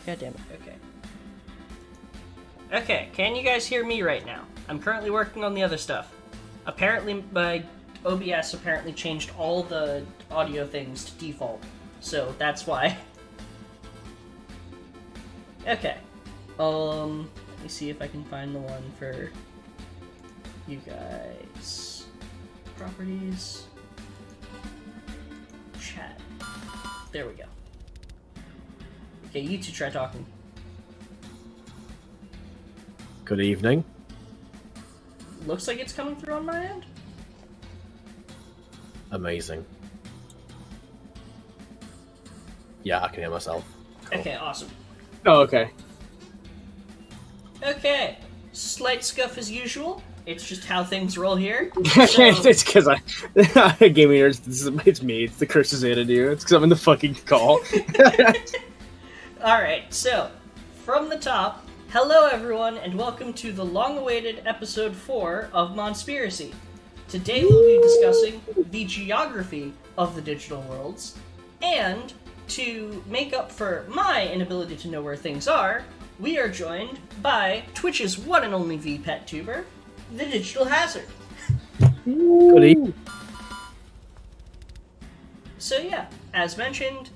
God damn it. Okay, can you guys hear me right now? I'm currently working on the other stuff. Apparently, my OBS changed all the audio things to default, so that's why. Okay. Let me see if I can find the one for you guys. Properties. Chat. There we go. Okay, you two try talking. Good evening. Looks like it's coming through on my end. Amazing. Yeah, I can hear myself. Cool. Okay, awesome. Oh, okay. Okay, slight scuff as usual. It's just how things roll here. It's because gaming nerds. It's me. It's the curse is to do. It's because I'm in the fucking call. Alright, so, from the top, hello everyone, and welcome to the long-awaited episode 4 of Monspiracy. Today we'll be discussing the geography of the digital worlds, and to make up for my inability to know where things are, we are joined by Twitch's one and only Vpet-Tuber, TheDigitalHazard. Good evening. So yeah, as mentioned,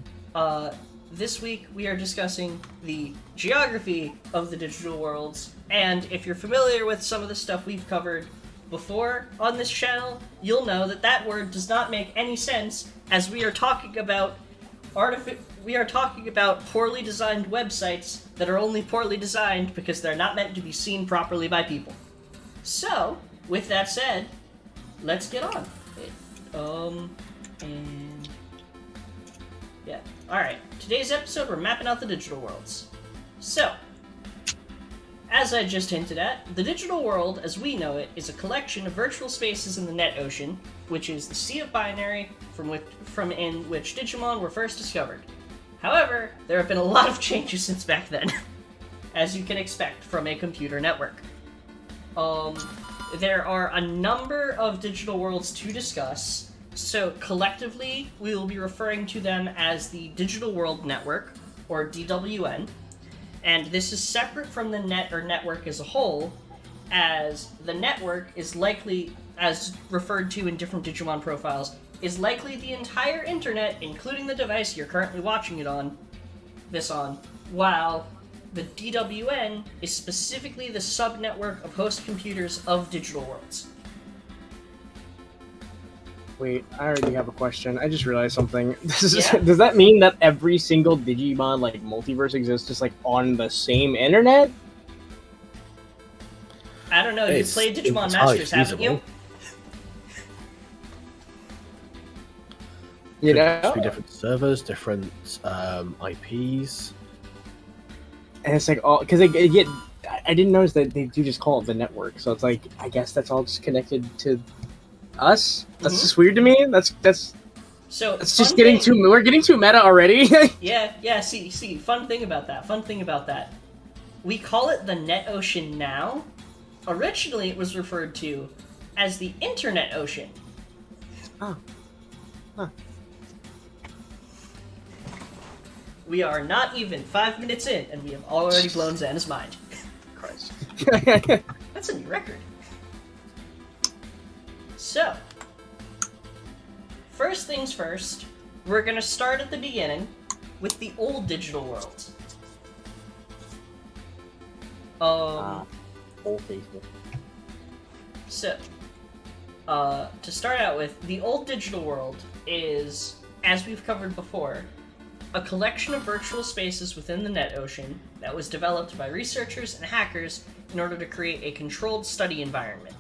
this week we are discussing the geography of the digital worlds, and if you're familiar with some of the stuff we've covered before on this channel, you'll know that that word does not make any sense, as we are talking about poorly designed websites that are only poorly designed because they're not meant to be seen properly by people. So, with that said, let's get on. And yeah. Alright, today's episode we're mapping out the digital worlds. So, as I just hinted at, the digital world, as we know it, is a collection of virtual spaces in the net ocean, which is the sea of binary from in which Digimon were first discovered. However, there have been a lot of changes since back then, as you can expect from a computer network. There are a number of digital worlds to discuss, so collectively we will be referring to them as the Digital World Network, or DWN, and this is separate from the net or network as a whole, as the network is likely, as referred to in different Digimon profiles, is likely the entire internet, including the device you're currently watching it on, while the DWN is specifically the subnetwork of host computers of digital worlds. Wait, I already have a question. I just realized something. Yeah. Does that mean that every single Digimon multiverse exists just on the same internet? I don't know, you've played Digimon entirely Masters, haven't you? You know? Could be different servers, different IPs. And it's all because I didn't notice that they do just call it the network. So it's I guess that's all just connected to us. That's just weird to me. That's So it's just getting too. We're getting too meta already. Yeah. See. Fun thing about that. We call it the net ocean now. Originally, it was referred to as the internet ocean. Oh. Huh. We are not even 5 minutes in, and we have already blown Xana's mind. Christ. That's a new record. So, first things first, we're gonna start at the beginning with the old digital world. Old faithful. So, to start out with, the old digital world is, as we've covered before, a collection of virtual spaces within the net ocean that was developed by researchers and hackers in order to create a controlled study environment.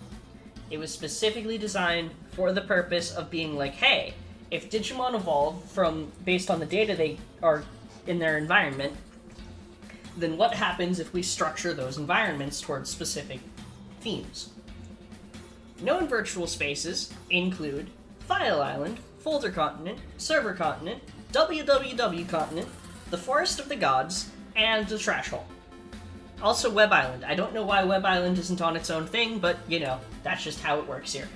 It was specifically designed for the purpose of being hey, if Digimon evolve based on the data they are in their environment, then what happens if we structure those environments towards specific themes? Known virtual spaces include File Island, Folder Continent, Server Continent, WWW Continent, the Forest of the Gods, and the Trash Hole. Also Web Island. I don't know why Web Island isn't on its own thing, but, that's just how it works here.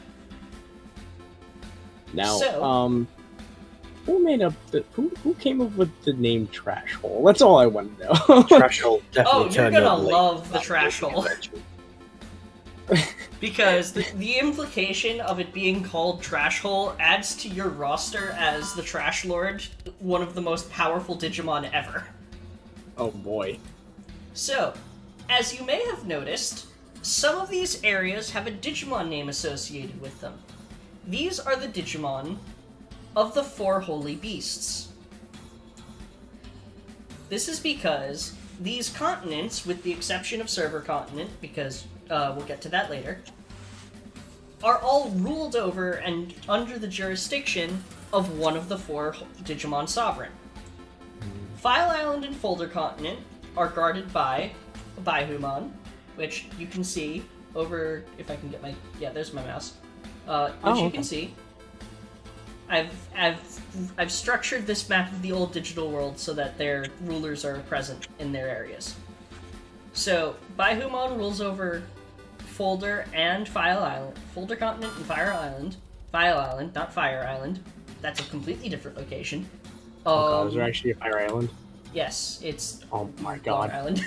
Now, who came up with the name Trash Hole? That's all I want to know. Trash hole definitely Oh, you're turned gonna up late. love the Trash Hole. Because the implication of it being called Trash Hole adds to your roster as the Trash Lord, one of the most powerful Digimon ever. Oh boy. So, as you may have noticed, some of these areas have a Digimon name associated with them. These are the Digimon of the 4 Holy Beasts. This is because these continents, with the exception of Server Continent, because we'll get to that later, are all ruled over and under the jurisdiction of one of the 4 Digimon Sovereign. File Island and Folder Continent are guarded by Baihumon, which you can see over, if I can get my, yeah, there's my mouse, which you can see. I've structured this map of the old digital world so that their rulers are present in their areas. So, Baihumon rules over Folder and File Island. Folder Continent and Fire Island. File Island, not Fire Island. That's a completely different location. God, is there actually a Fire Island? Yes, it's... Oh my Long god. Island.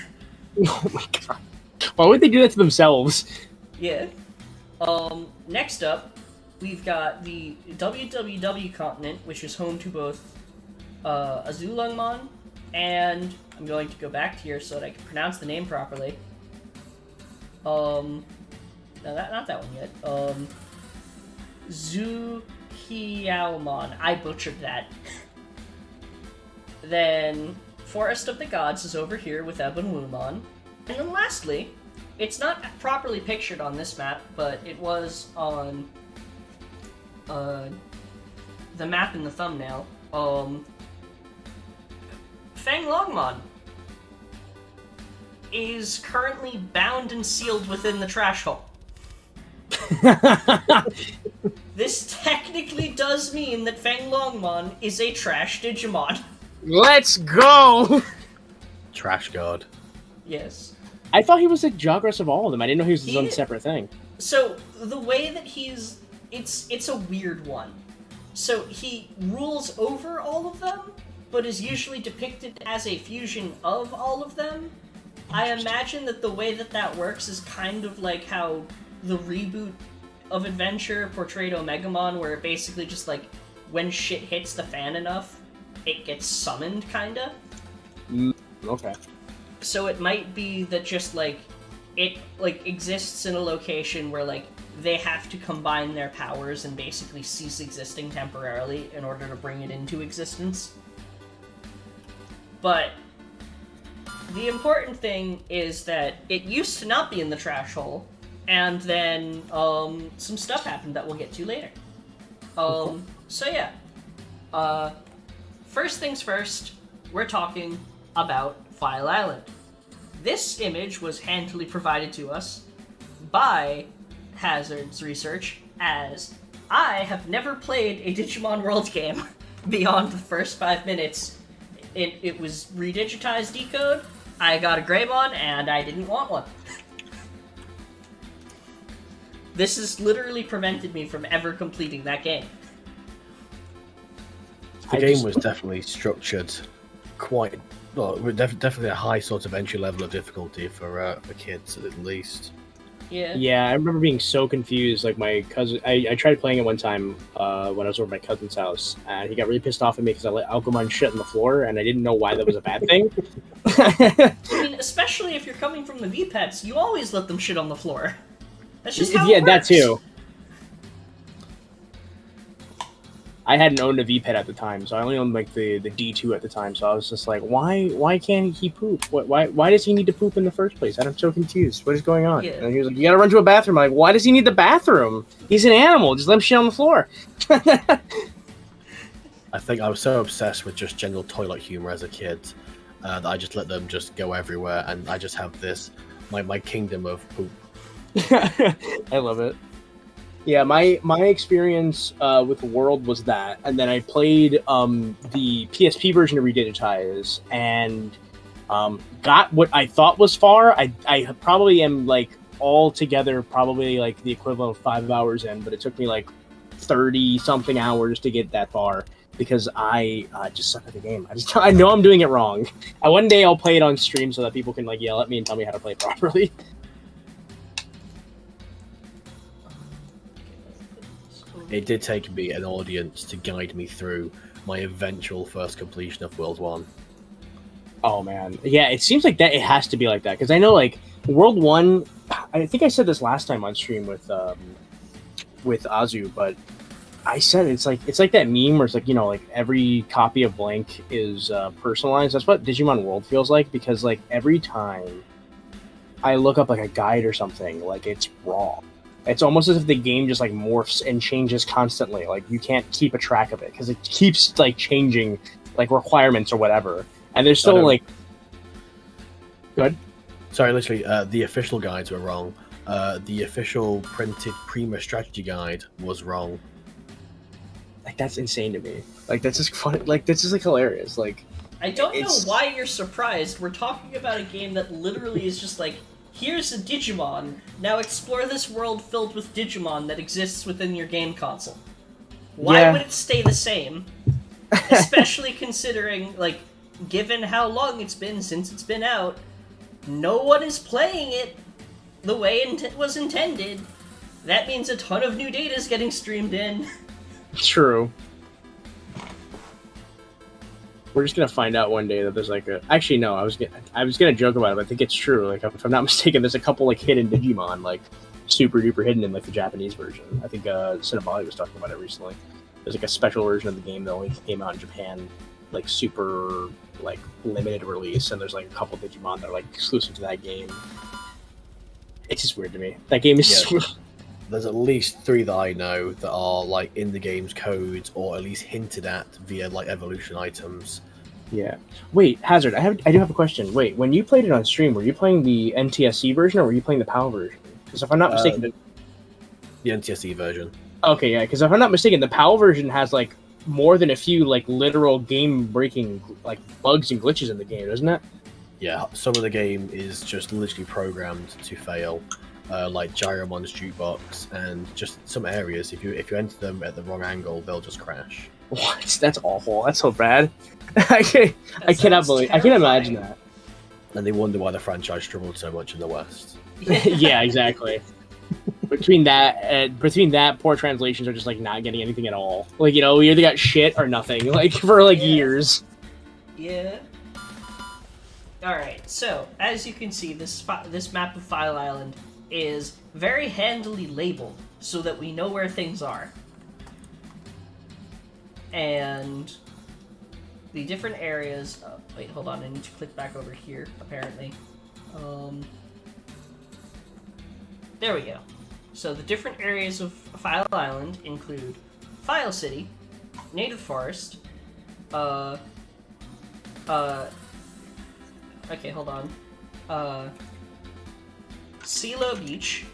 Oh my god. Why would they do that to themselves? Yeah. Next up, we've got the WWW continent, which is home to both Azulangmon and I'm going to go back here so that I can pronounce the name properly. No, not that one yet. Zukiaomon. I butchered that. Then Forest of the Gods is over here with Ebonwumon. And then lastly, it's not properly pictured on this map, but it was on the map in the thumbnail. Fanglongmon is currently bound and sealed within the trash hole. This technically does mean that Fanglongmon is a trash Digimon. Let's go! Trash God. Yes. I thought he was the Jagras of all of them. I didn't know he was his He own is. separate thing. So, the way that he's... It's a weird one. So, he rules over all of them, but is usually depicted as a fusion of all of them. I imagine that the way that that works is kind of like how the reboot of Adventure portrayed Omegamon, where it basically just, like, when shit hits the fan enough, it gets summoned, kinda. Okay. So it might be that just, like, it, like, exists in a location where, like, they have to combine their powers and basically cease existing temporarily in order to bring it into existence. But the important thing is that it used to not be in the trash hole, and then, some stuff happened that we'll get to later. So yeah. First things first, we're talking about File Island. This image was handily provided to us by Hazard's research, as I have never played a Digimon World game beyond the first 5 minutes. It was redigitized decode, I got a Greymon, and I didn't want one. This has literally prevented me from ever completing that game. The game was definitely structured quite... Well, definitely a high sort of entry level of difficulty for kids, at least. Yeah. Yeah, I remember being so confused. Like, my cousin... I tried playing it one time when I was over at my cousin's house, and he got really pissed off at me because I let Alchemon shit on the floor, and I didn't know why that was a bad thing. I mean, especially if you're coming from the V-Pets, you always let them shit on the floor. That's just how it works. That too. I hadn't owned a V-Pet at the time, so I only owned like the D2 at the time. So I was just like, why can't he poop? Why does he need to poop in the first place? I'm so confused. What is going on? Yeah. And he was like, you gotta run to a bathroom. I'm like, why does he need the bathroom? He's an animal. Just let him shit on the floor. I think I was so obsessed with just general toilet humor as a kid that I just let them just go everywhere, and I just have this my kingdom of poop. I love it. Yeah, my experience with the World was that, and then I played the PSP version of Redigitize, and got what I thought was far. I probably am like all together probably like the equivalent of 5 hours in, but it took me like 30 something hours to get that far because I just suck at the game. I know I'm doing it wrong. And one day I'll play it on stream so that people can like yell at me and tell me how to play it properly. It did take me an audience to guide me through my eventual first completion of World 1. Oh man, yeah, it seems like that. It has to be like that because I know like World 1. I think I said this last time on stream with Azu, but I said it's like that meme where it's like, you know, like every copy of Blank is personalized. That's what Digimon World feels like because like every time I look up like a guide or something, like it's wrong. It's almost as if the game just like morphs and changes constantly. Like you can't keep a track of it because it keeps like changing like requirements or whatever. And there's still like, good. Sorry, literally, the official guides were wrong. The official printed Prima strategy guide was wrong. Like that's insane to me. Like that's just fun. Like that's just like hilarious. Like I don't know why you're surprised. We're talking about a game that literally is just like, here's a Digimon. Now explore this world filled with Digimon that exists within your game console. Why would it stay the same? Especially considering, like, given how long it's been since it's been out, no one is playing it the way it was intended. That means a ton of new data is getting streamed in. True. We're just gonna find out one day that there's like a. Actually, no. I was gonna joke about it, but I think it's true. Like, if I'm not mistaken, there's a couple like hidden Digimon, like super duper hidden in like the Japanese version. I think Cinnabali was talking about it recently. There's like a special version of the game that only came out in Japan, like super like limited release, and there's like a couple Digimon that are like exclusive to that game. It's just weird to me. That game is. Yeah. There's at least 3 that I know that are like in the game's codes or at least hinted at via like evolution items. Yeah. Wait, Hazard, I do have a question. Wait, when you played it on stream, were you playing the NTSC version or were you playing the PAL version? Because if I'm not mistaken, the NTSC version. Okay, yeah. Because if I'm not mistaken, the PAL version has like more than a few like literal game-breaking like bugs and glitches in the game, doesn't it? Yeah, some of the game is just literally programmed to fail. Like Gyromon's jukebox and just some areas. If you enter them at the wrong angle, they'll just crash. What? That's awful. That's so bad. I can't imagine that. And they wonder why the franchise struggled so much in the West. Yeah, exactly. Between that, poor translations are just like not getting anything at all. Like, you know, we either got shit or nothing. Like for like years. Yeah. Alright, so, as you can see, this map of File Island is very handily labeled so that we know where things are. And the different areas... Oh, wait, hold on, I need to click back over here, apparently. There we go. So the different areas of File Island include File City, Native Forest, okay, hold on. Silo Beach.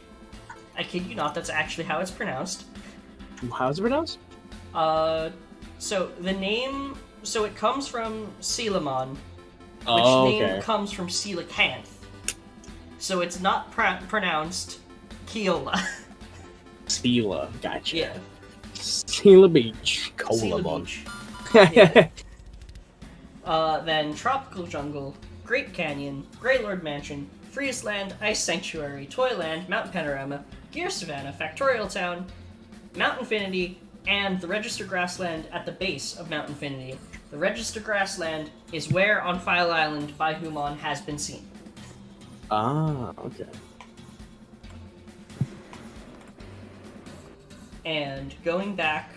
I kid you not, that's actually how it's pronounced. How's it pronounced? So the name... So it comes from Selamon, which name comes from Coelacanth. So it's not pronounced Keola. Sela, gotcha. Yeah. Sela Beach. Colamon. Yeah. Then Tropical Jungle, Great Canyon, Greylord Mansion, Freeze Land, Ice Sanctuary, Toyland, Mountain Panorama, Gear Savannah, Factorial Town, Mount Infinity, and the Register Grassland at the base of Mount Infinity. The Register Grassland is where on File Island Baihumon has been seen. Ah, okay. And going back,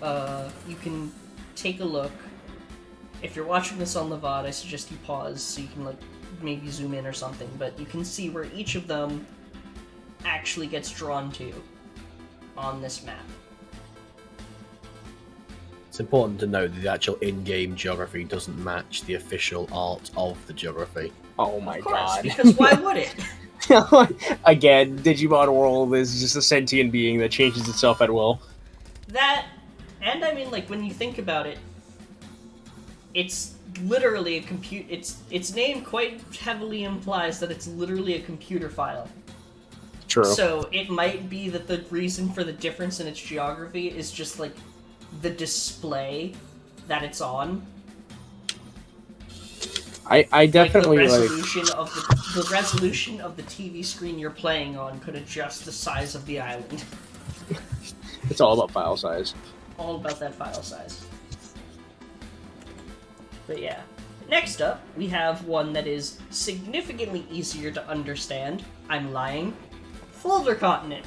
you can take a look. If you're watching this on the VOD, I suggest you pause so you can like maybe zoom in or something, but you can see where each of them actually gets drawn to on this map. It's important to note that the actual in-game geography doesn't match the official art of the geography. Oh my Of course, god. because why would it? Again, Digimon World is just a sentient being that changes itself at will. That, and I mean, like, when you think about it, it's literally a its name quite heavily implies that it's literally a computer file. True. So it might be that the reason for the difference in its geography is just like the display that it's on. I definitely like the resolution of the TV screen you're playing on could adjust the size of the island. It's all about file size. All about that file size. But yeah. Next up, we have one that is significantly easier to understand. I'm lying. Folder Continent.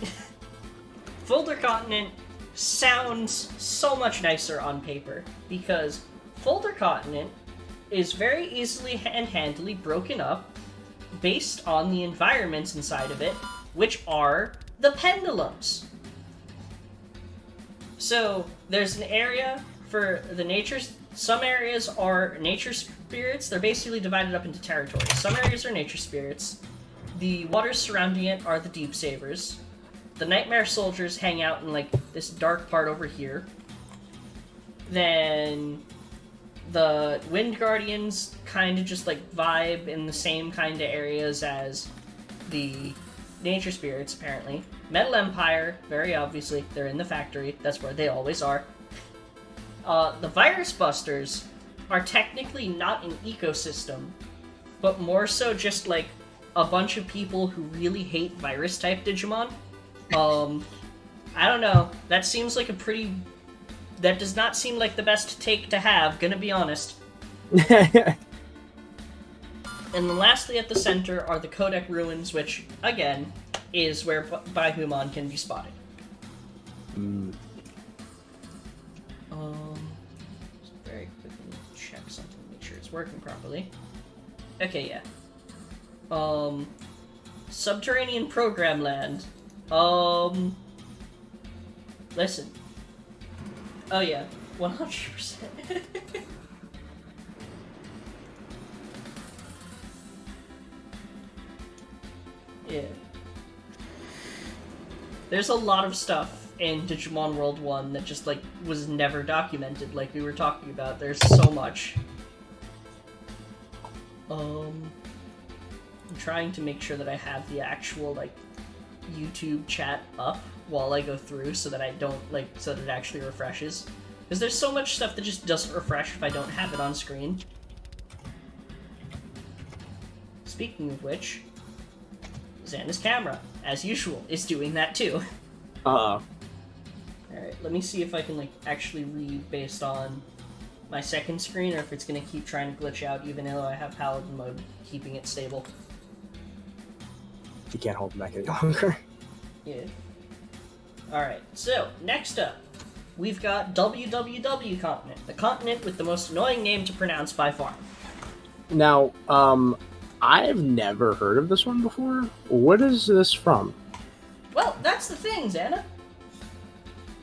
Folder Continent sounds so much nicer on paper because Folder Continent is very easily and handily broken up based on the environments inside of it, which are the pendulums. So there's an area for the natures. Some areas are nature spirits. They're basically divided up into territories. Some areas are nature spirits. The waters surrounding it are the deep savers. The nightmare soldiers hang out in like this dark part over here. Then the wind guardians kind of just like vibe in the same kind of areas as the nature spirits, apparently. Metal Empire, very obviously, they're in the factory. That's where they always are. The Virus Busters are technically not an ecosystem, but more so just like a bunch of people who really hate virus-type Digimon. I don't know. That seems like that does not seem like the best take to have, gonna be honest. And then lastly at the center are the Codec Ruins, which, again, is where Baihumon can be spotted. Just very quickly check something, make sure it's working properly. Okay, yeah. Subterranean Program Land. Listen. Oh yeah, 100%. Yeah. There's a lot of stuff in Digimon World 1 that just, like, was never documented, like we were talking about. There's so much. I'm trying to make sure that I have the actual, like, YouTube chat up while I go through so that I don't, like, so that it actually refreshes. Because there's so much stuff that just doesn't refresh if I don't have it on screen. Speaking of which, Xana's camera, as usual, is doing that too. Uh-oh. Alright, let me see if I can, like, actually read based on my second screen, or if it's gonna keep trying to glitch out even though I have Paladin mode keeping it stable. You can't hold them back any longer. Yeah. Alright, so, next up, we've got WWW Continent, the continent with the most annoying name to pronounce by far. Now, I've never heard of this one before. What is this from? Well, that's the thing, Xana.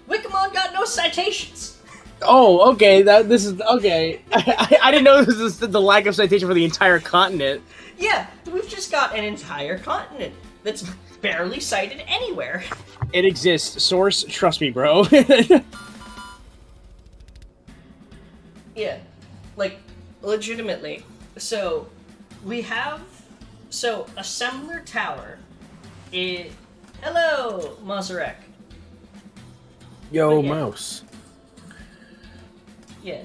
Wikimon got no citations. Oh, okay. This is okay. I didn't know this is the lack of citation for the entire continent. Yeah, we've just got an entire continent that's barely cited anywhere. It exists. Source, trust me, bro. Yeah, like, legitimately. So, we have... So, Assembler Tower is... Hello, Mazarek. Yo, But yeah. mouse. Yeah.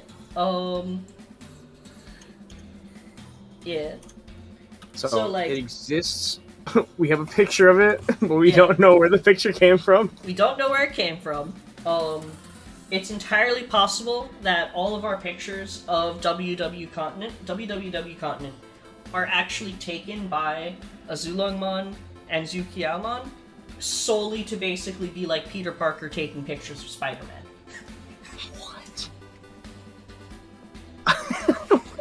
Yeah. So, like- it exists. We have a picture of it, but we Yeah. don't know where the picture came from. We don't know where it came from. It's entirely possible that all of our pictures of WWW Continent, are actually taken by Azulongmon and Zukiaomon solely to basically be like Peter Parker taking pictures of Spider-Man. What?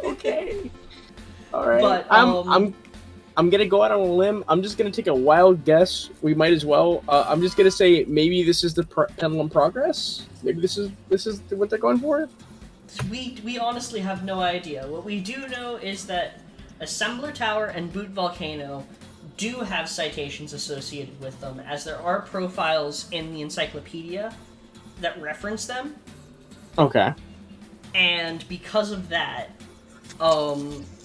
Okay. All right. But, I'm gonna go out on a limb. I'm just gonna take a wild guess. We might as well. I'm just gonna say maybe this is the Pendulum Progress. Maybe this is what they're going for. We honestly have no idea. What we do know is that Assembler Tower and Boot Volcano do have citations associated with them, as there are profiles in the encyclopedia that reference them. Okay. And because of that,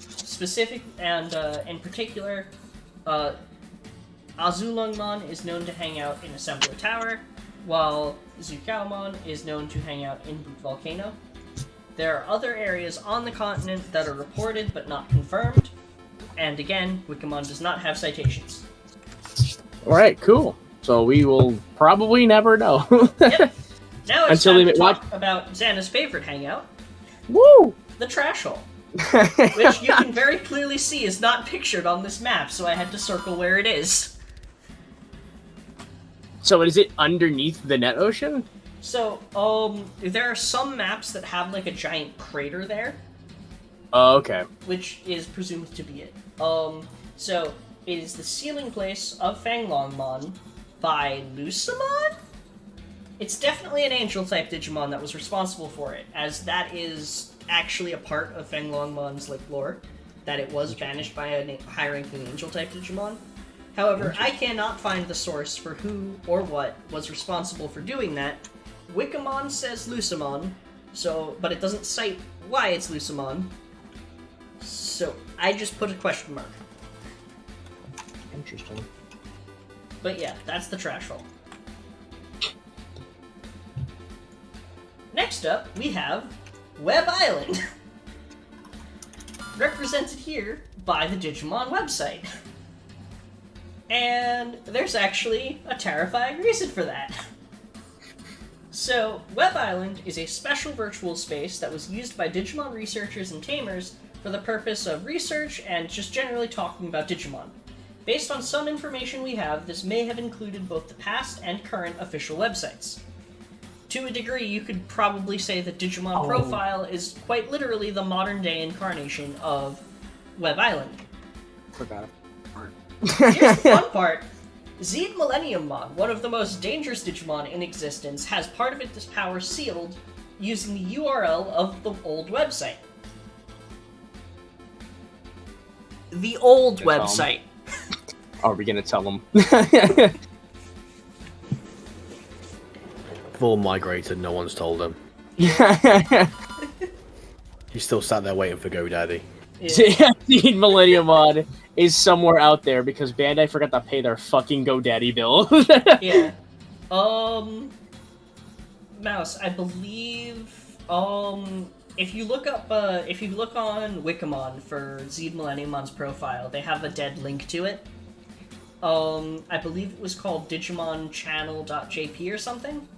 specific and in particular, Azulongmon is known to hang out in Assembler Tower, while Zukaomon is known to hang out in Boot Volcano. There are other areas on the continent that are reported but not confirmed, and again, Wikimon does not have citations. Alright, cool. So we will probably never know. Yep. Now it's Until time they to talk about Xana's favorite hangout, Woo! the trash hole, which you can very clearly see is not pictured on this map, so I had to circle where it is. So is it underneath the net ocean? So, there are some maps that have, like, a giant crater there, Oh, okay. which is presumed to be it. So, it is the sealing place of Fanglongmon by Lucamon? It's definitely an angel-type Digimon that was responsible for it, as that is actually a part of Fanglongmon's, like, lore, that it was banished by a high-ranking angel-type Digimon. However, I cannot find the source for who or what was responsible for doing that. Wikimon says Lucamon, but it doesn't cite why it's Lucamon, so I just put a question mark. Interesting. But yeah, that's the trash hole. Next up, we have Web Island, represented here by the Digimon website. And there's actually a terrifying reason for that. So, Web Island is a special virtual space that was used by Digimon researchers and tamers for the purpose of research and just generally talking about Digimon. Based on some information we have, this may have included both the past and current official websites. To a degree, you could probably say that Digimon Profile is quite literally the modern-day incarnation of Web Island. Forgot it. Here's the fun part. Zeed Millenniummon, one of the most dangerous Digimon in existence, has part of its power sealed using the URL of the old website. The old website. Are we gonna tell them? They've all migrated, no one's told them. He's still sat there waiting for GoDaddy. Yeah. Zeed Millenniummon is somewhere out there because Bandai forgot to pay their fucking GoDaddy bill. Yeah. Mouse, I believe, if you look on Wikimon for Zeed Millenniummon's profile, they have a dead link to it. I believe it was called digimonchannel.jp or something.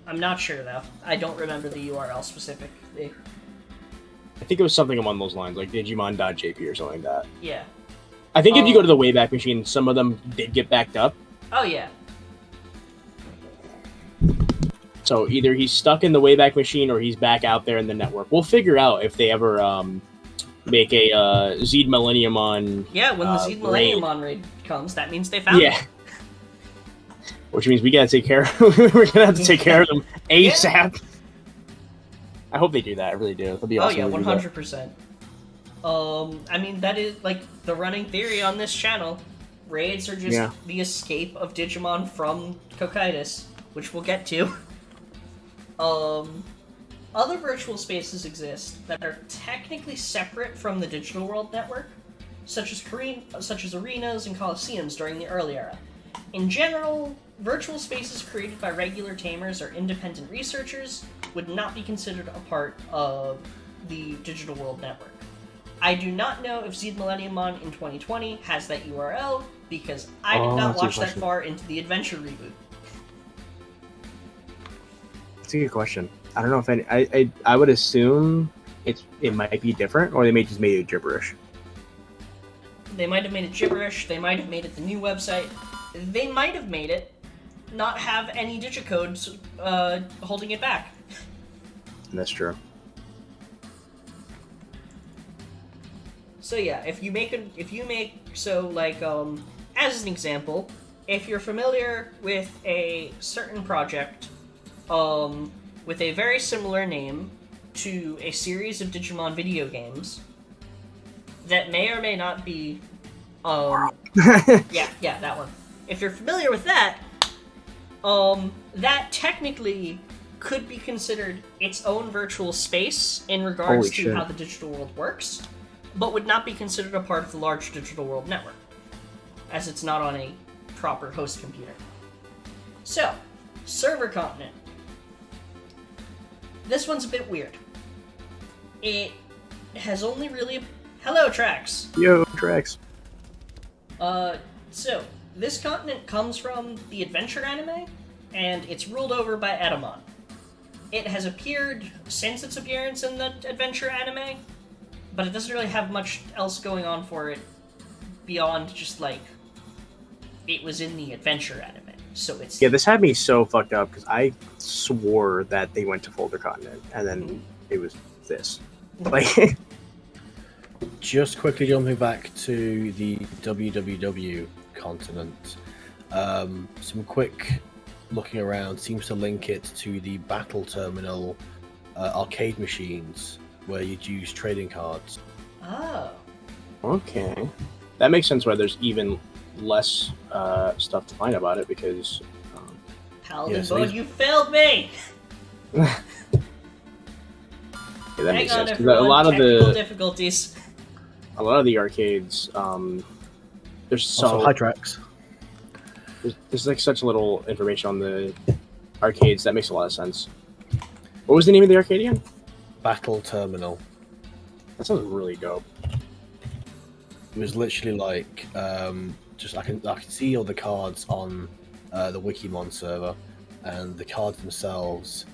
I'm not sure, though. I don't remember the URL specifically. I think it was something along those lines, like Digimon.jp or something like that. Yeah. I think if you go to the Wayback Machine, some of them did get backed up. Oh, yeah. So either he's stuck in the Wayback Machine or he's back out there in the network. We'll figure out if they ever make a Zeed Millenniummon. Yeah, when the Zeed Millenniummon raid comes, that means they found it. Which means we gotta take care. We're gonna have to take care of them ASAP. Yeah. I hope they do that. I really do. That'd be awesome. Oh yeah, 100%. I mean that is like the running theory on this channel. Raids are just the escape of Digimon from Cocytus, which we'll get to. Other virtual spaces exist that are technically separate from the Digital World Network, such as arenas and coliseums during the early era. In general, virtual spaces created by regular tamers or independent researchers would not be considered a part of the Digital World Network. I do not know if Zeed Millenniummon in 2020 has that URL, because I did not watch that far into the Adventure reboot. That's a good question. I don't know if I would assume it might be different, or they may just made it gibberish. They might have made it gibberish, they might have made it the new website, they might have made it not have any digicodes holding it back. That's true. So yeah, as an example, if you're familiar with a certain project, with a very similar name to a series of Digimon video games that may or may not be, yeah, that one. If you're familiar with that, that technically could be considered its own virtual space in regards to how the digital world works, but would not be considered a part of the large digital world network. as it's not on a proper host computer. So, server continent. This one's a bit weird. It has only really... Hello, Trax! Yo, Drax. So, this continent comes from the adventure anime, and it's ruled over by Edamon. It has appeared since its appearance in the adventure anime, but it doesn't really have much else going on for it beyond just, like, it was in the adventure anime. So it's... Yeah, this had me so fucked up, because I swore that they went to Folder Continent, and then it was this. Like... Just quickly jumping back to the www continent, some quick looking around seems to link it to the battle terminal arcade machines where you'd use trading cards. Oh. Okay. That makes sense why there's even less stuff to find about it, because... Paladin Bode, you failed me! Yeah, that Hang makes on, sense. 'Cause everyone. A lot of Technical difficulties. arcades, there's so Also, hi Drax. there's like such little information on the arcades that makes a lot of sense. What was the name of the arcade again? Battle terminal. That sounds really dope. It was literally like just I can see all the cards on the Wikimon server, and the cards themselves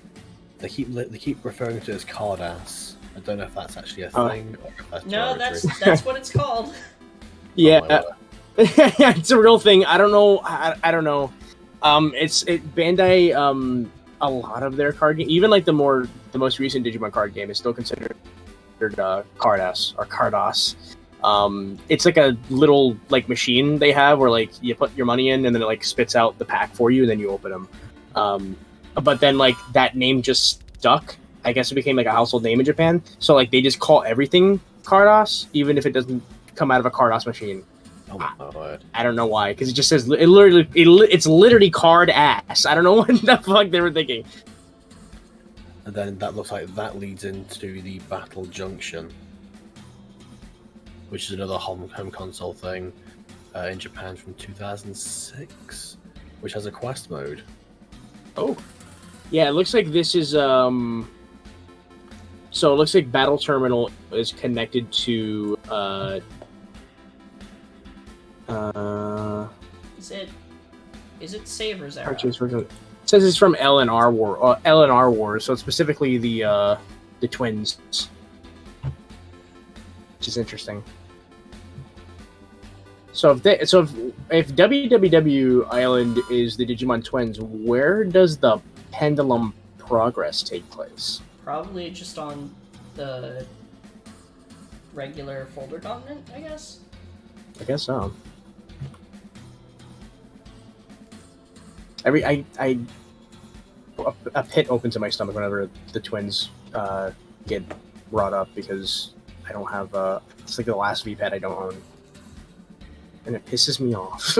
they keep referring to it as card ass. I don't know if that's actually a thing. Or if that's No, derogatory. that's what it's called. Yeah, Oh, my word. it's a real thing. I don't know. I don't know. Bandai. A lot of their card game, even like the most recent Digimon card game, is still considered Cardass or Cardos. It's like a little like machine they have where like you put your money in and then it like spits out the pack for you and then you open them. But then like that name just stuck. I guess it became like a household name in Japan. So like they just call everything Cardos, even if it doesn't come out of a Cardos machine. Oh my word. I don't know why, because it just says it's literally card ass. I don't know what the fuck they were thinking. And then that looks like that leads into the Battle Junction, which is another home console thing in Japan from 2006, which has a quest mode. Oh, yeah. It looks like this is So it looks like Battle Terminal is connected to Is it Saber's Arrow? Purchase version. It says it's from LNR Wars, so it's specifically the twins, which is interesting. So if WWW Island is the Digimon twins, where does the Pendulum Progress take place? Probably just on the regular Folder continent, I guess. I guess so. A pit opens in my stomach whenever the twins get brought up, because I don't have it's like the last Vpet I don't own, and it pisses me off.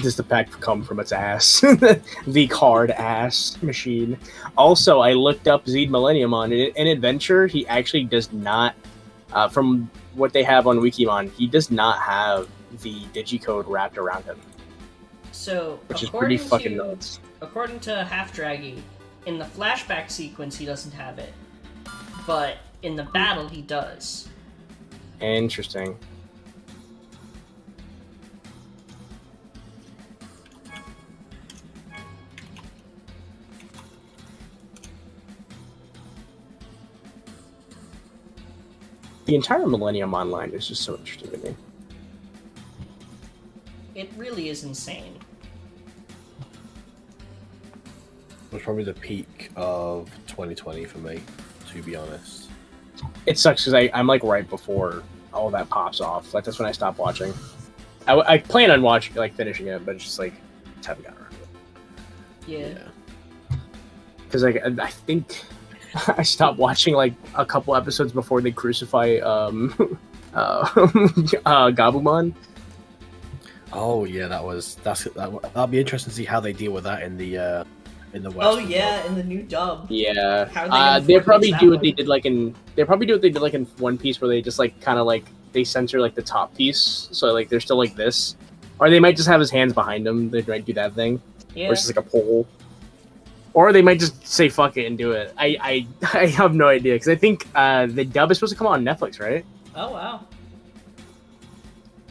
Does the pack come from its ass? The card ass machine. Also, I looked up Zed Millennium on in Adventure. He actually does not, from what they have on Wikimon, he does not have the digicode wrapped around him. So, which is pretty fucking nuts. According to Half Draggy, in the flashback sequence he doesn't have it, but in the battle he does. Interesting. The entire Millennium Online is just so interesting to me. It really is insane. It was probably the peak of 2020 for me, to be honest. It sucks because I'm like right before all that pops off. Like that's when I stopped watching. I plan on watching, like finishing it, but it's just like just haven't gotten around to it. Yeah. Because like I think I stopped watching like a couple episodes before they crucify Gabumon. Oh yeah, that'll be interesting to see how they deal with that in the in the West. Oh yeah, in the new dub. Yeah. How are they gonna They probably force do that what they one? did like in. They probably do what they did like in One Piece, where they just like kind of like they censor like the top piece, so like they're still like this, or they might just have his hands behind him. They might do that thing, Yeah. or it's just like a pole, or they might just say fuck it and do it. I have no idea because I think the dub is supposed to come out on Netflix, right? Oh wow.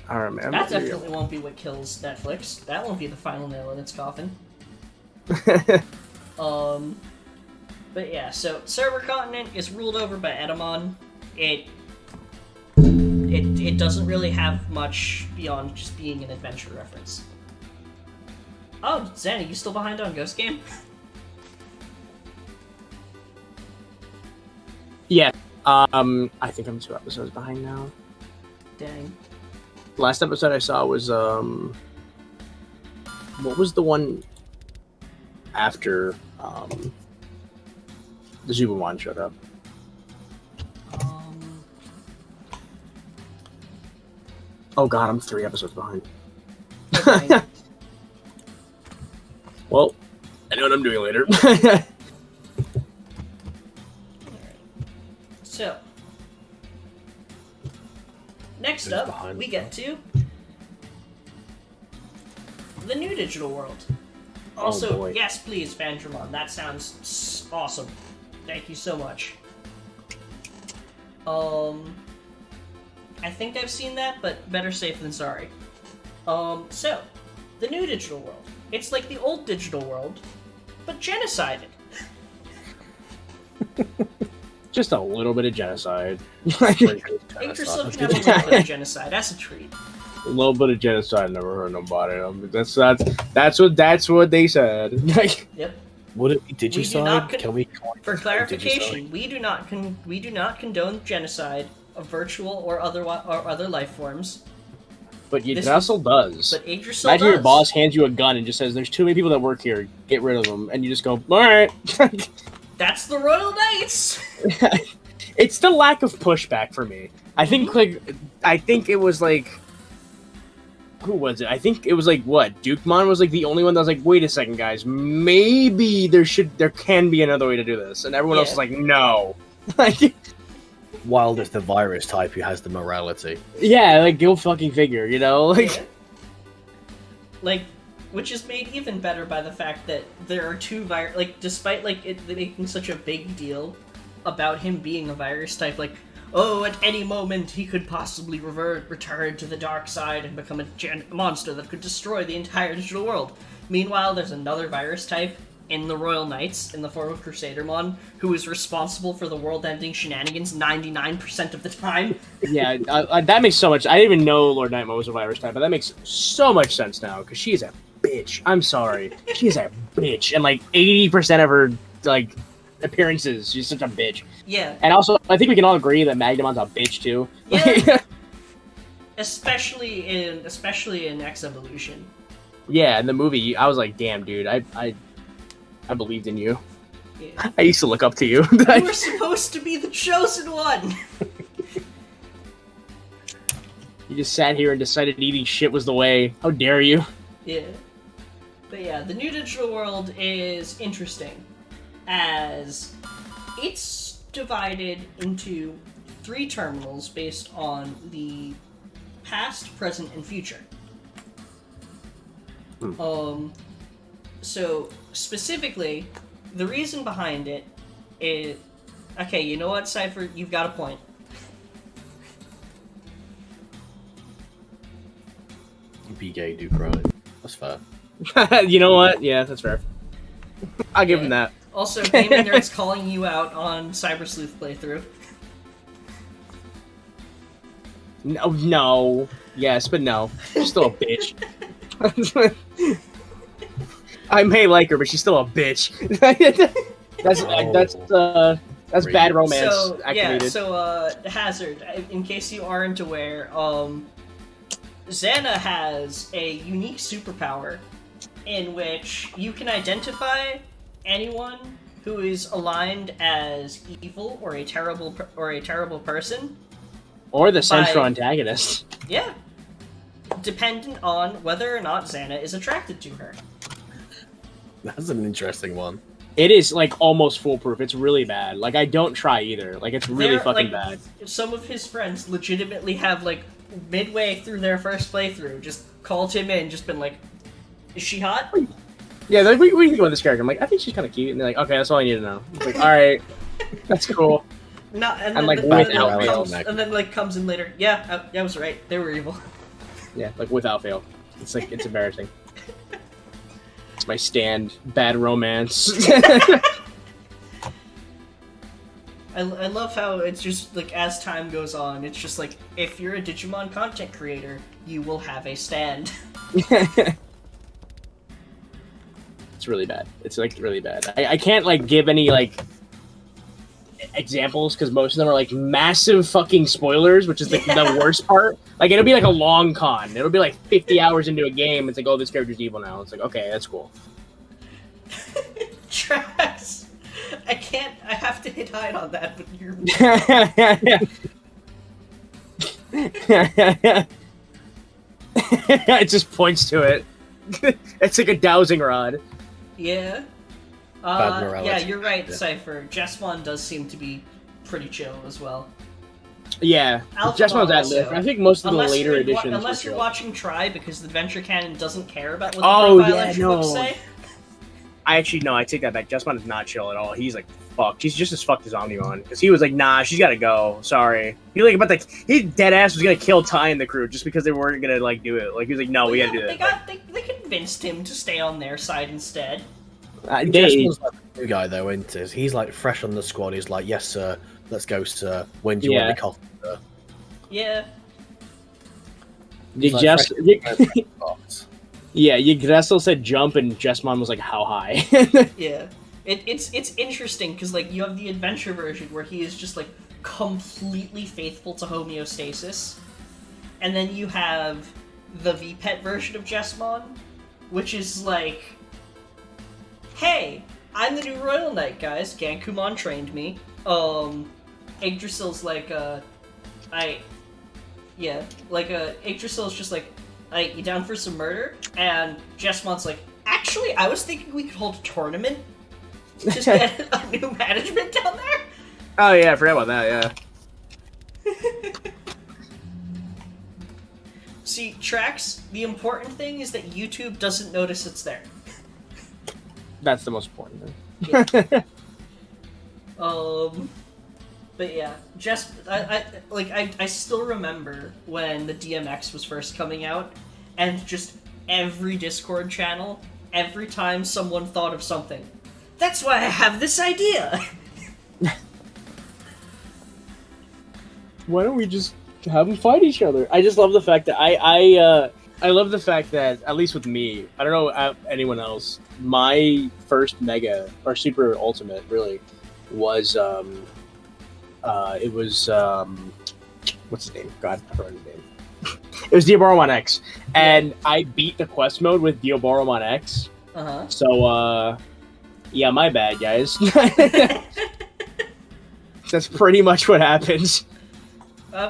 I don't remember. That definitely won't be what kills Netflix. That won't be the final nail in its coffin. But yeah, so Server Continent is ruled over by Edamon. It doesn't really have much beyond just being an adventure reference. Oh, Xana, you still behind on Ghost Game? Yeah. I think I'm 2 episodes behind now. Dang. Last episode I saw was what was the one after the Zubamon showed up? Oh god, I'm 3 episodes behind. Okay. Well, I know what I'm doing later. So, next Who's up, behind we us get to the new digital world. Oh, Also, boy. yes, please, Vandramon. That sounds awesome. Thank you so much. I think I've seen that, but better safe than sorry. So, the new digital world. It's like the old digital world, but genocided. Just a little bit of genocide. Make yourself can have a little bit of genocide. That's a treat. A little bit of genocide never hurt nobody. That's what they said. Yep. Would it be digicide? con- Can we For clarification, digicide? we do not condone genocide of virtual or other life forms. But This Yggdrasil does. But Yggdrasil Imagine your does. boss hands you a gun and just says, "There's too many people that work here. Get rid of them," and you just go, "All right." That's the Royal Knights. It's the lack of pushback for me. I think it was like, who was it? I think it was like what? Dukemon was like the only one that was like, wait a second, guys, maybe there can be another way to do this, and everyone else Yeah. is like, no. Like, Wild is the virus type who has the morality. yeah, like go fucking figure, you know? Like, Yeah. Like, which is made even better by the fact that there are two virus. Like, despite like it making such a big deal about him being a virus type, like, oh, at any moment he could possibly return to the dark side and become a monster that could destroy the entire digital world. Meanwhile, there's another virus type in the Royal Knights in the form of Crusadermon who is responsible for the world-ending shenanigans 99% of the time. yeah, that makes so much. I didn't even know Lord Nightmare was a virus type, but that makes so much sense now because she is a bitch. I'm sorry, she is a bitch, and like 80% of her like appearances, she's such a bitch. Yeah. And also, I think we can all agree that Magdamon's a bitch too. Yeah. especially in X Evolution. Yeah, in the movie, I was like, damn, dude, I believed in you. Yeah. I used to look up to you. You were supposed to be the chosen one. You just sat here and decided eating shit was the way. How dare you? Yeah. But yeah, the new digital world is interesting as it's divided into 3 terminals based on the past, present, and future. So specifically, the reason behind it is okay. You know what, Cypher? You've got a point. You be gay, do crime. That's fair. You know what? Yeah, that's fair. I'll give him that. Also, Gaming Nerd's calling you out on Cyber Sleuth playthrough. No. Yes, but no. She's still a bitch. I may like her, but she's still a bitch. That's bad romance So activated. yeah, so Hazard. In case you aren't aware, Xana has a unique superpower in which you can identify anyone who is aligned as evil or a terrible person. Or the central antagonist. Yeah, dependent on whether or not Xana is attracted to her. That's an interesting one. It is like almost foolproof. It's really bad. Like I don't try either. Like it's really They're, fucking like, bad. Some of his friends legitimately have, like, midway through their first playthrough, just called him in, just been like, "Is she hot?" Yeah, they're like, what do you think about this character? I'm like, I think she's kind of cute. And they're like, okay, that's all I need to know. It's like, all right, that's cool. No, and I'm then, like, comes in later. Yeah, I was right. They were evil. Yeah, like without fail. It's like it's embarrassing. It's my stand. Bad romance. I love how it's just, like, as time goes on, it's just like, if you're a Digimon content creator, you will have a stand. It's really bad. It's like really bad. I can't like give any like examples because most of them are like massive fucking spoilers, which is like the worst part. Like it'll be like a long con. It'll be like 50 hours into a game. It's like, oh, this character's evil now. It's like, okay, that's cool. Trash. I have to hit hide on that, but you're... It just points to it. It's like a dowsing rod. Yeah. Bad morality. Yeah, you're right, Yeah. Cypher. Jesmon does seem to be pretty chill as well. Yeah, Alpha Jesmon's Mom ad lib. I think most of the later editions. Unless were you're chill. watching Try, because the Adventure Canon doesn't care about what the Oh, profile yeah, entry no. books say. I actually no, I take that back. Jesmon is not chill at all. He's like fucked. He's just as fucked as Omnimon because he was like, nah, she's got to go. Sorry. He like about the he dead ass was gonna kill Ty and the crew just because they weren't gonna like do it. Like he was like, no, we gotta do that. They convinced him to stay on their side instead. They, Jesmon's like the new guy though, isn't he? He's like fresh on the squad. He's like, yes sir, let's go sir. When do you want Yeah. the coffee, sir? Yeah. you He's like, just fresh on the box. yeah, Yggdrasil said jump and Jesmon was like, how high? Yeah. It's interesting because, like, you have the adventure version where he is just, like, completely faithful to homeostasis, and then you have the VPET version of Jesmon, which is like, hey, I'm the new Royal Knight, guys. Gankumon trained me. Yggdrasil's like, Yggdrasil's just like, you down for some murder? And Jesmon's like, actually, I was thinking we could hold a tournament. Just get a new management down there? Oh yeah, I forgot about that. Yeah. See, Trax, the important thing is that YouTube doesn't notice it's there. That's the most important thing. But yeah, I still remember when the DMX was first coming out, and just every Discord channel, every time someone thought of something, that's why I have this idea! Why don't we just have them fight each other? I just love the fact that I love the fact that, at least with me, I don't know anyone else, my first Mega or Super Ultimate really was what's his name? God, I forgot his name. It was Diaboromon X, and I beat the quest mode with Diaboromon X. Uh-huh. So yeah, my bad, guys. That's pretty much what happens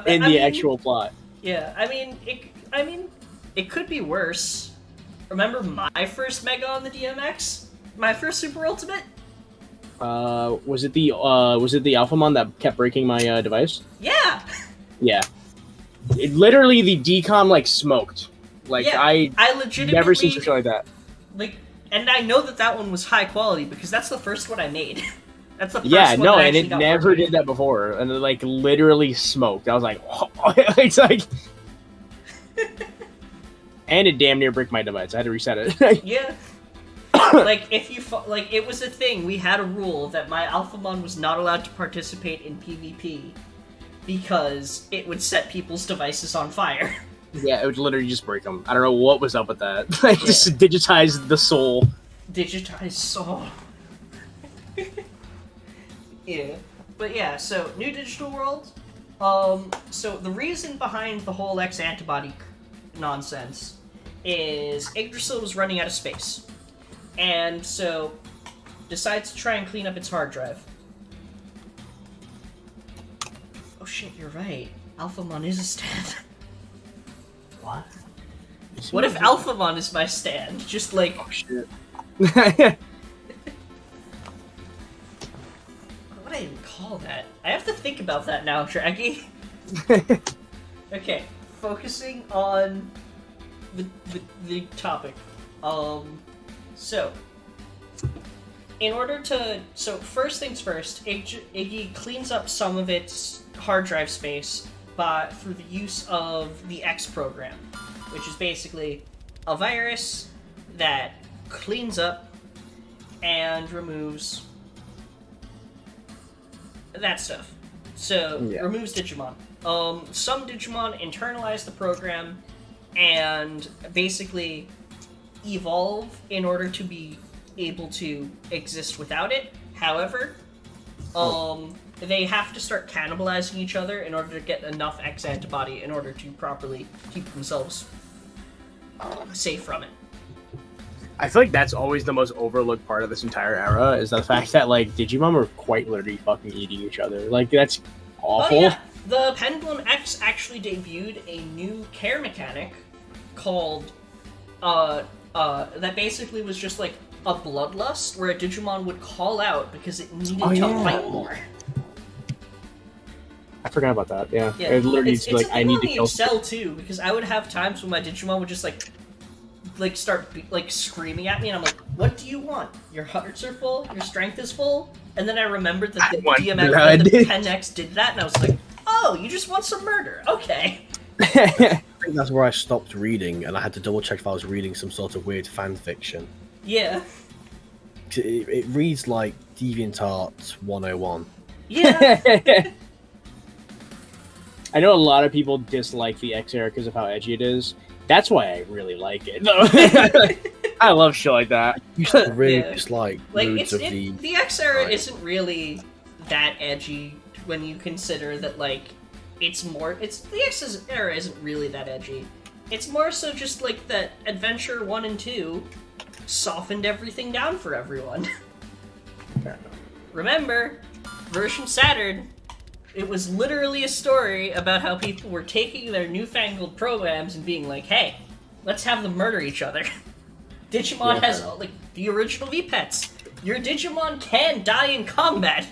in the actual plot. Yeah, I mean, it could be worse. Remember my first Mega on the DMX? My first Super Ultimate? Was it the Alphamon that kept breaking my device? Yeah! Yeah. It literally the decom like smoked. Like Yeah, I legitimately never seen some shit like that. Like, and I know that one was high quality because that's the first one I made. That's the first Yeah, one no, that and actually it got never working. did that before, and it like literally smoked. I was like, it's like, and it damn near bricked my device. I had to reset it. Yeah. Like, if you like, it was a thing. We had a rule that my Alphamon was not allowed to participate in PvP because it would set people's devices on fire. Yeah, it would literally just break them. I don't know what was up with that. Like, just digitized the soul. Digitized soul. Yeah. But yeah, so, new digital world. So the reason behind the whole X antibody nonsense is Yggdrasil was running out of space. And so, decides to try and clean up its hard drive. Oh shit, you're right. Alphamon is a stand. What? What if Alphamon is my stand? Just like, Oh shit. What would I even call that? I have to think about that now, Draggy. Okay, focusing on the topic. So, in order to... So, first things first, Iggy cleans up some of its hard drive space through the use of the X program, which is basically a virus that cleans up and removes that stuff. So, removes Digimon. Some Digimon internalize the program and basically evolve in order to be able to exist without it. However, they have to start cannibalizing each other in order to get enough X antibody in order to properly keep themselves safe from it. I feel like that's always the most overlooked part of this entire era, is the fact that, like, Digimon were quite literally fucking eating each other. Like, that's awful. Oh, yeah. The Pendulum X actually debuted a new care mechanic called, that basically was just like a bloodlust, where a Digimon would call out because it needed to fight more. I forgot about that, yeah. Yeah. It literally it's like, I need to kill Excel too, because I would have times when my Digimon would just start screaming at me, and I'm like, what do you want? Your hearts are full, your strength is full, and then I remembered that the DMX, the Pen X did that, and I was like, oh, you just want some murder, okay. I think that's where I stopped reading, and I had to double check if I was reading some sort of weird fan fiction. Yeah. It reads like DeviantArt 101. Yeah. I know a lot of people dislike the X era because of how edgy it is. That's why I really like it. I love shit like that. You really dislike moods of the X era isn't really that edgy when you consider that, like, the X era isn't really that edgy. It's more so just like that Adventure 1 and 2 softened everything down for everyone. Remember, version Saturn, it was literally a story about how people were taking their newfangled programs and being like, hey, let's have them murder each other. Digimon has, like, the original Vpets. Your Digimon can die in combat.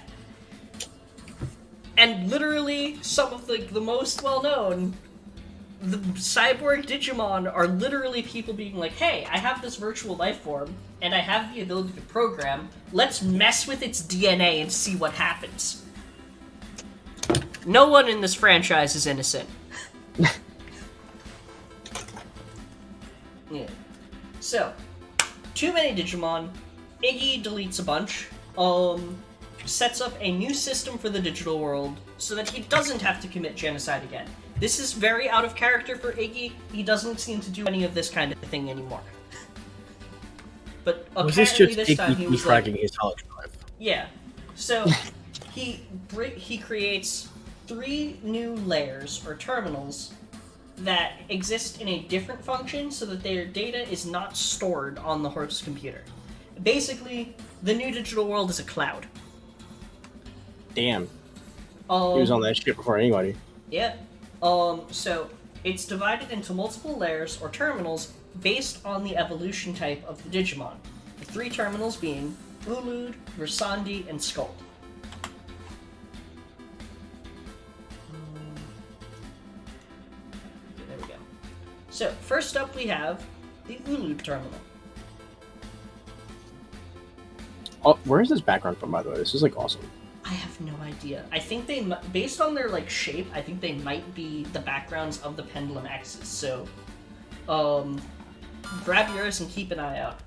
And literally, some of the most well-known, the cyborg Digimon are literally people being like, hey, I have this virtual life form, and I have the ability to program. Let's mess with its DNA and see what happens. No one in this franchise is innocent. Yeah. So, too many Digimon. Iggy deletes a bunch. Sets up a new system for the digital world so that he doesn't have to commit genocide again. This is very out of character for Iggy. He doesn't seem to do any of this kind of thing anymore. But apparently was this just this time he was defragging his hard drive? Yeah. So he creates 3 new layers or terminals that exist in a different function so that their data is not stored on the host computer. Basically, the new digital world is a cloud. Damn. He was on that shit before anybody. Yeah. So it's divided into multiple layers or terminals based on the evolution type of the Digimon. The 3 terminals being Ulud, Versandi, and Skuld. There we go. So first up we have the Ulud terminal. Oh, where is this background from, by the way? This is, like, awesome. I have no idea. I think they, based on their, like, shape, I think they might be the backgrounds of the Pendulum X's. So, grab yours and keep an eye out.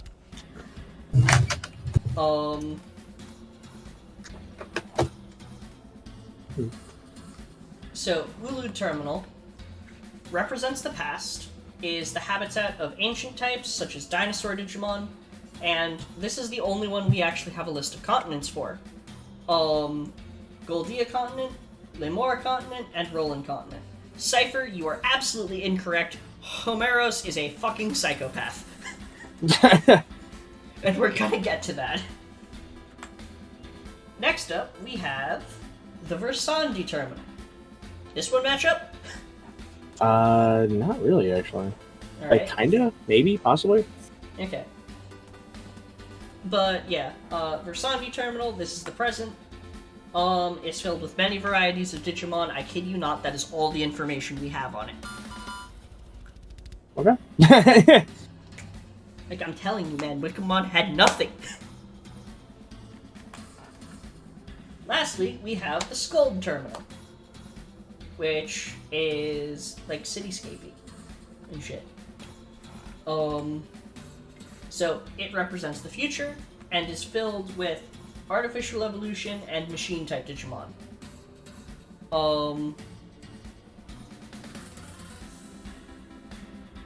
So, Ulud Terminal represents the past, is the habitat of ancient types such as dinosaur Digimon, and this is the only one we actually have a list of continents for. Goldia continent, Lemora continent, and Roland continent. Cypher, you are absolutely incorrect. Homeros is a fucking psychopath. And we're gonna get to that. Next up, we have the Versandi terminal. This one match up? Not really, actually. All Like, right. kinda? Maybe? Possibly? Okay. But yeah, Versanvi Terminal, this is the present. It's filled with many varieties of Digimon. I kid you not, that is all the information we have on it. Okay. Like, I'm telling you, man, Wikimon had nothing. Lastly, we have the Scold Terminal, which is, like, cityscapey and shit. So, it represents the future, and is filled with artificial evolution and machine-type Digimon.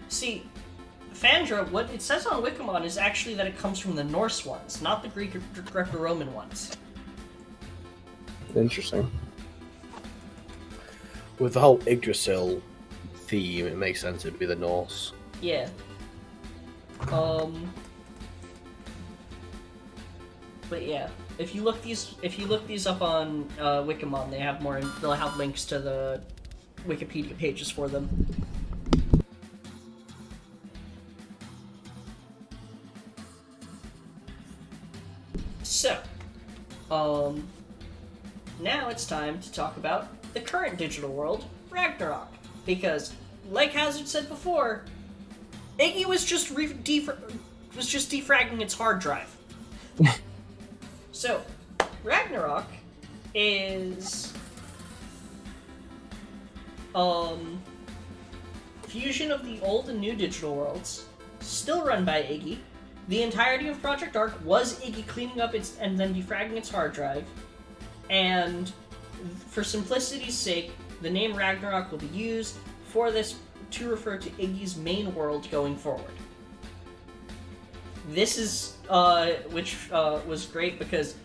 See, Phandra, what it says on Wikimon is actually that it comes from the Norse ones, not the Greco-Roman ones. Interesting. With the whole Yggdrasil theme, it makes sense it'd be the Norse. Yeah. But yeah, if you look these up on Wikimon, they'll have links to the Wikipedia pages for them. So, now it's time to talk about the current digital world, Ragnarok, because, like Hazard said before, Iggy was just defragging its hard drive. So, Ragnarok is fusion of the old and new digital worlds, still run by Iggy. The entirety of Project Arc was Iggy cleaning up its and then defragging its hard drive, and for simplicity's sake, the name Ragnarok will be used for this to refer to Iggy's main world going forward. This is, which was great because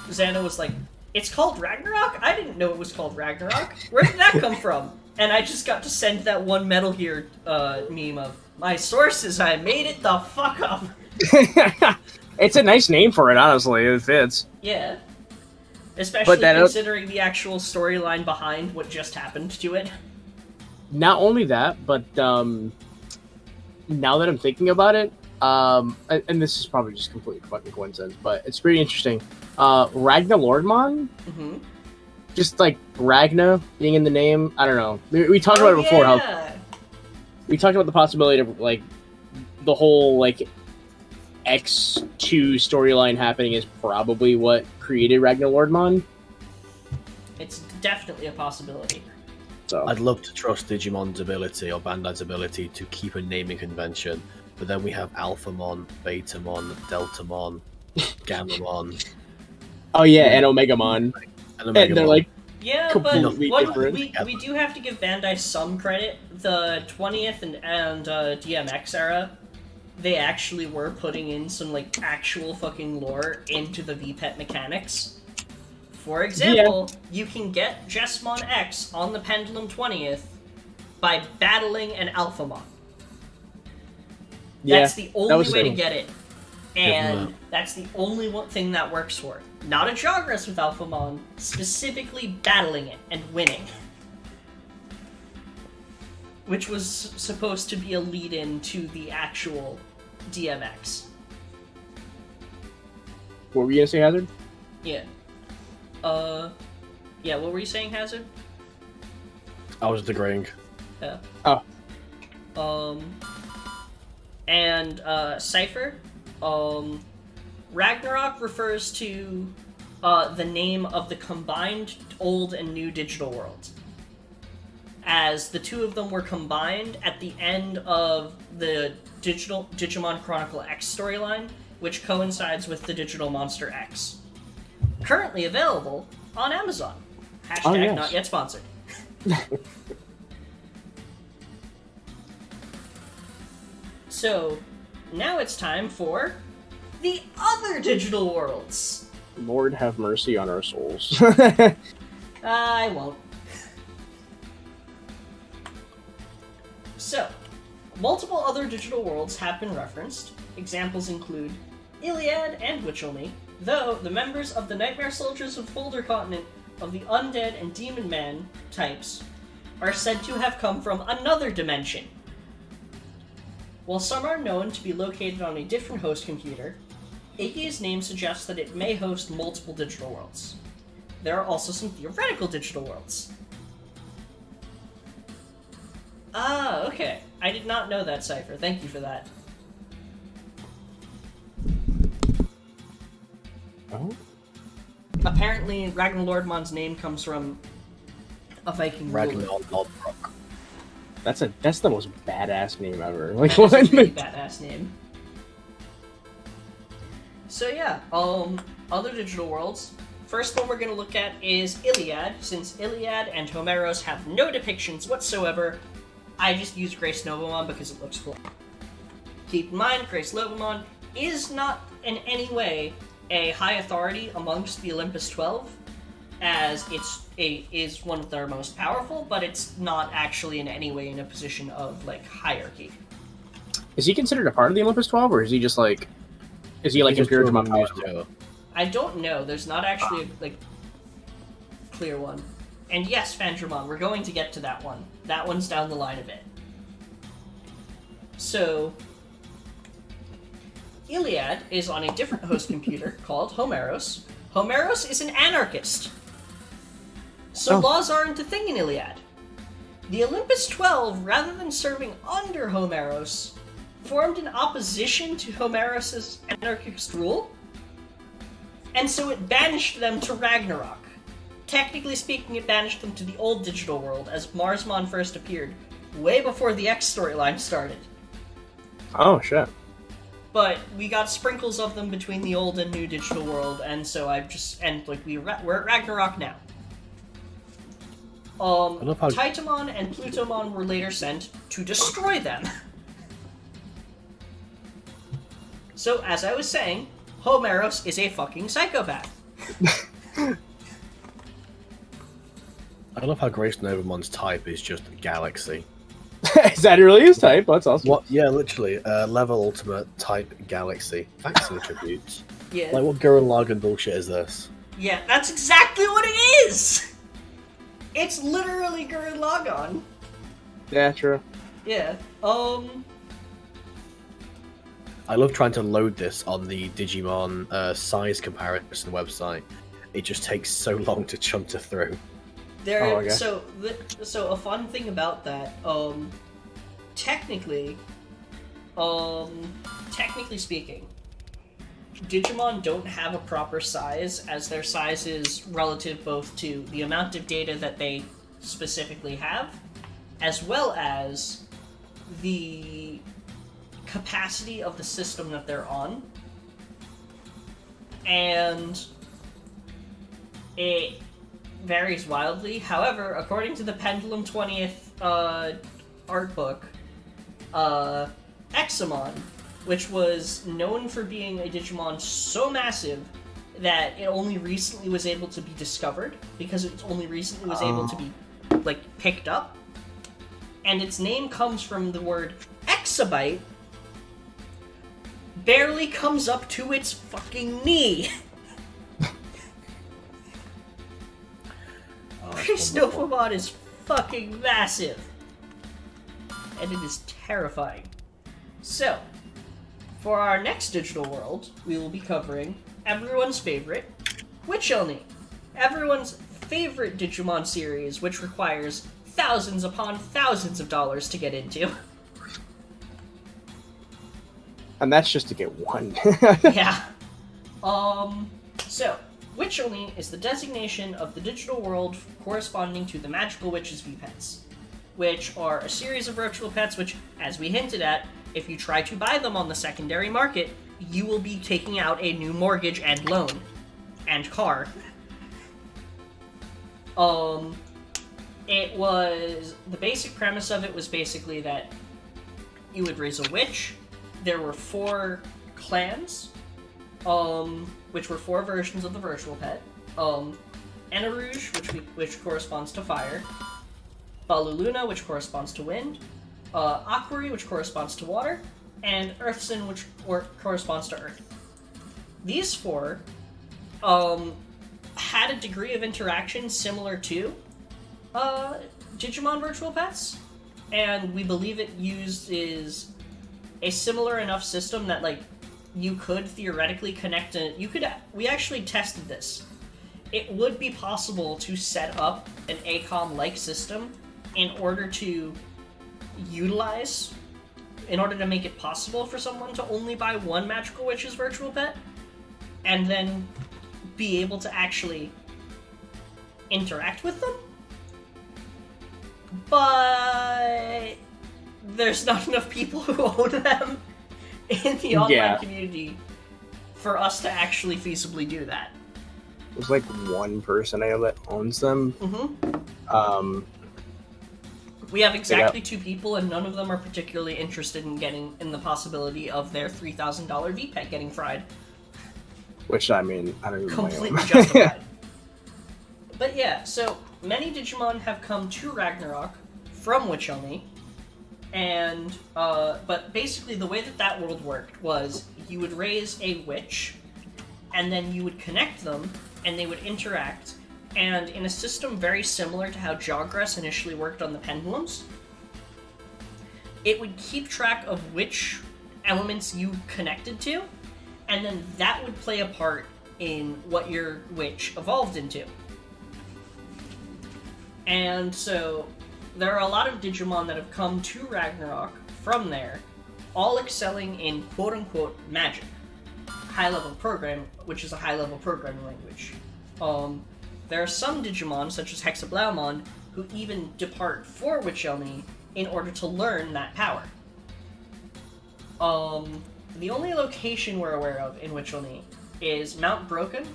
Xana was like, "It's called Ragnarok? I didn't know it was called Ragnarok. Where did that come from?" And I just got to send that one Metal Gear meme of, "My sources, I made it the fuck up." It's a nice name for it, honestly. It fits. Yeah. Especially considering the actual storyline behind what just happened to it. Not only that, but now that I'm thinking about it, and this is probably just completely fucking coincidence, but it's pretty interesting. Ragna Lordmon? Mm-hmm. Just like Ragna being in the name, I don't know. We talked about it before, how we talked about the possibility of like the whole like X2 storyline happening is probably what created Ragna Lordmon. It's definitely a possibility. So I'd love to trust Digimon's ability or Bandai's ability to keep a naming convention, but then we have Alphamon, Betamon, Deltamon, Gammamon. Oh yeah, and Omegamon. And And they're like, Yeah, completely but different. we do have to give Bandai some credit. The 20th and DMX era, they actually were putting in some like actual fucking lore into the Vpet mechanics. For example, you can get Jesmon X on the Pendulum 20th by battling an Alphamon. That's the only way to get it. And that's the only one thing that works for it. Not a Jogress with Alphamon, specifically battling it and winning. Which was supposed to be a lead-in to the actual DMX. What were you gonna say, Hazard? Yeah. Yeah, what were you saying, Hazard? I was agreeing. Yeah. Oh. And, Cypher, Ragnarok refers to, the name of the combined old and new digital world. As the two of them were combined at the end of the Digimon Chronicle X storyline, which coincides with the Digital Monster X. Currently available on Amazon. Hashtag not yet sponsored. So, now it's time for the other digital worlds. Lord have mercy on our souls. I won't. So, multiple other digital worlds have been referenced. Examples include Iliad and Witchelmy, though the members of the Nightmare Soldiers of Boulder Continent of the Undead and Demon Man types are said to have come from another dimension. While some are known to be located on a different host computer, Iggy's name suggests that it may host multiple digital worlds. There are also some theoretical digital worlds. Ah, okay. I did not know that, Cypher. Thank you for that. Oh? Apparently, Ragnar Lordmann's name comes from a Viking ruler. That's the most badass name ever. Like, That is what? a really badass name. So yeah, other digital worlds. First one we're going to look at is Iliad. Since Iliad and Homeros have no depictions whatsoever, I just use Grace Novamon because it looks cool. Keep in mind, Grace Novamon is not in any way a high authority amongst the Olympus 12, as it is one of their most powerful, but it's not actually in any way in a position of, like, hierarchy. Is he considered a part of the Olympus 12, or is he just like... Is he like inferior to my power? I don't know. There's not actually a, like, clear one. And yes, Fandramon, we're going to get to that one. That one's down the line a bit. So, Iliad is on a different host computer called Homeros. Homeros is an anarchist. So laws aren't a thing in Iliad. The Olympus 12, rather than serving under Homeros, formed in opposition to Homeros' anarchist rule, and so it banished them to Ragnarok. Technically speaking, it banished them to the old digital world, as Marsmon first appeared, way before the X storyline started. Oh, shit. But we got sprinkles of them between the old and new digital world, and so we're at Ragnarok now. Titamon and Plutomon were later sent to destroy them. So, as I was saying, Homeros is a fucking psychopath. I love how Grace Novamon's type is just Galaxy. Is that really his type? That's awesome. What? Yeah, literally. Level Ultimate type Galaxy. Vaccine attributes. Yeah. Like, what Gurren Lagann bullshit is this? Yeah, that's exactly what it is! It's literally Gurren Lagann. Yeah, true. Yeah. I love trying to load this on the Digimon size comparison website. It just takes so long to chunter through. So a fun thing about that, technically speaking, Digimon don't have a proper size, as their size is relative both to the amount of data that they specifically have, as well as the capacity of the system that they're on. And it varies wildly. However, according to the Pendulum 20th art book, Examon, which was known for being a Digimon so massive that it only recently was able to be discovered, because it only recently was able to be, like, picked up, and its name comes from the word exabyte, barely comes up to its fucking knee. Snowfobot is fucking massive. And it is terrifying. So, for our next digital world, we will be covering everyone's favorite, Witch Only. Everyone's favorite Digimon series, which requires thousands upon thousands of dollars to get into. And that's just to get one. Yeah. So, Witch Only is the designation of the digital world corresponding to the magical witch's Vpets, which are a series of virtual pets which, as we hinted at, if you try to buy them on the secondary market, you will be taking out a new mortgage and loan. And car. It was... The basic premise of it was basically that you would raise a witch. There were 4 clans, which were 4 versions of the virtual pet. Enarouge, which corresponds to fire. Baluluna, which corresponds to wind. Aquari, which corresponds to water. And Earthsen, which corresponds to earth. These 4 had a degree of interaction similar to Digimon virtual pets, and we believe it uses a similar enough system that, like, you could theoretically connect we actually tested this. It would be possible to set up an ACOM-like system in order to make it possible for someone to only buy one Magical Witch's virtual pet, and then be able to actually interact with them. But there's not enough people who own them in the online community for us to actually feasibly do that. There's like one person I know that owns them. Mm-hmm. We have exactly 2 people, and none of them are particularly interested in the possibility of their $3,000 Vpet getting fried. Which, I mean, I don't even completely justified. But yeah, so many Digimon have come to Ragnarok from Witch Only, and but basically the way that world worked was you would raise a witch, and then you would connect them, and they would interact, and in a system very similar to how Jogress initially worked on the pendulums, it would keep track of which elements you connected to, and then that would play a part in what your witch evolved into. And so there are a lot of Digimon that have come to Ragnarok from there, all excelling in quote-unquote magic, high-level programming, which is a high-level programming language. There are some Digimon, such as Hexablaumon, who even depart for Witch Elni in order to learn that power. The only location we're aware of in Witch Elni is Mount Broken,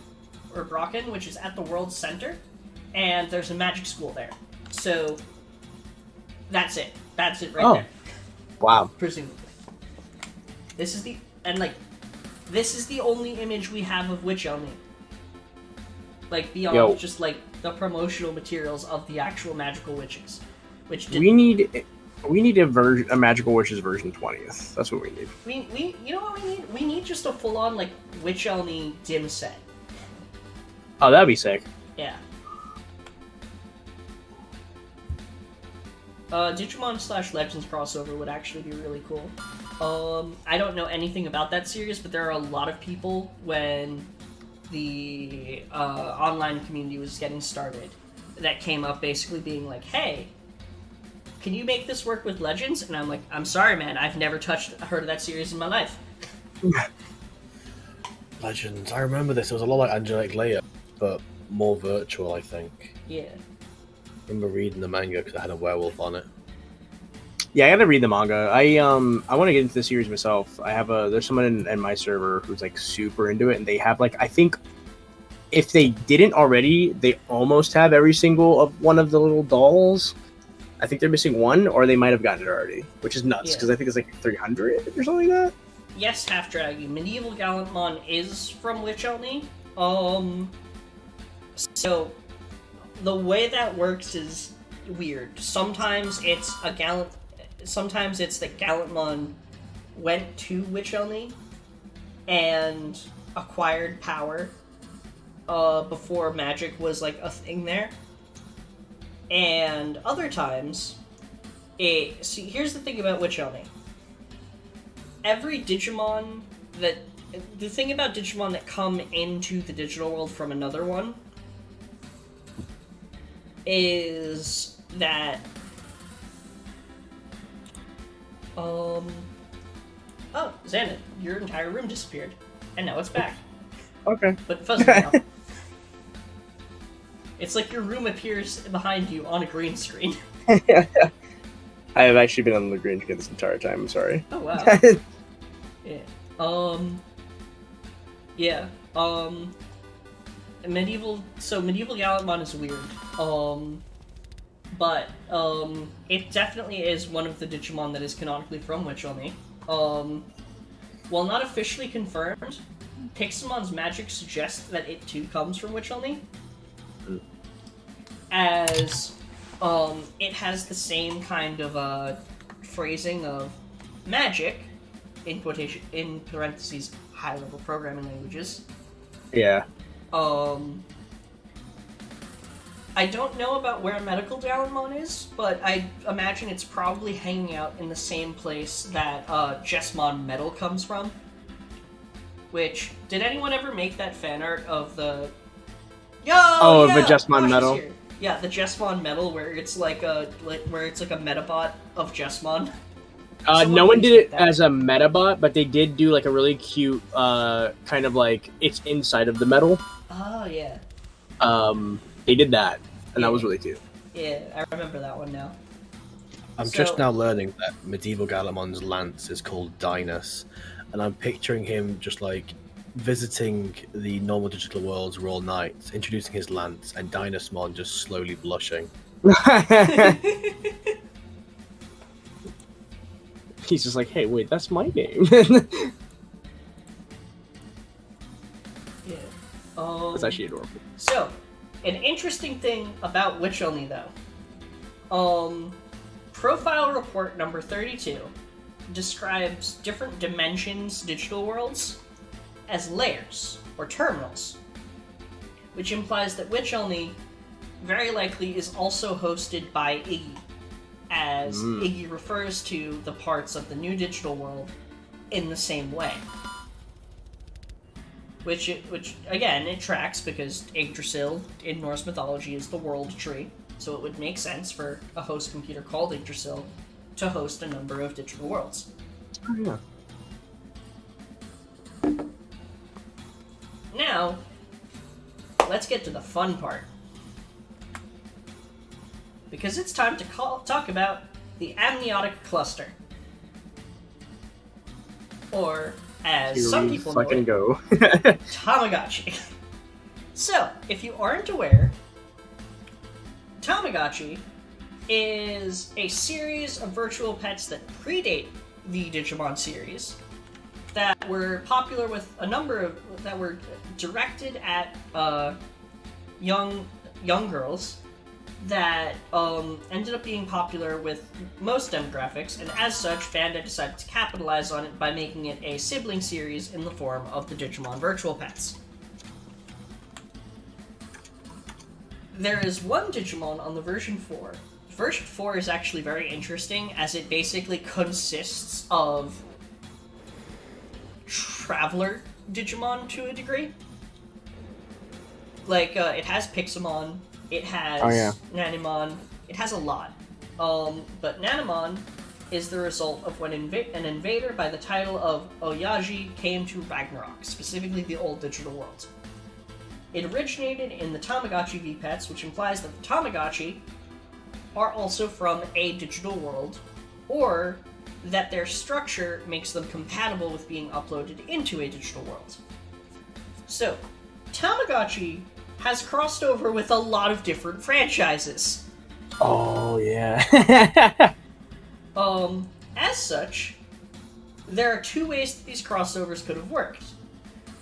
which is at the world's center, and there's a magic school there. So, that's it. That's it right there. Wow. Presumably. This is the only image we have of Witch Elni. Like, beyond just, like, the promotional materials of the actual magical witches. We need a Magical Witches version 20th. That's what we need. We you know what we need? We need just a full-on, like, Witch Elni dim set. Oh, that'd be sick. Yeah. Digimon/Legends crossover would actually be really cool. I don't know anything about that series, but there are a lot of people when the online community was getting started that came up basically being like, hey, can you make this work with Legends? And I'm like, I'm sorry, man, I've never heard of that series in my life. Legends. I remember this. It was a lot like Angelic Layer, but more virtual, I think. Yeah. I remember reading the manga because I had a werewolf on it. Yeah, I gotta read the manga. I want to get into the series myself. There's someone in my server who's like super into it, and they have like, I think if they didn't already, they almost have every single of one of the little dolls. I think they're missing one, or they might have gotten it already, which is nuts because I think it's like 300 or something like that. Yes, Half Dragon. Medieval Gallantmon is from Witch Elni. So the way that works is weird. Sometimes it's that Gallantmon went to Witch Elni and acquired power before magic was like a thing there. And other times, see, here's the thing about Witch Elni. The thing about Digimon that come into the digital world from another one is that, oh, Xanon, your entire room disappeared, and now it's back. Okay. But fuzzy now. It's like your room appears behind you on a green screen. I have actually been on the green screen this entire time. I'm sorry. Oh wow. Yeah. Medieval Gallantmon is weird. But it definitely is one of the Digimon that is canonically from Witch Elni. While not officially confirmed, Pixelmon's magic suggests that it too comes from Witch Elni. As it has the same kind of phrasing of magic, in parentheses, high-level programming languages. Yeah. I don't know about where Medical Gallantmon is, but I imagine it's probably hanging out in the same place that Jessmon Metal comes from. Which, did anyone ever make that fan art of the... the Jessmon she's medal. here. Yeah, the Jessmon medal, where it's like a metabot of Jessmon. No one did it as a metabot, but they did do like a really cute kind of like it's inside of the medal. Oh yeah. They did that, and that was really cute. Yeah, I remember that one now. I'm just now learning that medieval Galamon's lance is called Dinas, and I'm picturing him just like visiting the normal digital world's Royal Knights, introducing his lance, and Dynasmon just slowly blushing. He's just like, hey, wait, that's my name. Yeah. That's actually adorable. So, an interesting thing about Witch Only, though. Profile report number 32 describes different dimensions digital worlds as layers, or terminals, which implies that Witch Only very likely is also hosted by Iggy, as Iggy refers to the parts of the new digital world in the same way. Which again, it tracks because Yggdrasil in Norse mythology is the world tree, so it would make sense for a host computer called Yggdrasil to host a number of digital worlds. Oh, yeah. Now, let's get to the fun part. Because it's time to talk about the amniotic cluster. Or, as Here some we people know fucking it, go. Tamagotchi. So, if you aren't aware, Tamagotchi is a series of virtual pets that predate the Digimon series that were popular with a number of... that were directed at young girls that ended up being popular with most demographics, and as such, Bandai decided to capitalize on it by making it a sibling series in the form of the Digimon virtual pets. There is one Digimon on the version 4. Version 4 is actually very interesting, as it basically consists of traveler Digimon to a degree. Like, it has Pixelmon, it has Nanimon, it has a lot. But Nanimon is the result of when an invader by the title of Oyaji came to Ragnarok, specifically the old digital world. It originated in the Tamagotchi Vpets, which implies that the Tamagotchi are also from a digital world, or that their structure makes them compatible with being uploaded into a digital world. So, Tamagotchi has crossed over with a lot of different franchises. Oh, yeah. As such, there are two ways that these crossovers could have worked.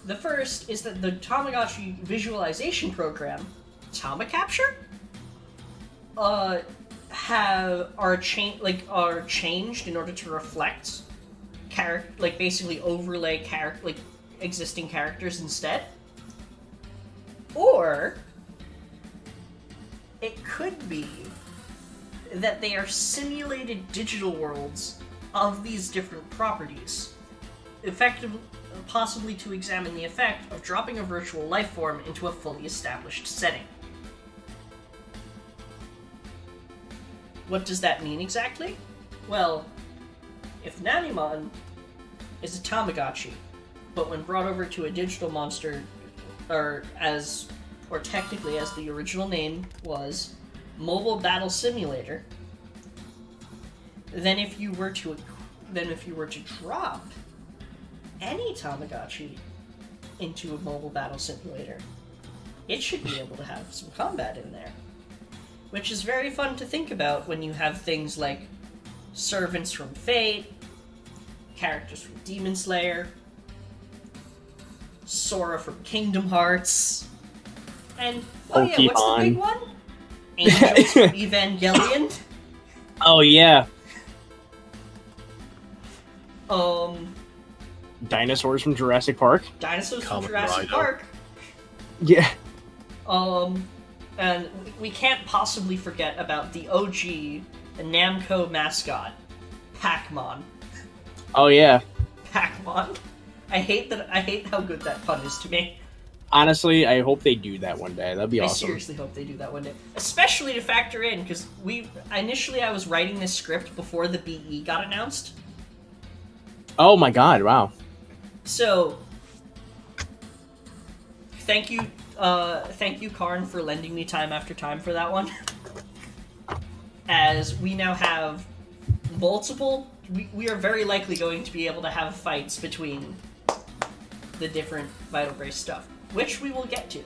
The first is that the Tamagotchi visualization program, Tamacapture, are changed in order to reflect basically overlay existing characters instead. Or it could be that they are simulated digital worlds of these different properties, possibly to examine the effect of dropping a virtual life form into a fully established setting. What does that mean exactly? Well, if Nanimon is a Tamagotchi, but when brought over to a digital monster, or technically as the original name was, Mobile Battle Simulator, then if you were to drop any Tamagotchi into a mobile battle simulator, it should be able to have some combat in there. Which is very fun to think about when you have things like servants from Fate, characters from Demon Slayer, Sora from Kingdom Hearts, and what's the big one? Angels from Evangelion. Oh yeah. Dinosaurs from Jurassic Park. Dinosaurs from Kamen Jurassic Rider. Park. Yeah. And we can't possibly forget about the OG, the Namco mascot, Pac-Mon. Oh yeah. Pac-Mon. I hate how good that pun is to me. Honestly, I hope they do that one day. That'd be I awesome. seriously hope they do that one day. Especially to factor in, because initially I was writing this script before the BE got announced. Oh my god! Wow. So, thank you, Karn, for lending me time after time for that one. As we now have multiple, we are very likely going to be able to have fights between the different Vital Brace stuff, which we will get to.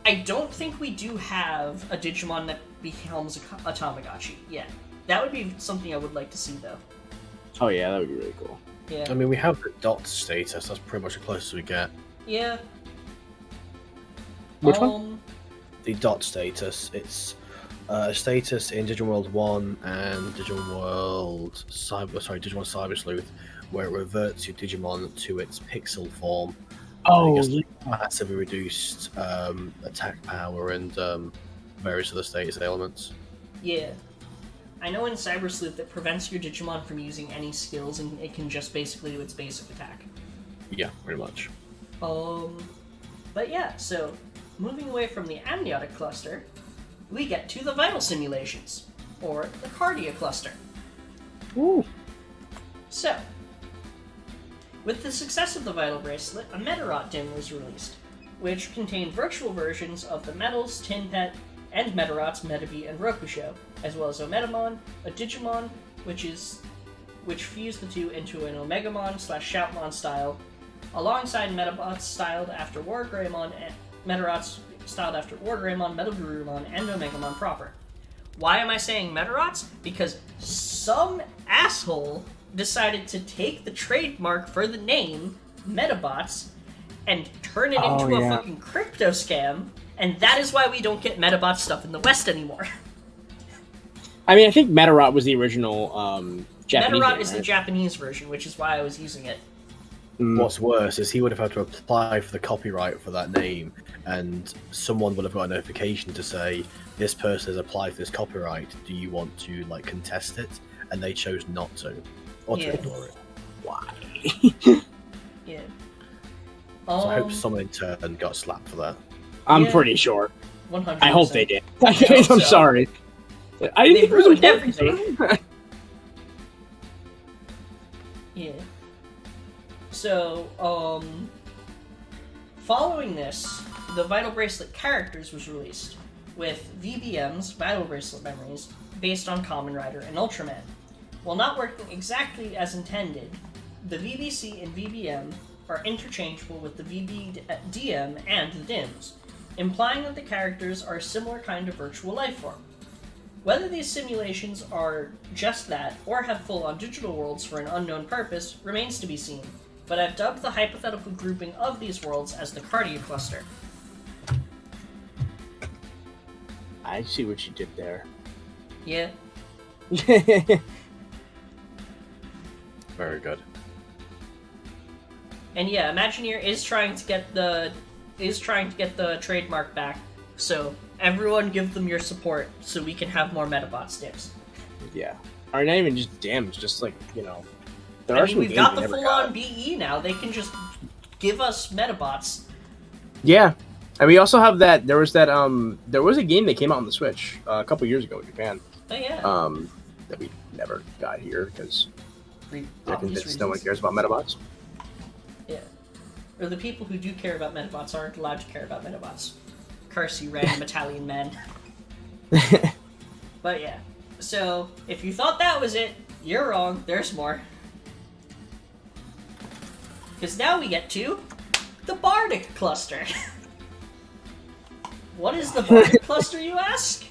I don't think we do have a Digimon that becomes a Tamagotchi yet. That would be something I would like to see, though. Oh yeah, that would be really cool. Yeah. I mean, we have the dot status. That's pretty much the closest we get. Yeah. Which one? The dot status. It's a status in Digimon World 1 and Digimon Cyber Sleuth, where it reverts your Digimon to its pixel form. Oh, It gets massively reduced attack power and various other status elements. Yeah. I know in Cyber Sleuth it prevents your Digimon from using any skills, and it can just basically do its basic attack. Yeah, pretty much. But yeah, so moving away from the amniotic cluster, we get to the vital simulations, or the cardia cluster. Ooh. So, with the success of the Vital Bracelet, a Metarot DIM was released, which contained virtual versions of the Metals, Tin Pet, and Metarots Metabee and Rokusho, as well as Ometamon, a Digimon, which fused the two into an Omegamon/Shoutmon style, alongside Metabots styled after War Greymon, and Metarots styled after War Greymon, Metal Garurumon, and Omegamon proper. Why am I saying Metarots? Because some asshole decided to take the trademark for the name Metabots and turn it into a fucking crypto scam, and that is why we don't get Metabot stuff in the West anymore. I mean, I think Metarot was the original Japanese Metarot name, is the Japanese version, which is why I was using it. What's worse is he would have had to apply for the copyright for that name, and someone would have got a notification to say, this person has applied for this copyright, do you want to contest it? And they chose not to, or to ignore it. Why? Yeah. So I hope someone in turn got slapped for that. I'm pretty sure. 100%. I hope they did. hope I'm so. sorry. I didn't They think it was ruined important. everything. Yeah. So, following this, the Vital Bracelet Characters was released, with VBM's Vital Bracelet memories based on Kamen Rider and Ultraman. While not working exactly as intended, the VBC and VBM are interchangeable with the VBDM and the DIMs, implying that the characters are a similar kind of virtual life form. Whether these simulations are just that, or have full-on digital worlds for an unknown purpose, remains to be seen, but I've dubbed the hypothetical grouping of these worlds as the Cardia Cluster. I see what you did there. Yeah. Very good. And yeah, Imagineer is trying to get the trademark back, so everyone give them your support so we can have more Metabot sticks. Yeah. Or not even just DIMs, just there I are mean, some we've games got we the never full-on got. BE now, they can just give us Metabots. Yeah. And we also have that, there was a game that came out on the Switch a couple years ago in Japan. Oh yeah. That we never got here because they're Obvious convinced no one reasons. cares about Metabots. Yeah. Or the people who do care about Metabots aren't allowed to care about Metabots. Curse you, random Italian men. But yeah. So, if you thought that was it, you're wrong. There's more. Because now we get to the Bardic Cluster. What is the Bardic Cluster, you ask?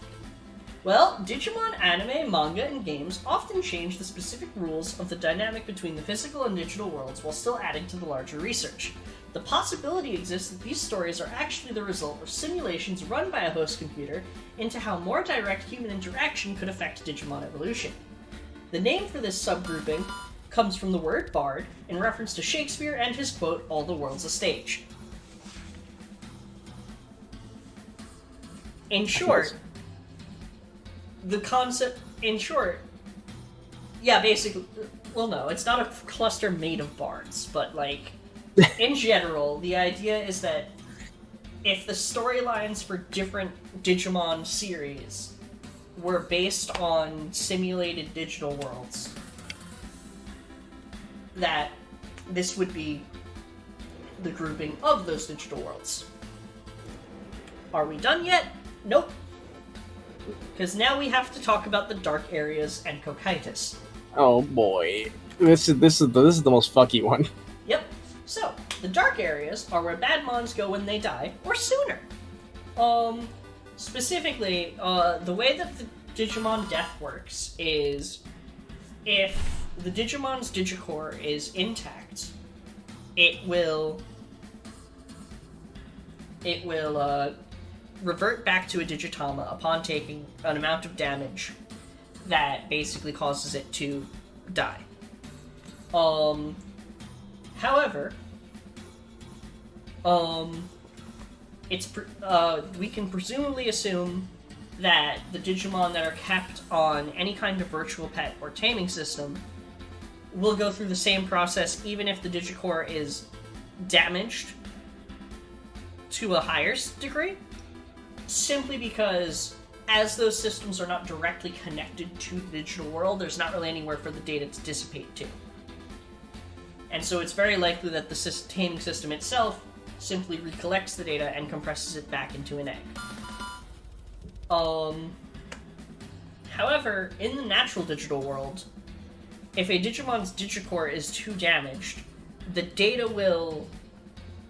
Well, Digimon anime, manga, and games often change the specific rules of the dynamic between the physical and digital worlds while still adding to the larger research. The possibility exists that these stories are actually the result of simulations run by a host computer into how more direct human interaction could affect Digimon evolution. The name for this subgrouping comes from the word bard in reference to Shakespeare and his quote, "All the world's a stage." In short, Yeah, basically. Well, no, it's not a cluster made of barns, but like, in general, the idea is that if the storylines for different Digimon series were based on simulated digital worlds, that this would be the grouping of those digital worlds. Are we done yet? Nope. Because now we have to talk about the dark areas and Cocytus. Oh boy, this is the most fucky one. Yep. So the dark areas are where bad mons go when they die, or sooner. Specifically, the way that the Digimon death works is if the Digimon's Digicore is intact, it will revert back to a Digitama upon taking an amount of damage that basically causes it to die. However, we can presumably assume that the Digimon that are kept on any kind of virtual pet or taming system will go through the same process even if the Digicore is damaged to a higher degree, simply because as those systems are not directly connected to the digital world, there's not really anywhere for the data to dissipate to. And so it's very likely that the taming system itself simply recollects the data and compresses it back into an egg. However, in the natural digital world, if a Digimon's Digicore is too damaged, the data will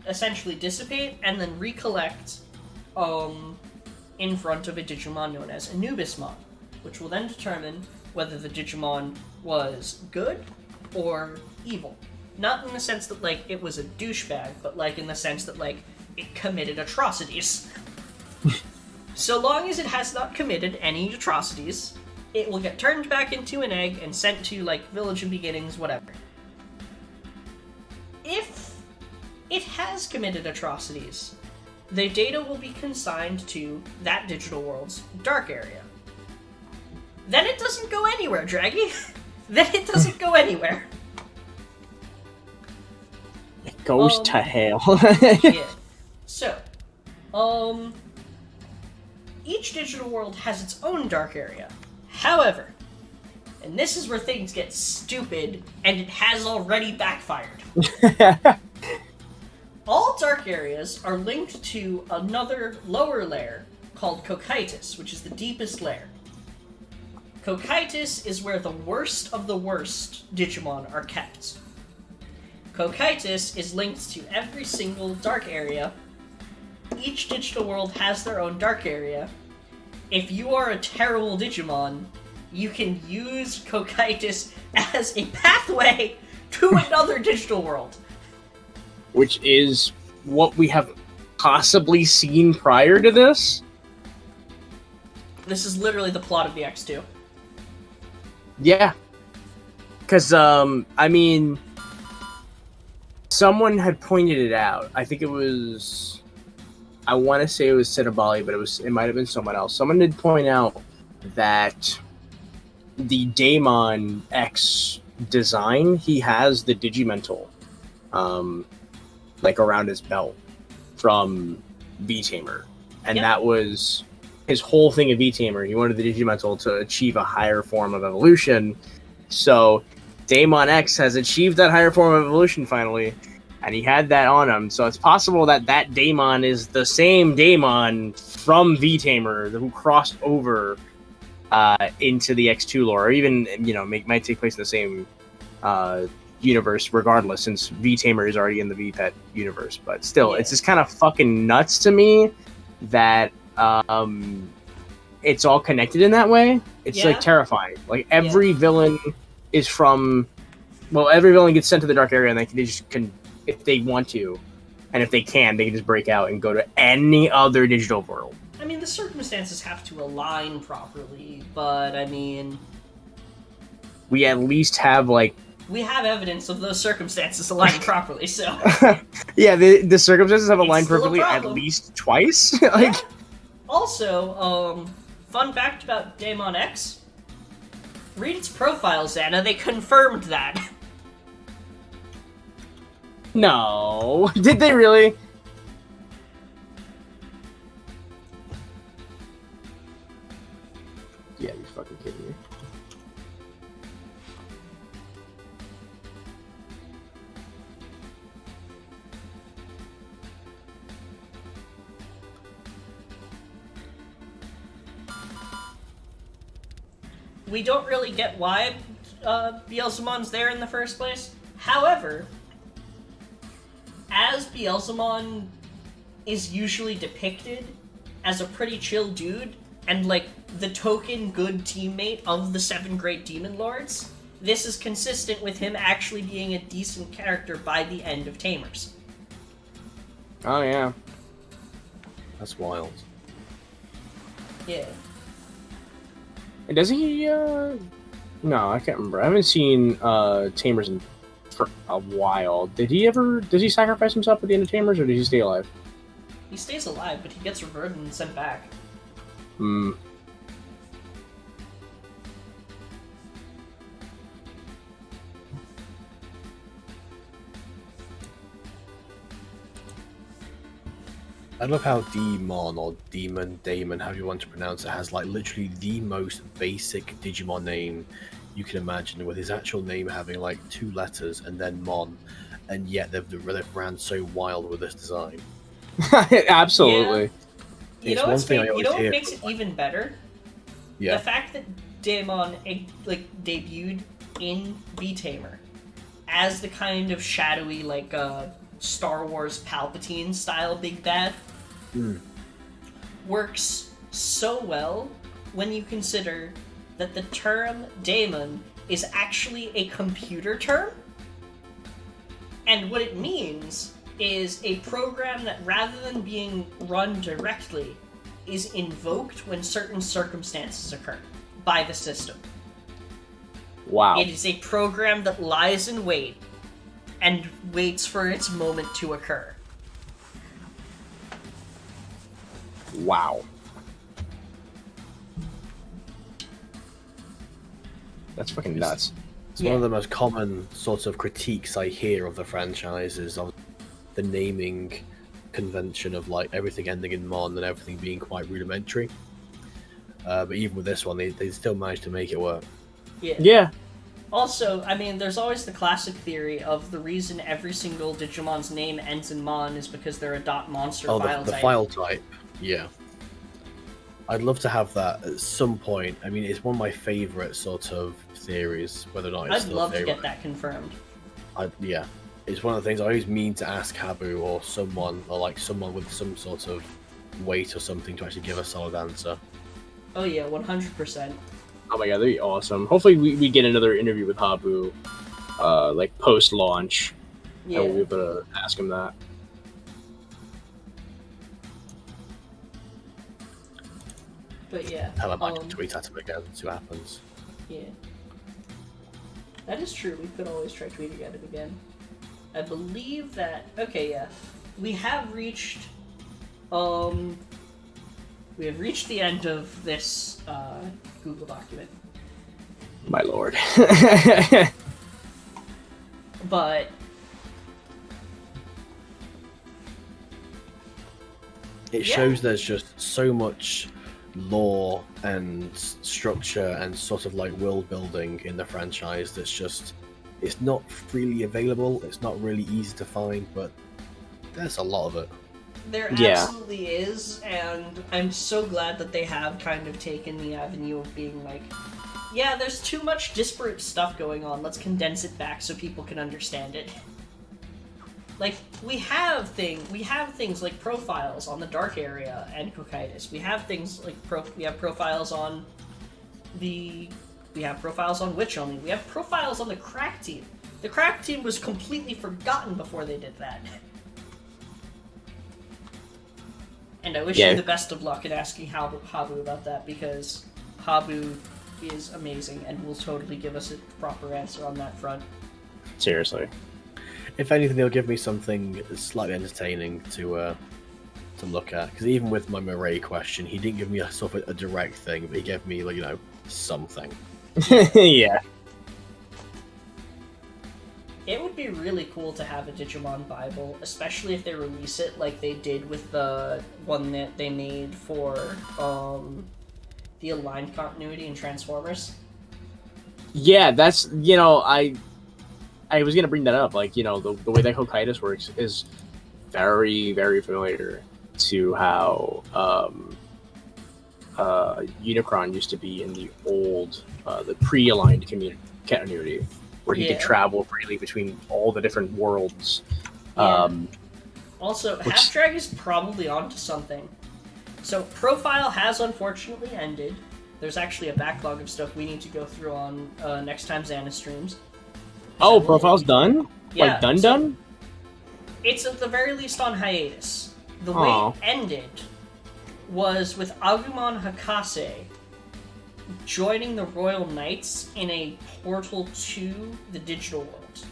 essentially dissipate and then recollect in front of a Digimon known as Anubismon, which will then determine whether the Digimon was good or evil. Not in the sense that, like, it was a douchebag, but, like, in the sense that, like, it committed atrocities. So long as it has not committed any atrocities, it will get turned back into an egg and sent to, like, Village of Beginnings, whatever. If it has committed atrocities, the data will be consigned to that digital world's dark area. Then it doesn't go anywhere, Draggy. Then it doesn't go anywhere. It goes to hell. Yeah. So, each digital world has its own dark area. However, and this is where things get stupid, and it has already backfired. All dark areas are linked to another lower layer called Cocytus, which is the deepest layer. Cocytus is where the worst of the worst Digimon are kept. Cocytus is linked to every single dark area. Each digital world has their own dark area. If you are a terrible Digimon, you can use Cocytus as a pathway to another digital world. Which is what we have possibly seen prior to this. This is literally the plot of the X2. Yeah. Because, I mean, someone had pointed it out. I think it was, I want to say it was Citabali, but it might have been someone else. Someone did point out that the Daemon X design, he has the Digimental, like around his belt from Vtuber. And Yep. that was his whole thing of Vtuber. He wanted the Digimental to achieve a higher form of evolution. So Daemon X has achieved that higher form of evolution finally, and he had that on him. So it's possible that that Daemon is the same Daemon from Vtuber who crossed over into the X2 lore, or even, you know, might take place in the same universe regardless, since Vtuber is already in the Vpet universe. But still, Yeah. it's just kind of fucking nuts to me that it's all connected in that way. It's Yeah. like terrifying. Like every villain is from, well, every villain gets sent to the dark area, and they just can, if they want to, and if they can just break out and go to any other digital world. I mean, the circumstances have to align properly, but I mean, We at least have like, we have evidence of those circumstances aligning properly, so. yeah, the circumstances have It's aligned still a perfectly at problem. least twice. Like, Also, fun fact about Daemon X, Read its profile, Xana. They confirmed that. No, did they really? Yeah, you fucking kidding me. We don't really get why Beelzemon's there in the first place. However, as Beelzemon is usually depicted as a pretty chill dude, and like the token good teammate of the 7 great demon lords, this is consistent with him actually being a decent character by the end of Tamers. Oh yeah. That's wild. Yeah. And does he, No, I can't remember. I haven't seen, Tamers for a while. Does he sacrifice himself at the end of Tamers, or does he stay alive? He stays alive, but he gets reverted and sent back. Hmm. I love how Demon or Damon, however you want to pronounce it, has like literally the most basic Digimon name you can imagine, with his actual name having like 2 letters and then Mon, and yet they've ran so wild with this design. Absolutely. Yeah. You know what makes it even better? Yeah. The fact that Damon debuted in V-Tamer as the kind of shadowy Star Wars Palpatine style big bad works so well when you consider that the term daemon is actually a computer term, and what it means is a program that, rather than being run directly, is invoked when certain circumstances occur by the system. Wow. It is a program that lies in wait and waits for its moment to occur. Wow. That's fucking nuts. It's one of the most common sorts of critiques I hear of the franchises, of the naming convention of like everything ending in Mon and everything being quite rudimentary. But even with this one, they still managed to make it work. Yeah. Also, I mean, there's always the classic theory of the reason every single Digimon's name ends in Mon is because they're a dot monster file the type. file type, yeah. I'd love to have that at some point. I mean, it's one of my favorite sort of theories, whether or not it's I'd still love a to favorite. get that confirmed. Yeah. It's one of the things I always mean to ask Habu or someone, or like someone with some sort of weight or something to actually give a solid answer. Oh yeah, 100%. Oh my god, that'd be awesome. Hopefully we get another interview with Habu, post-launch. Yeah. And we'll be able to ask him that. But yeah. Tell him I can tweet at him again, see what happens. Yeah. That is true, we could always try tweeting at him again. I believe that... Okay, yeah. We have reached... We have reached the end of this, Google document. My lord. But... It shows there's just so much lore and structure and sort of like world building in the franchise that's just... It's not freely available, it's not really easy to find, but there's a lot of it. There absolutely is, and I'm so glad that they have kind of taken the avenue of being like, yeah, there's too much disparate stuff going on, let's condense it back so people can understand it. Like, we have things like profiles on the Dark Area and Cocytus. We have things like we have profiles on Witch Only. We have profiles on the Crack Team. The Crack Team was completely forgotten before they did that. And I wish you the best of luck in asking Habu about that, because Habu is amazing and will totally give us a proper answer on that front. Seriously. If anything, they'll give me something slightly entertaining to look at. Because even with my Murray question, he didn't give me a sort of a direct thing, but he gave me, like, something. Yeah. It would be really cool to have a Digimon Bible, especially if they release it like they did with the one that they made for the Aligned Continuity in Transformers. Yeah, that's, I was gonna bring that up. Like, the way that Hokkaidos works is very, very familiar to how Unicron used to be in the old, the pre-aligned continuity, where he could travel freely between all the different worlds. Yeah. Also, Half-Drag is probably onto something. So, Profile has unfortunately ended. There's actually a backlog of stuff we need to go through on next time Xana streams. Oh, Profile's done? Yeah, like, done? It's at the very least on hiatus. The way it ended was with Agumon Hakase joining the Royal Knights in a portal to the digital world.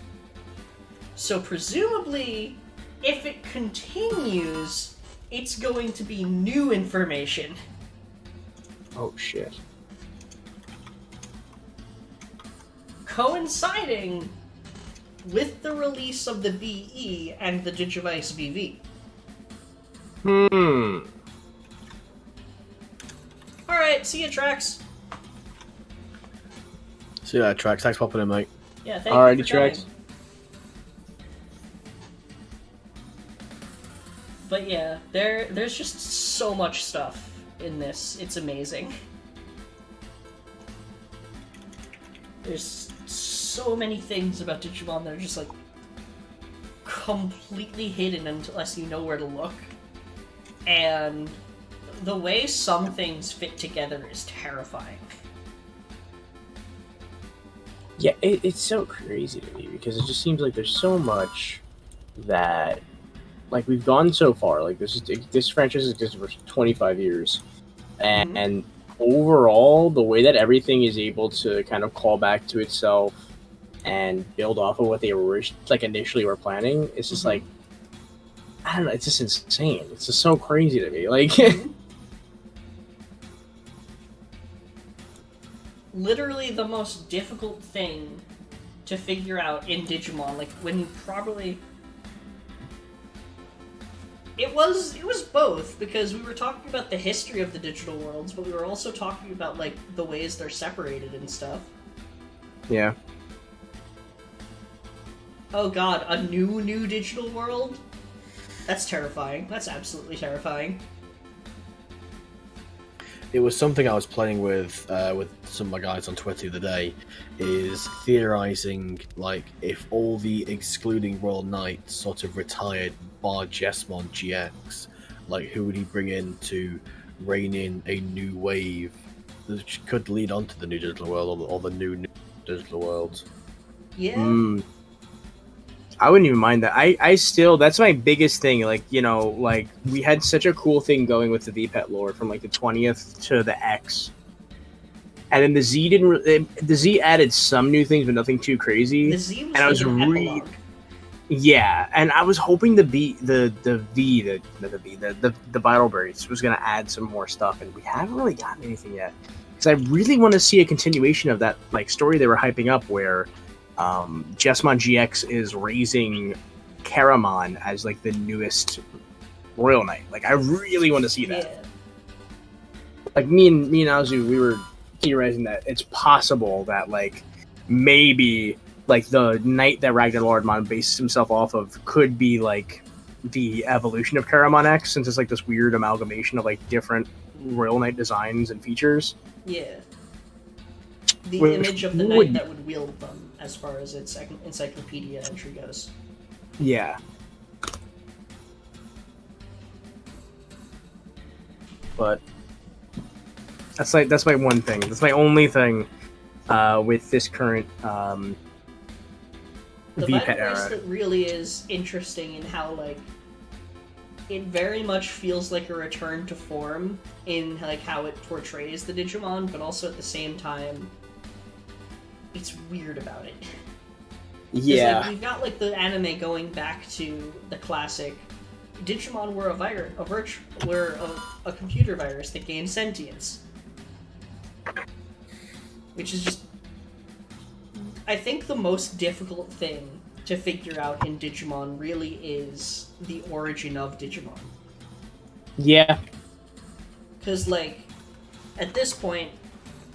So presumably, if it continues, it's going to be new information. Oh, shit. Coinciding with the release of the BE and the Digivice VV. Alright, see ya, Trax. See ya, Trax. Thanks for popping in, mate. Yeah, thank you for coming. Trax. But yeah, there's just so much stuff in this. It's amazing. There's so many things about Digimon that are just, like, completely hidden unless you know where to look. And the way some things fit together is terrifying. Yeah, it's so crazy to me, because it just seems like there's so much that, like, we've gone so far. Like, this franchise has existed for 25 years. And overall, the way that everything is able to kind of call back to itself and build off of what they were, like, initially were planning, it's just like, I don't know, it's just insane. It's just so crazy to me. Like, literally the most difficult thing to figure out in Digimon, like, when you probably... It was both, because we were talking about the history of the digital worlds, but we were also talking about, like, the ways they're separated and stuff. Yeah. Oh god, a new digital world? That's terrifying. That's absolutely terrifying. It was something I was playing with some of my guys on Twitter the other day, is theorizing, like, if all the excluding Royal Knights sort of retired bar Jesmon GX, like, who would he bring in to rein in a new wave that could lead on to the new digital world, or the new digital world? Yeah. I wouldn't even mind that. I still, that's my biggest thing. Like, like, we had such a cool thing going with the Vpet lore from, like, the 20th to the X. And then the Z the Z added some new things, but nothing too crazy. The Z was, and I was epilogue. Yeah, and I was hoping the Vital Breaks was going to add some more stuff, and we haven't really gotten anything yet. Because I really want to see a continuation of that, like, story they were hyping up, where Jesmon GX is raising Karamon as, like, the newest Royal Knight. Like, I really want to see that. Yeah. Like, me and Azu, we were theorizing that it's possible that, like, maybe, like, the knight that Ragnar Lordmon based himself off of could be, like, the evolution of Karamon X, since it's, like, this weird amalgamation of, like, different Royal Knight designs and features. Yeah. The image of the knight that would wield them, as far as its encyclopedia entry goes. Yeah. But that's my one thing. That's my only thing with this current the Vpet era. That really is interesting in how, like, it very much feels like a return to form in, like, how it portrays the Digimon, but also at the same time, it's weird about it. Yeah. Like, we've got, like, the anime going back to the classic Digimon were a computer virus that gained sentience. Which is just I think the most difficult thing to figure out in Digimon really is the origin of Digimon. Yeah. Because, like, at this point,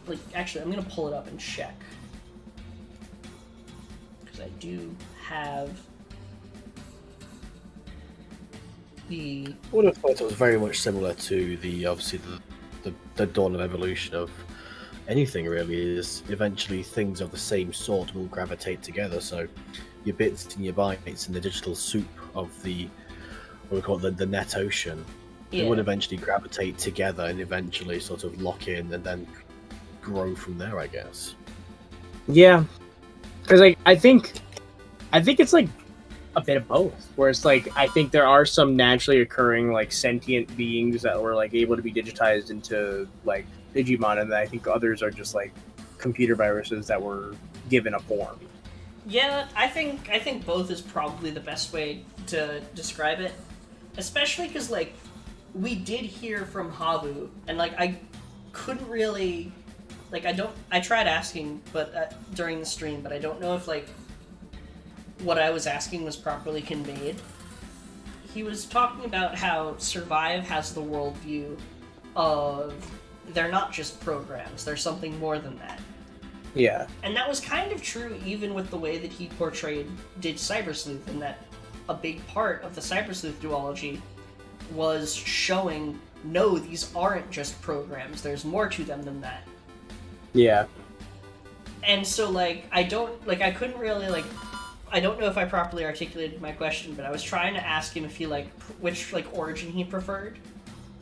like, actually, I'm gonna pull it up and check. Because I do have the... I would have thought it was very much similar to the, obviously, the dawn of evolution of anything, really, is eventually things of the same sort will gravitate together. So your bits and your bytes and the digital soup of the, what we call it, the net ocean, they would eventually gravitate together and eventually sort of lock in and then grow from there, I guess. Yeah. Because, like, I think it's, like, a bit of both. Where it's, like, I think there are some naturally occurring, like, sentient beings that were, like, able to be digitized into, like, Digimon, and then I think others are just, like, computer viruses that were given a form. Yeah, I think both is probably the best way to describe it. Especially because, like, we did hear from Habu, and, like, I couldn't really... Like, I tried asking but during the stream, but I don't know if, like, what I was asking was properly conveyed. He was talking about how Survive has the worldview of they're not just programs, they're something more than that. Yeah. And that was kind of true even with the way that he portrayed Cyber Sleuth, in that a big part of the Cyber Sleuth duology was showing, no, these aren't just programs, there's more to them than that. Yeah. And so, like, I couldn't really, like, I don't know if I properly articulated my question, but I was trying to ask him if he, like, which, like, origin he preferred.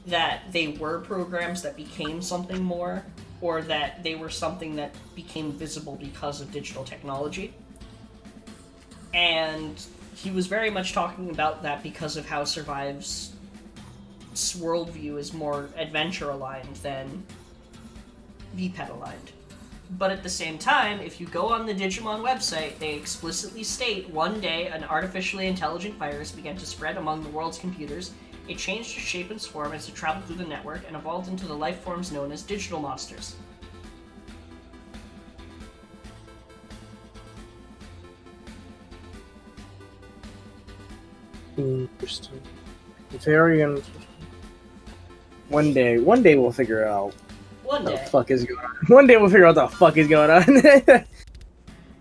That they were programs that became something more, or that they were something that became visible because of digital technology. And he was very much talking about that because of how Survive's worldview is more adventure-aligned than Vpet-aligned. But at the same time, if you go on the Digimon website, they explicitly state, one day an artificially intelligent virus began to spread among the world's computers. It changed its shape and form as it traveled through the network and evolved into the life forms known as digital monsters. Interesting. Very interesting. One day we'll figure out One day. what the fuck is going on. One day we'll figure out what the fuck is going on.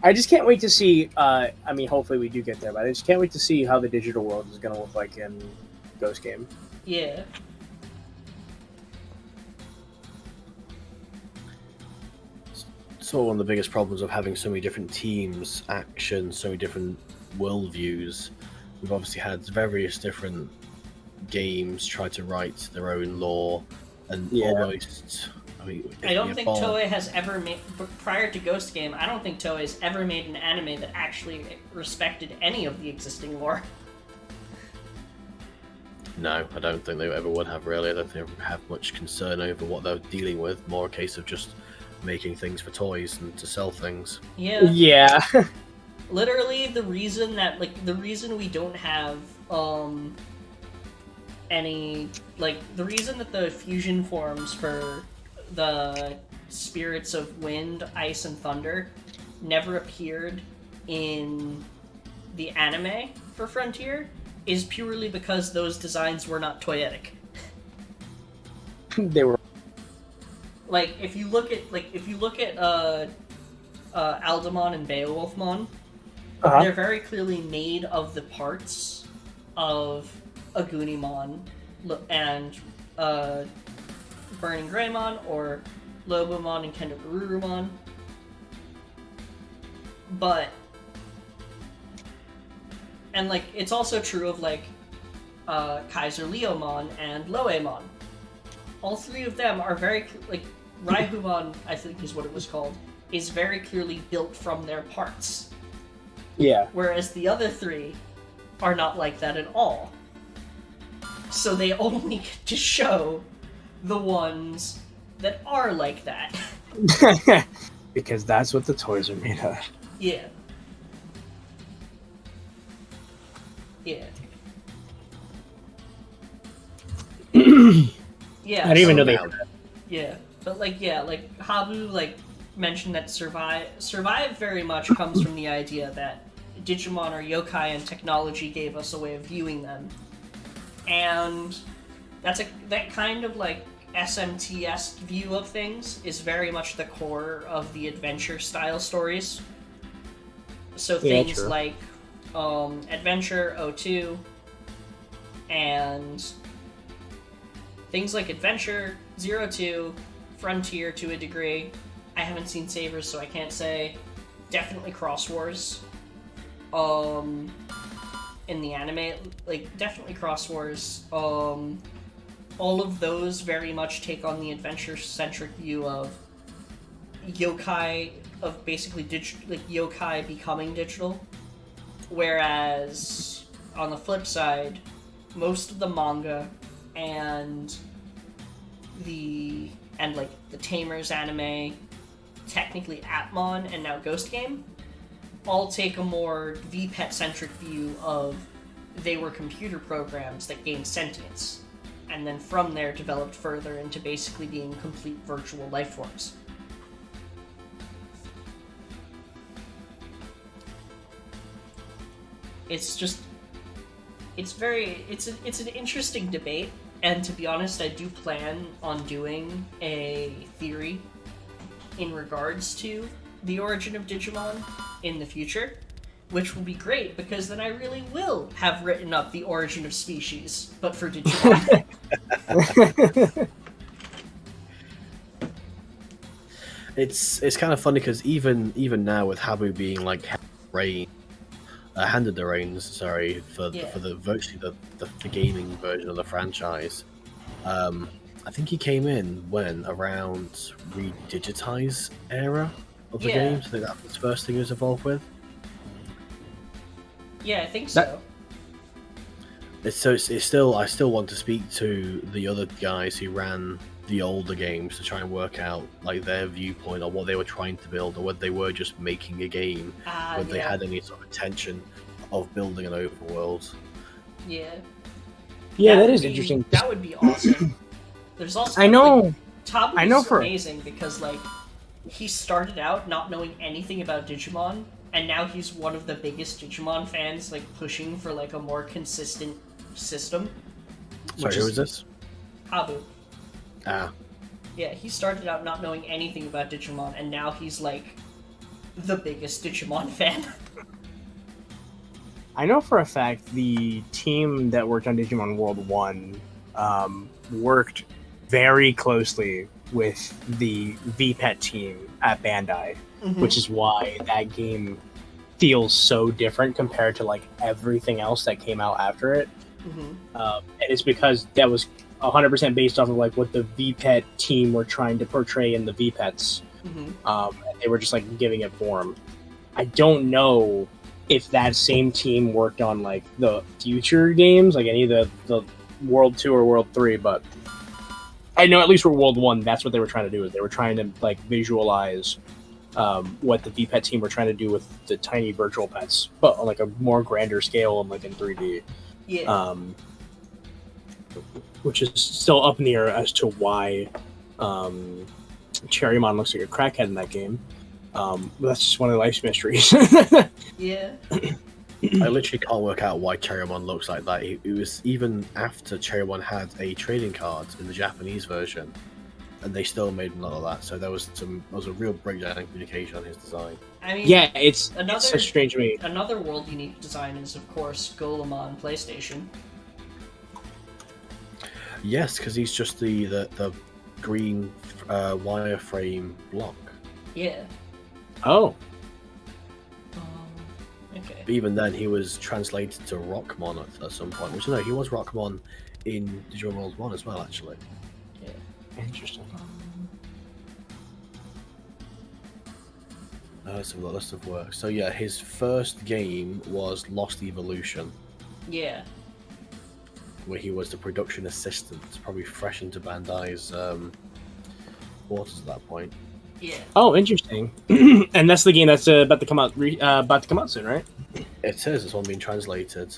I just can't wait to see, I mean, hopefully we do get there, but I just can't wait to see how the digital world is going to look like in Ghost Game. Yeah. So one of the biggest problems of having so many different teams, actions, so many different worldviews. We've obviously had various different games try to write their own lore, and almost... I mean, I don't think Toei has ever made, prior to Ghost Game, I don't think Toei's ever made an anime that actually respected any of the existing lore. No, I don't think they ever would have, really. I don't think they have much concern over what they're dealing with. More a case of just making things for toys and to sell things. Yeah. Yeah. Literally, the reason we don't have, any, like, the reason that the fusion forms for the spirits of wind, ice, and thunder never appeared in the anime for Frontier is purely because those designs were not toyetic. They were. Like, if you look at Aldemon and Beowulfmon, they're very clearly made of the parts of Agunimon and Burning Greymon, or Lobomon and Kendogarurumon. But, and, like, it's also true of, like, Kaiser Leomon and Loemon. All three of them are very, like, Raihumon, I think is what it was called, is very clearly built from their parts. Yeah. Whereas the other three are not like that at all. So they only get to show the ones that are like that. Because that's what the toys are made of. Yeah. Yeah. Yeah. I didn't even know they had that. Yeah. But, like, yeah, like, Habu, like, mention that Survive very much comes from the idea that Digimon are yokai and technology gave us a way of viewing them. And that kind of like SMT-esque view of things is very much the core of the adventure style stories. So things like Adventure, O2, and things like Adventure, Zero Two, Frontier to a degree. I haven't seen Sabers, so I can't say. Definitely Cross Wars. In the anime, like, definitely Cross Wars. All of those very much take on the adventure-centric view of yokai, of basically yokai becoming digital. Whereas, on the flip side, most of the manga and the Tamers anime, technically Atmon, and now Ghost Game, all take a more Vpet-centric view of they were computer programs that gained sentience, and then from there developed further into basically being complete virtual life forms. It's an interesting debate, and to be honest, I do plan on doing a theory in regards to the origin of Digimon in the future, which will be great because then I really will have written up the origin of species, but for Digimon. It's kind of funny because even now with Habu being like handed the reins, for the virtually the gaming version of the franchise. I think he came in around Redigitize era of the game. So I think that was the first thing he was involved with. Yeah, I think so. I still want to speak to the other guys who ran the older games to try and work out like their viewpoint on what they were trying to build, or whether they were just making a game, whether they had any sort of intention of building an overworld. Yeah, that is interesting. That would be awesome. There's also Tabu is amazing because like he started out not knowing anything about Digimon, and now he's one of the biggest Digimon fans, like pushing for like a more consistent system. Sorry, who is this? Habu. Ah. Yeah, he started out not knowing anything about Digimon, and now he's like the biggest Digimon fan. I know for a fact the team that worked on Digimon World 1 worked very closely with the Vpet team at Bandai, which is why that game feels so different compared to like everything else that came out after it. And it's because that was 100% based off of like what the Vpet team were trying to portray in the Vpets. And they were just like giving it form. I don't know if that same team worked on like the future games, like any of the World 2 or World 3, but I know at least for World 1, that's what they were trying to do. Is they were trying to like visualize what the Vpet team were trying to do with the tiny virtual pets, but on like a more grander scale and like in 3D. Yeah. Which is still up in the air as to why Cherrymon looks like a crackhead in that game. That's just one of the life's mysteries. Yeah. I literally can't work out why Cherrymon looks like that. It was even after Cherrymon had a trading card in the Japanese version, and they still made none of that. So there was a real breakdown in communication on his design. I mean, yeah, it's so strange to me. Another world unique design is, of course, Golemon PlayStation. Yes, because he's just the green wireframe block. Yeah. Oh. Okay. But even then, he was translated to Rockmon at some point. Which, no, he was Rockmon in Digimon World 1 as well, actually. Yeah. Interesting. So the list of work. So yeah, his first game was Lost Evolution. Yeah. Where he was the production assistant, probably fresh into Bandai's quarters at that point. Yeah. Oh, interesting. And that's the game that's about to come out soon, right? It says it's one being translated.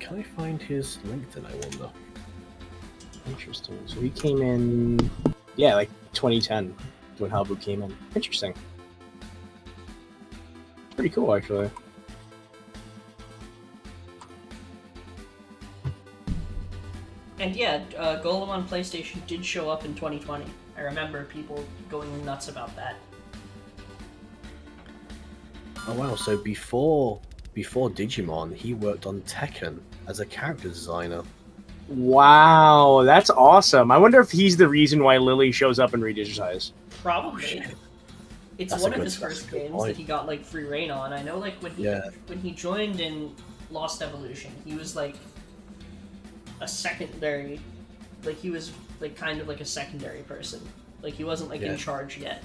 Can I find his LinkedIn? I wonder. Interesting. So he came in, like 2010. when Habu came in. Interesting. Pretty cool, actually. And yeah, Golem on PlayStation did show up in 2020. I remember people going nuts about that. Oh wow! So before Digimon, he worked on Tekken as a character designer. Wow, that's awesome. I wonder if he's the reason why Lily shows up in Redigitize. Probably. shit. It's That's one a of good- his that's first a good games point. that he got like free reign on. I know like when he joined in Lost Evolution, he was like a secondary, like he was like kind of like a secondary person. Like he wasn't like in charge yet.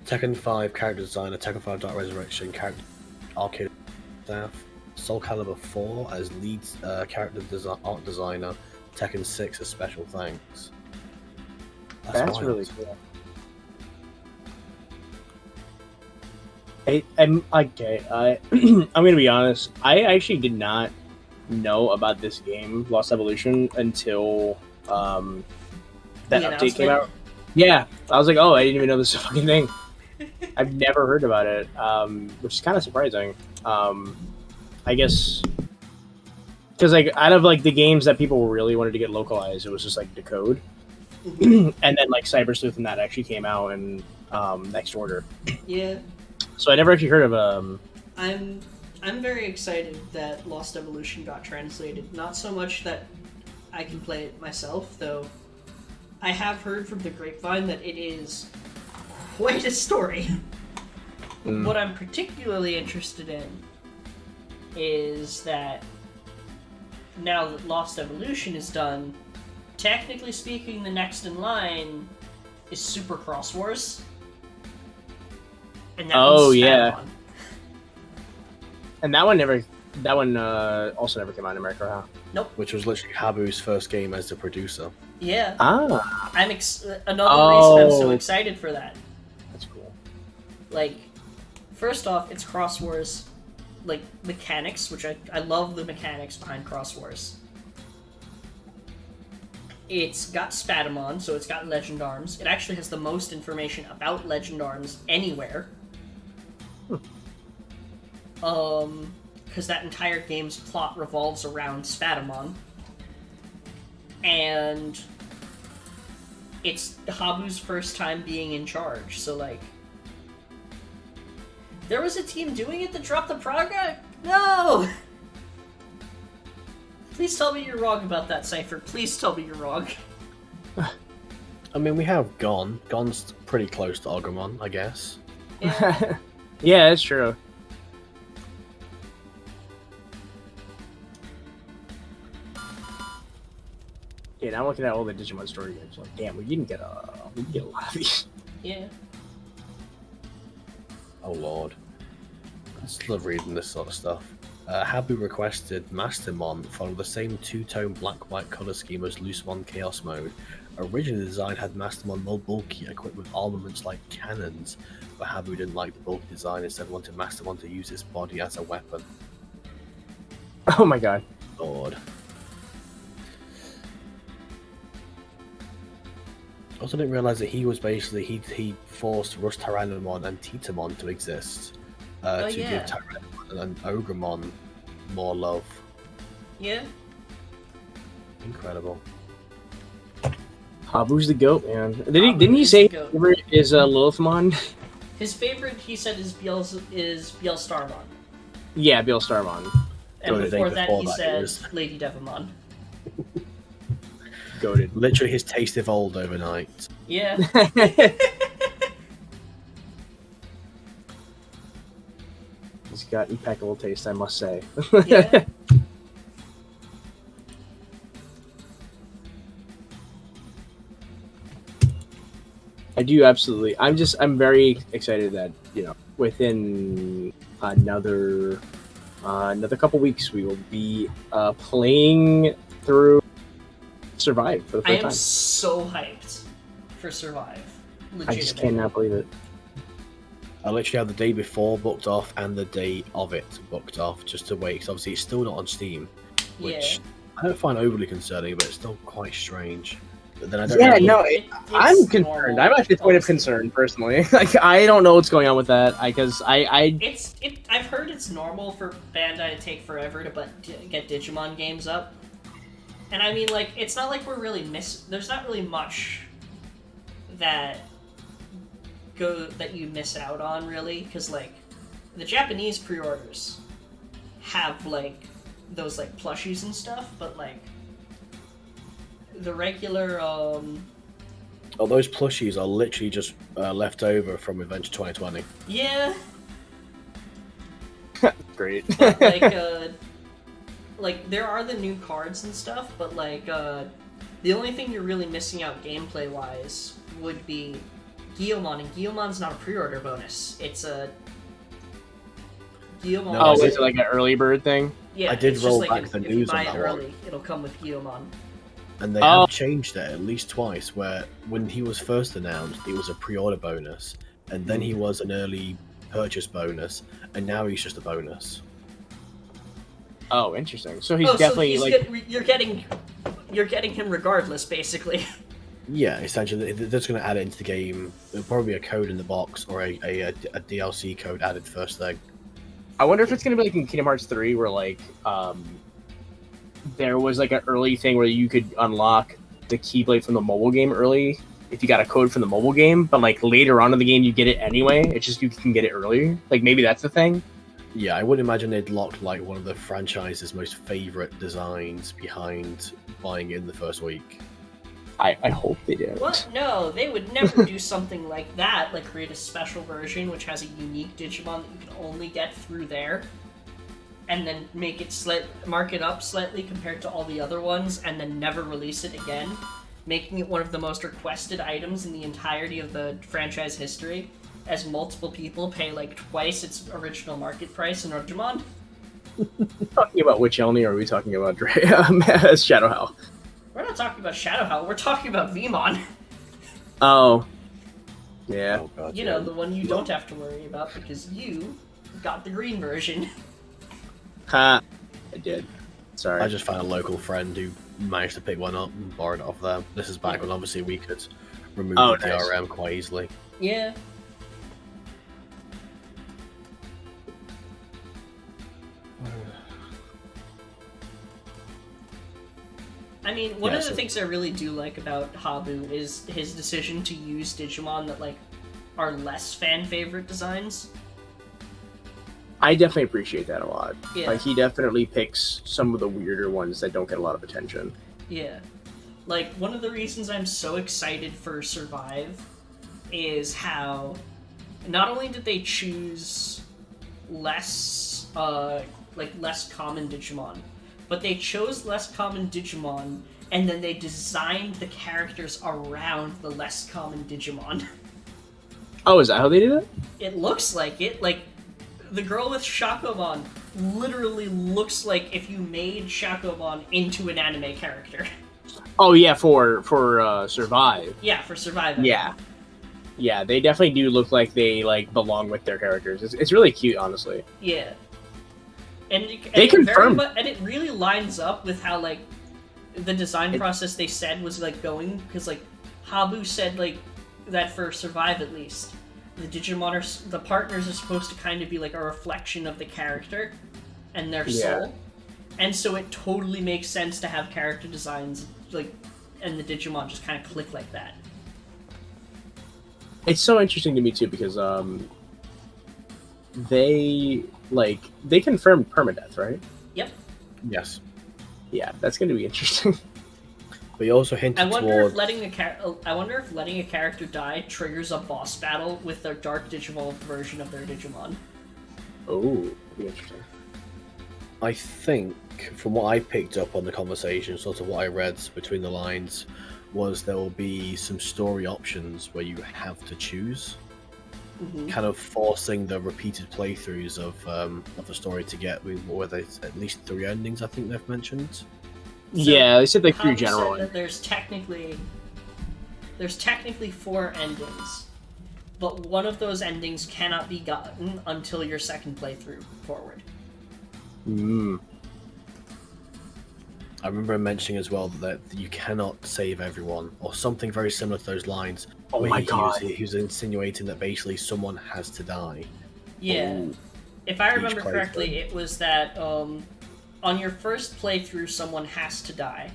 Tekken 5 character designer, Tekken 5 Dark Resurrection character arcade staff, Soul Calibur 4 as lead character art designer, Tekken 6 as special thanks. That's wild. really cool. I'm gonna be honest. I actually did not know about this game, Lost Evolution, until that The update came announcement? out. Yeah, I was like, oh, I didn't even know this was a fucking thing. I've never heard about it, which is kind of surprising. I guess because like out of like the games that people really wanted to get localized, it was just like Decode, and then like Cyber Sleuth and that actually came out in Next Order. Yeah, So I never actually heard of I'm very excited that Lost Evolution got translated. Not so much that I can play it myself, though. I have heard from the grapevine that it is quite a story. What I'm particularly interested in is that now that Lost Evolution is done, technically speaking, the next in line is Super Cross Wars. And that Oh, one's yeah. Spatamon. and that one also never came out in America, huh? Which was literally Habu's first game as the producer. Yeah. Ah, I'm another reason I'm so Oh. excited for that. that's cool. Like, first off, it's Cross Wars, like, mechanics, which I love the mechanics behind Cross Wars. It's got Spatamon, so it's got Legend Arms. It actually has the most information about Legend Arms anywhere. Because that entire game's plot revolves around Spatamon. And it's Habu's first time being in charge, so like... There was a team doing it that dropped the project? No! Please tell me you're wrong about that, Cypher. Please tell me you're wrong. I mean, we have Gon. Gon's pretty close to Agumon, I guess. Yeah. Yeah, that's true. Yeah, now I'm looking at all the Digimon story games. Like, damn, we didn't get a lot of these. Yeah. Oh lord. I just love reading this sort of stuff. Habu requested Mastermon follow the same two-tone black-white color scheme as Loosmon Chaos Mode. Originally, the design had Mastermon more bulky, equipped with armaments like cannons, but Habu didn't like the bulky design, instead wanted Mastermon to use his body as a weapon. Oh my god. Lord. I also didn't realize that he was basically he forced Rust Tyrannomon and Titamon to exist to yeah. give Tyrannomon and Ogremon more love. Yeah. Incredible. Habu's the goat, man. Habu Didn't he is say the his goat. favorite is Lilithmon? His favorite, he said, is Bielstarmon. Yeah, Bill Starmon. And Goated. before that, Before he that, said it was- Lady Devamon. Goated. Literally, his taste evolved overnight. Yeah. He's got impeccable taste, I must say. Yeah. I do absolutely. I'm very excited that, within another couple weeks we will be playing through Survive for the I first am time. so hyped for Survive. I just Legitimately. cannot believe it. I literally have the day before booked off and the day of it booked off just to wait, because obviously it's still not on Steam, which I don't find overly concerning, but it's still quite strange. But then I don't Yeah, know. no, I'm It's concerned. normal, I'm at the point of honestly. concern personally. Like, I don't know what's going on with that. Because I've heard it's normal for Bandai to take forever to get Digimon games up. And I mean, like, it's not like we're really there's not really much that you miss out on, really, because, like, the Japanese pre-orders have, like, those, like, plushies and stuff, but, like, the regular, Oh, those plushies are literally just left over from Adventure 2020. yeah, great. but, like, there are the new cards and stuff, but, like, the only thing you're really missing out gameplay-wise would be Guillemon, and Guillemon's not a pre-order bonus. It's a... Guillemon... No, is it like an early bird thing? Yeah, I did it's roll just like back the if you news buy on it that one. early, it'll come with Guillemon. And they Oh. have changed it at least twice, where when he was first announced, it was a pre-order bonus, and then he was an early purchase bonus, and now he's just a bonus. Oh, interesting. So he's Oh, definitely so like. you're getting him regardless, basically. Yeah, essentially, they're just going to add it into the game. There'll probably be a code in the box or a DLC code added first thing. I wonder if it's gonna be like in Kingdom Hearts 3, where like there was like an early thing where you could unlock the Keyblade from the mobile game early if you got a code from the mobile game, but like later on in the game you get it anyway. It's just you can get it earlier. Like maybe that's the thing. Yeah, I wouldn't imagine they'd lock like one of the franchise's most favorite designs behind buying it in the first week. I hope they do. What? No, they would never do something like that, like create a special version which has a unique Digimon that you can only get through there, and then make it mark it up slightly compared to all the other ones, and then never release it again, making it one of the most requested items in the entirety of the franchise history, as multiple people pay like twice its original market price in Digimon. Talking about which only, or are we talking about Shadow Hell? We're not talking about Shadow Hell, we're talking about Vmon. Oh, yeah. Oh, God, You yeah. know, the one you don't have to worry about because you got the green version. Ha! I did. Sorry. I just found a local friend who managed to pick one up and borrowed it off them. This is back when obviously we could remove Oh, the nice. DRM quite easily. Yeah. I mean, one of the things I really do like about Habu is his decision to use Digimon that, like, are less fan-favorite designs. I definitely appreciate that a lot. Yeah. Like, he definitely picks some of the weirder ones that don't get a lot of attention. Yeah. Like, one of the reasons I'm so excited for Survive is how not only did they choose less common Digimon, but they chose less common Digimon, and then they designed the characters around the less common Digimon. Oh, is that how they did it? It looks like it. Like, the girl with Shakomon literally looks like if you made Shakomon into an anime character. Oh yeah, for Survive. Yeah, for Survive. I mean. Yeah. Yeah, they definitely do look like they like belong with their characters. It's really cute, honestly. Yeah. And They confirmed- and it really lines up with how, like, the design process they said was, like, going, because, like, Habu said, like, that for Survive at least, the Digimon the partners are supposed to kind of be like a reflection of the character and their soul. And so it totally makes sense to have character designs, like, and the Digimon just kind of click like that. It's so interesting to me too because they confirmed permadeath, right? Yep. Yes. Yeah, that's going to be interesting. But you also hinted I wonder towards... if letting a character die triggers a boss battle with their Dark Digivolved version of their Digimon. Oh, that'd be interesting. I think, from what I picked up on the conversation, sort of what I read between the lines, was there will be some story options where you have to choose, kind of forcing the repeated playthroughs of the story to get whether it's at least 3 endings. I think they've mentioned. So, yeah, they said like 3 Habu said generally. that there's technically 4 endings, but one of those endings cannot be gotten until your second playthrough forward. Mm. I remember mentioning as well that you cannot save everyone, or something very similar to those lines. Oh where my God. He was insinuating that basically someone has to die. Yeah. Ooh. If I Each remember playthrough. correctly, it was that on your first playthrough, someone has to die,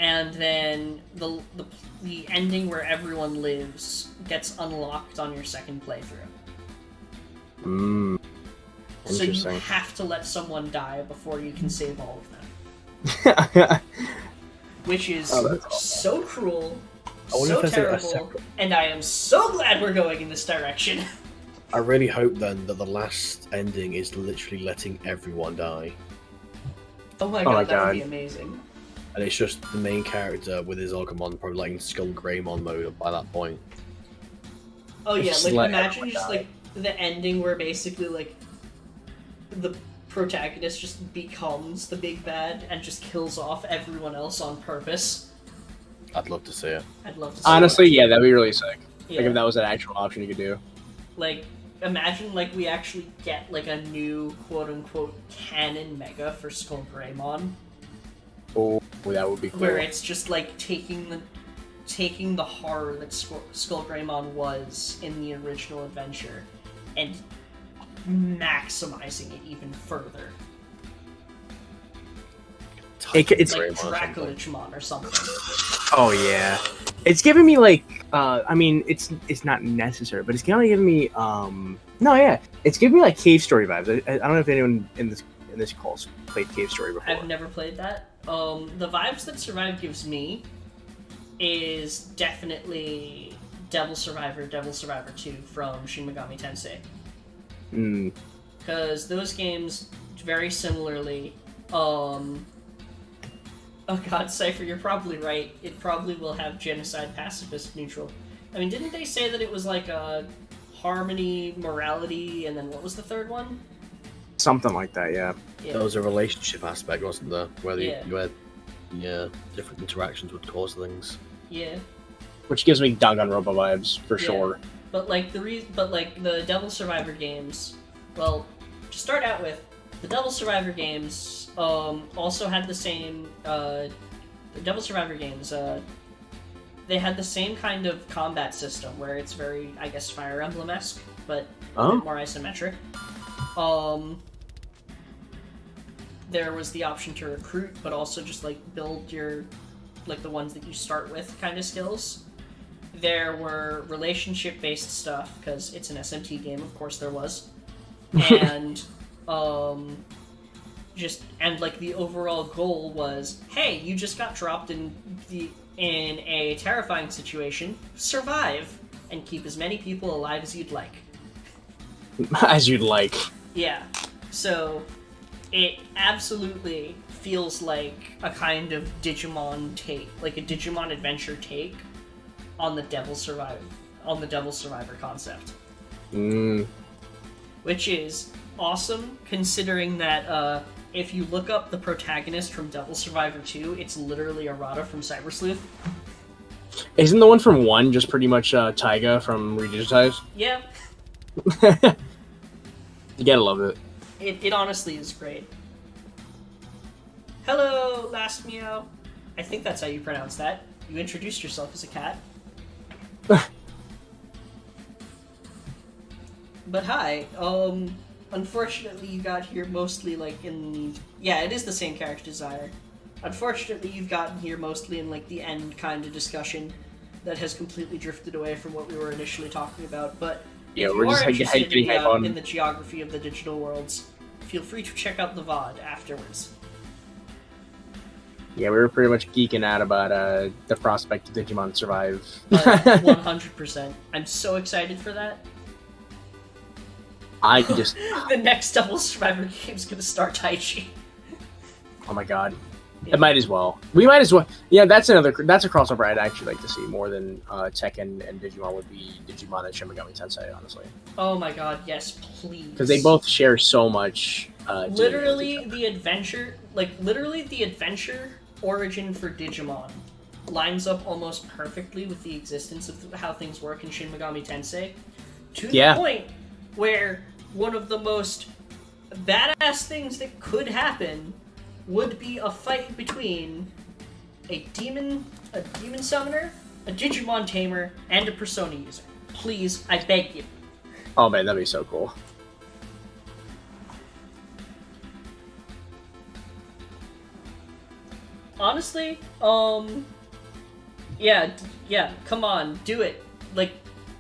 and then the ending where everyone lives gets unlocked on your second playthrough. So you Interesting. have to let someone die before you can save all of them, which is so cruel, so terrible, and I am so glad we're going in this direction. I really hope then that the last ending is literally letting everyone die. Oh my god, that would be amazing. And it's just the main character with his Ogumon probably like in Skull Greymon mode by that point. Oh yeah, Just like let imagine everyone just die. like the ending where basically like the protagonist just becomes the big bad and just kills off everyone else on purpose. I'd love to see it. I'd love to see Honestly, that. yeah, that'd be really sick. Yeah. Like if that was an actual option you could do. Like, imagine like we actually get like a new quote-unquote canon mega for Skull Greymon, Oh, that would be cool. where it's just like taking the horror that Skull Greymon was in the original adventure and maximizing it even further. It's Like Dracolicmon or something. Oh yeah, it's giving me like I mean it's not necessary, but it's kind of giving me no yeah, it's giving me like Cave Story vibes. I don't know if anyone in this call's played Cave Story before. I've never played that. The vibes that Survive gives me is definitely Devil Survivor 2 from Shin Megami Tensei. Because those games very similarly oh god, Cypher, you're probably right. It probably will have genocide, pacifist, neutral. I mean, didn't they say that it was like a harmony, morality, and then what was the third one? Something like that, yeah. There was a relationship aspect, wasn't there? Where Yeah. you had different interactions would cause things. Yeah. Which gives me Danganronpa vibes for Yeah. sure. But like the Devil Survivor games, well, to start out with, the Devil Survivor games also had the same the Devil Survivor games they had the same kind of combat system where it's very, I guess, Fire Emblem-esque, but a bit more isometric. There was the option to recruit, but also just like build your like the ones that you start with kind of skills. There were relationship-based stuff, because it's an SMT game, of course there was. And, like, the overall goal was, hey, you just got dropped in a terrifying situation, survive, and keep as many people alive as you'd like. As you'd like. Yeah. So, it absolutely feels like a kind of Digimon take, like a Digimon adventure take on the Devil Survivor concept. Which is awesome, considering that if you look up the protagonist from Devil Survivor 2, it's literally Arata from Cyber Sleuth. Isn't the one from 1 just pretty much Taiga from Redigitized? Yeah. You gotta love it. It honestly is great. Hello, Last Meow. I think that's how you pronounce that. You introduced yourself as a cat. But hi, unfortunately you got here mostly like in the... Yeah, it is the same character desire. Unfortunately you've gotten here mostly in like the end kind of discussion that has completely drifted away from what we were initially talking about, but Yeah, if we're you are just interested getting hype on. in the geography of the digital worlds, feel free to check out the VOD afterwards. Yeah, we were pretty much geeking out about the prospect of Digimon Survive. 100%. I'm so excited for that. I just... The next Devil Survivor game is going to start Taichi. Oh my god. Yeah. It might as well. We might as well. Yeah, that's a crossover I'd actually like to see more than Tekken and Digimon would be Digimon and Shin Megami Tensei, honestly. Oh my god, yes, please. Because they both share so much. Literally the adventure origin for Digimon lines up almost perfectly with the existence of how things work in Shin Megami Tensei, to the point where one of the most badass things that could happen would be a fight between a demon summoner, a Digimon tamer, and a Persona user. Please, I beg you. Oh man, that'd be so cool. Honestly, yeah, come on, do it. Like,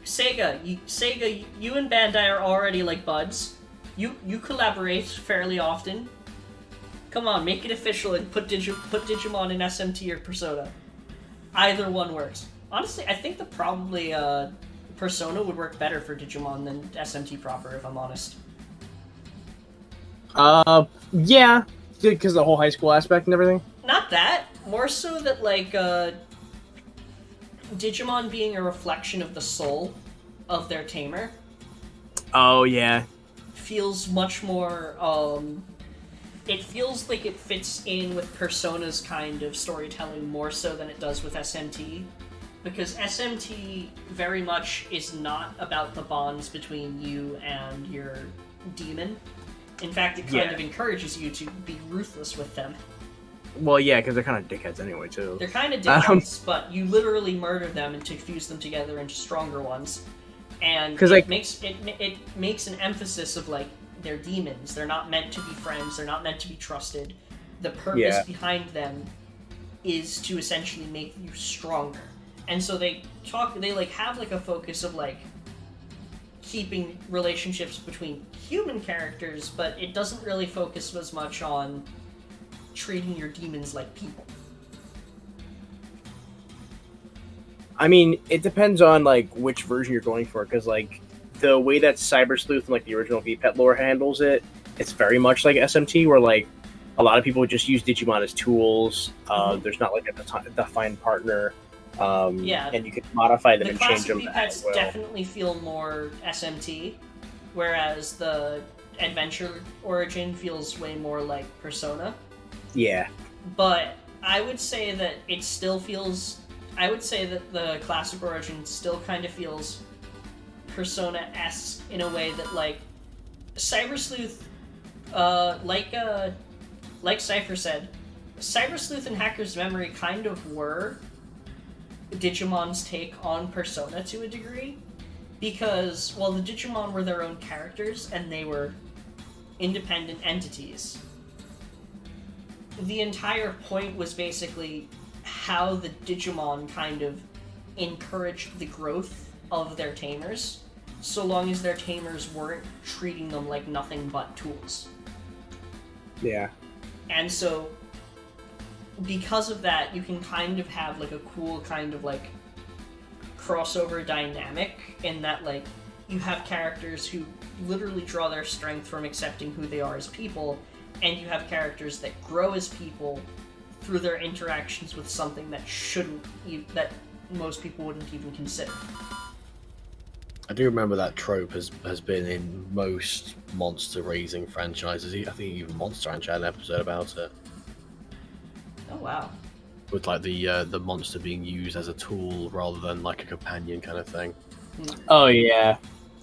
Sega, you and Bandai are already like buds. You collaborate fairly often. Come on, make it official and put Digimon in SMT or Persona. Either one works. Honestly, I think that probably Persona would work better for Digimon than SMT proper, if I'm honest. Yeah, because the whole high school aspect and everything. Not that. More so that, like, Digimon being a reflection of the soul of their tamer. Oh, yeah. Feels much more, it feels like it fits in with Persona's kind of storytelling more so than it does with SMT. Because SMT very much is not about the bonds between you and your demon. In fact, it kind of encourages you to be ruthless with them. Well, yeah, because they're kind of dickheads anyway, too. They're kind of dickheads, but you literally murder them and to fuse them together into stronger ones. And it makes an emphasis of, like, they're demons. They're not meant to be friends. They're not meant to be trusted. The purpose behind them is to essentially make you stronger. And so they have, like, a focus of, like, keeping relationships between human characters, but it doesn't really focus as much on treating your demons like people. I mean, it depends on, like, which version you're going for, because, like, the way that Cyber Sleuth and, like, the original Vpet lore handles it, it's very much like SMT, where, like, a lot of people just use Digimon as tools. There's not, like, a defined partner. And you can modify them and change them. The classic Vpets definitely feel more SMT, whereas the Adventure Origin feels way more like Persona. Yeah. But I would say that it still feels... I would say that the Classic Origin still kind of feels Persona-esque in a way that, like, Cyber Sleuth, like Cypher said, Cyber Sleuth and Hacker's Memory kind of were Digimon's take on Persona to a degree, because, well, the Digimon were their own characters, and they were independent entities. The entire point was basically how the Digimon kind of encouraged the growth of their tamers, so long as their tamers weren't treating them like nothing but tools. Yeah. And so, because of that, you can kind of have, like, a cool kind of, like, crossover dynamic in that, like, you have characters who literally draw their strength from accepting who they are as people, and you have characters that grow as people through their interactions with something that that most people wouldn't even consider. I do remember that trope has been in most monster raising franchises. I think even Monster Ranch had an episode about it. Oh wow. With, like, the monster being used as a tool rather than, like, a companion kind of thing. Oh yeah.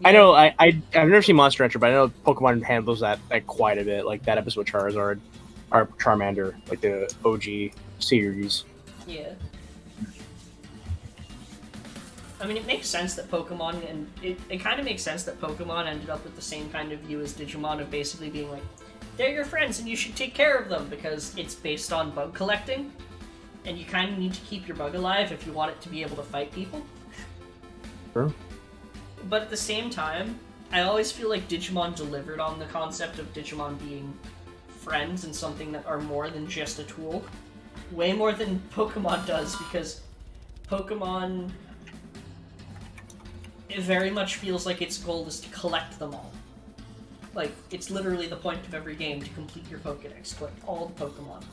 I know. I've never seen Monster Rancher, but I know Pokemon handles that quite a bit. Like that episode with Charizard, or Charmander, like the OG series. Yeah. I mean, it makes sense that Pokemon, and it kind of makes sense that Pokemon ended up with the same kind of view as Digimon of basically being like, they're your friends and you should take care of them, because it's based on bug collecting, and you kind of need to keep your bug alive if you want it to be able to fight people. Sure. But at the same time, I always feel like Digimon delivered on the concept of Digimon being friends and something that are more than just a tool. Way more than Pokemon does, because Pokemon, it very much feels like its goal is to collect them all. Like, it's literally the point of every game to complete your Pokédex, collect all the Pokemon.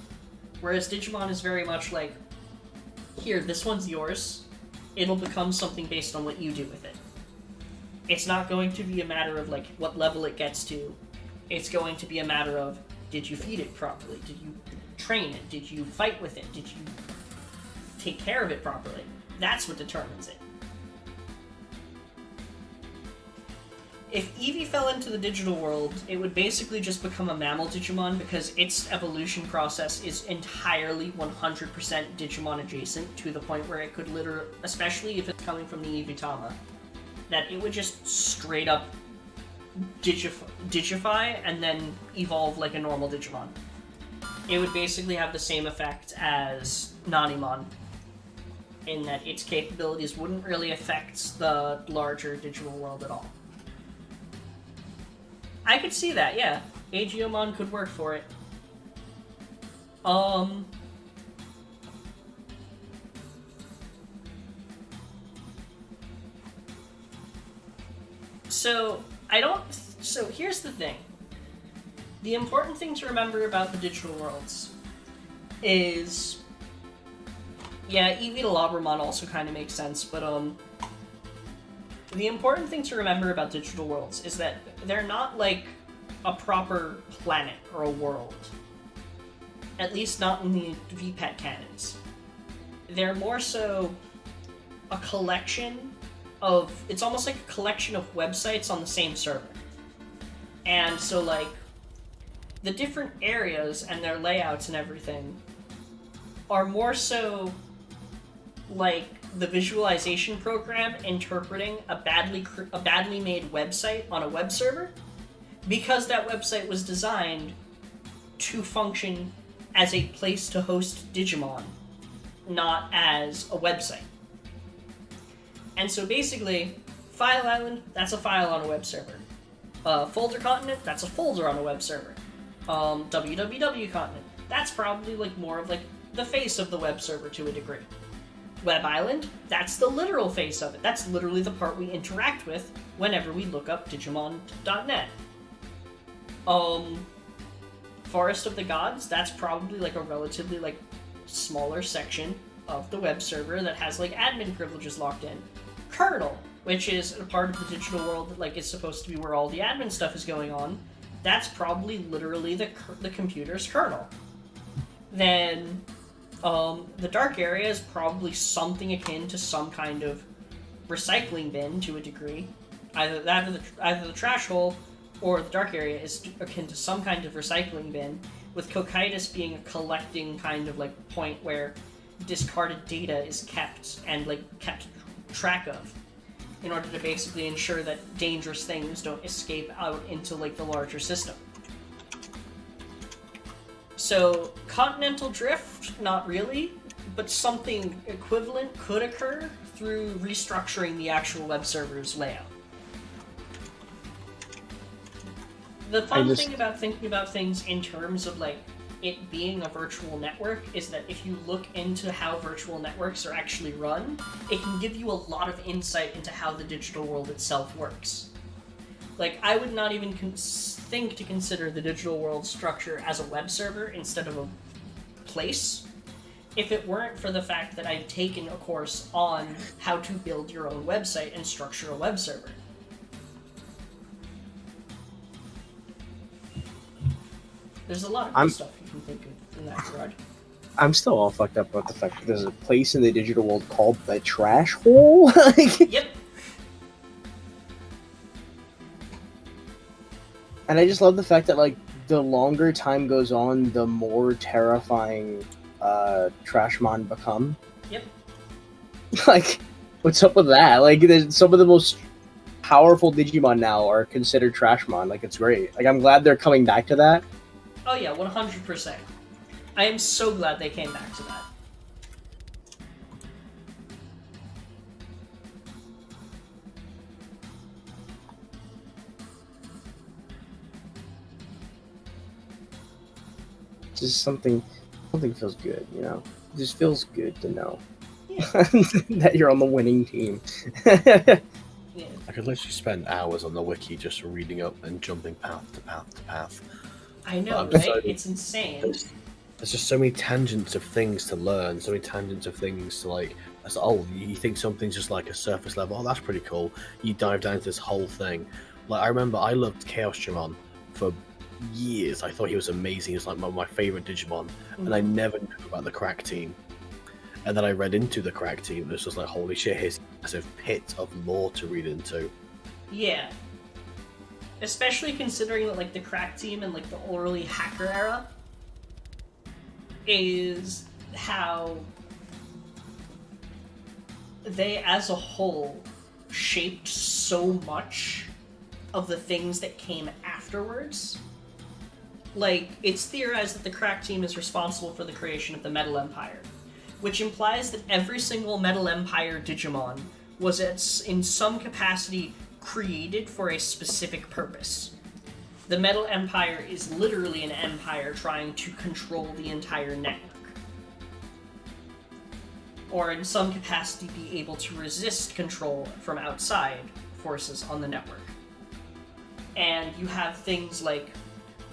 Whereas Digimon is very much like, here, this one's yours, it'll become something based on what you do with it. It's not going to be a matter of, like, what level it gets to. It's going to be a matter of, did you feed it properly? Did you train it? Did you fight with it? Did you take care of it properly? That's what determines it. if Eevee fell into the digital world, it would basically just become a mammal Digimon because its evolution process is entirely 100% Digimon adjacent to the point where it could literally, especially if it's coming from the Eevee-Tama, that it would just straight up digify and then evolve like a normal Digimon. It would basically have the same effect as Nanimon, in that its capabilities wouldn't really affect the larger digital world at all. I could see that, yeah. Aegiomon could work for it. So here's the thing. The important thing to remember about the digital worlds is, yeah, Eevee to Lobbermon also kind of makes sense, but the important thing to remember about digital worlds is that they're not like a proper planet or a world. At least not in the Vpet canons. They're more so a collection of... It's almost like a collection of websites on the same server. And so, like, the different areas and their layouts and everything are more so like the visualization program interpreting a badly made website on a web server, because that website was designed to function as a place to host Digimon, not as a website. And so basically, File Island, that's a file on a web server. Folder Continent, that's a folder on a web server. www Continent, that's probably like more of like the face of the web server to a degree. Web Island, that's the literal face of it. That's literally the part we interact with whenever we look up Digimon.net. Forest of the Gods, that's probably like a relatively like smaller section of the web server that has like admin privileges locked in. Kernel, which is a part of the digital world that like is supposed to be where all the admin stuff is going on, that's probably literally the computer's kernel. Then the dark area is probably something akin to some kind of recycling bin to a degree. Either the trash hole or the dark area is akin to some kind of recycling bin, with Cocytus being a collecting kind of like point where discarded data is kept and like kept track of, in order to basically ensure that dangerous things don't escape out into like the larger system. So, continental drift, not really, but something equivalent could occur through restructuring the actual web server's layout. The fun thing about thinking about things in terms of like it being a virtual network is that if you look into how virtual networks are actually run, it can give you a lot of insight into how the digital world itself works. Like, I would not even think to consider the digital world structure as a web server instead of a place, if it weren't for the fact that I'd taken a course on how to build your own website and structure a web server. There's a lot of good stuff you can think of in that regard. I'm still all fucked up about the fact that there's a place in the digital world called the trash hole. Yep. And I just love the fact that, like, the longer time goes on, the more terrifying Trashmon become. Yep. Like, what's up with that? Like, some of the most powerful Digimon now are considered Trashmon. Like, it's great. Like, I'm glad they're coming back to that. Oh yeah, 100%. I am so glad they came back to that. Just something feels good, you know? It just feels good to know Yeah. that you're on the winning team. Yeah. I could literally spend hours on the wiki just reading up and jumping path to path to path. I know, But right? It's insane. There's just so many tangents of things to learn, so many tangents of things to like. You think something's just like a surface level. Oh, that's pretty cool. You dive down into this whole thing. Like, I remember I loved Chaosdramon for years. I thought he was amazing. He was like my favorite Digimon, and I never knew about the crack team. And then I read into the crack team, and it was just like, holy shit, here's a massive pit of lore to read into. Yeah. Especially considering that, like, the crack team and, like, the early hacker era is how they, as a whole, shaped so much of the things that came afterwards. Like, it's theorized that the crack team is responsible for the creation of the Metal Empire, which implies that every single Metal Empire Digimon was in some capacity created for a specific purpose. The Metal Empire is literally an empire trying to control the entire network. Or in some capacity be able to resist control from outside forces on the network. And you have things like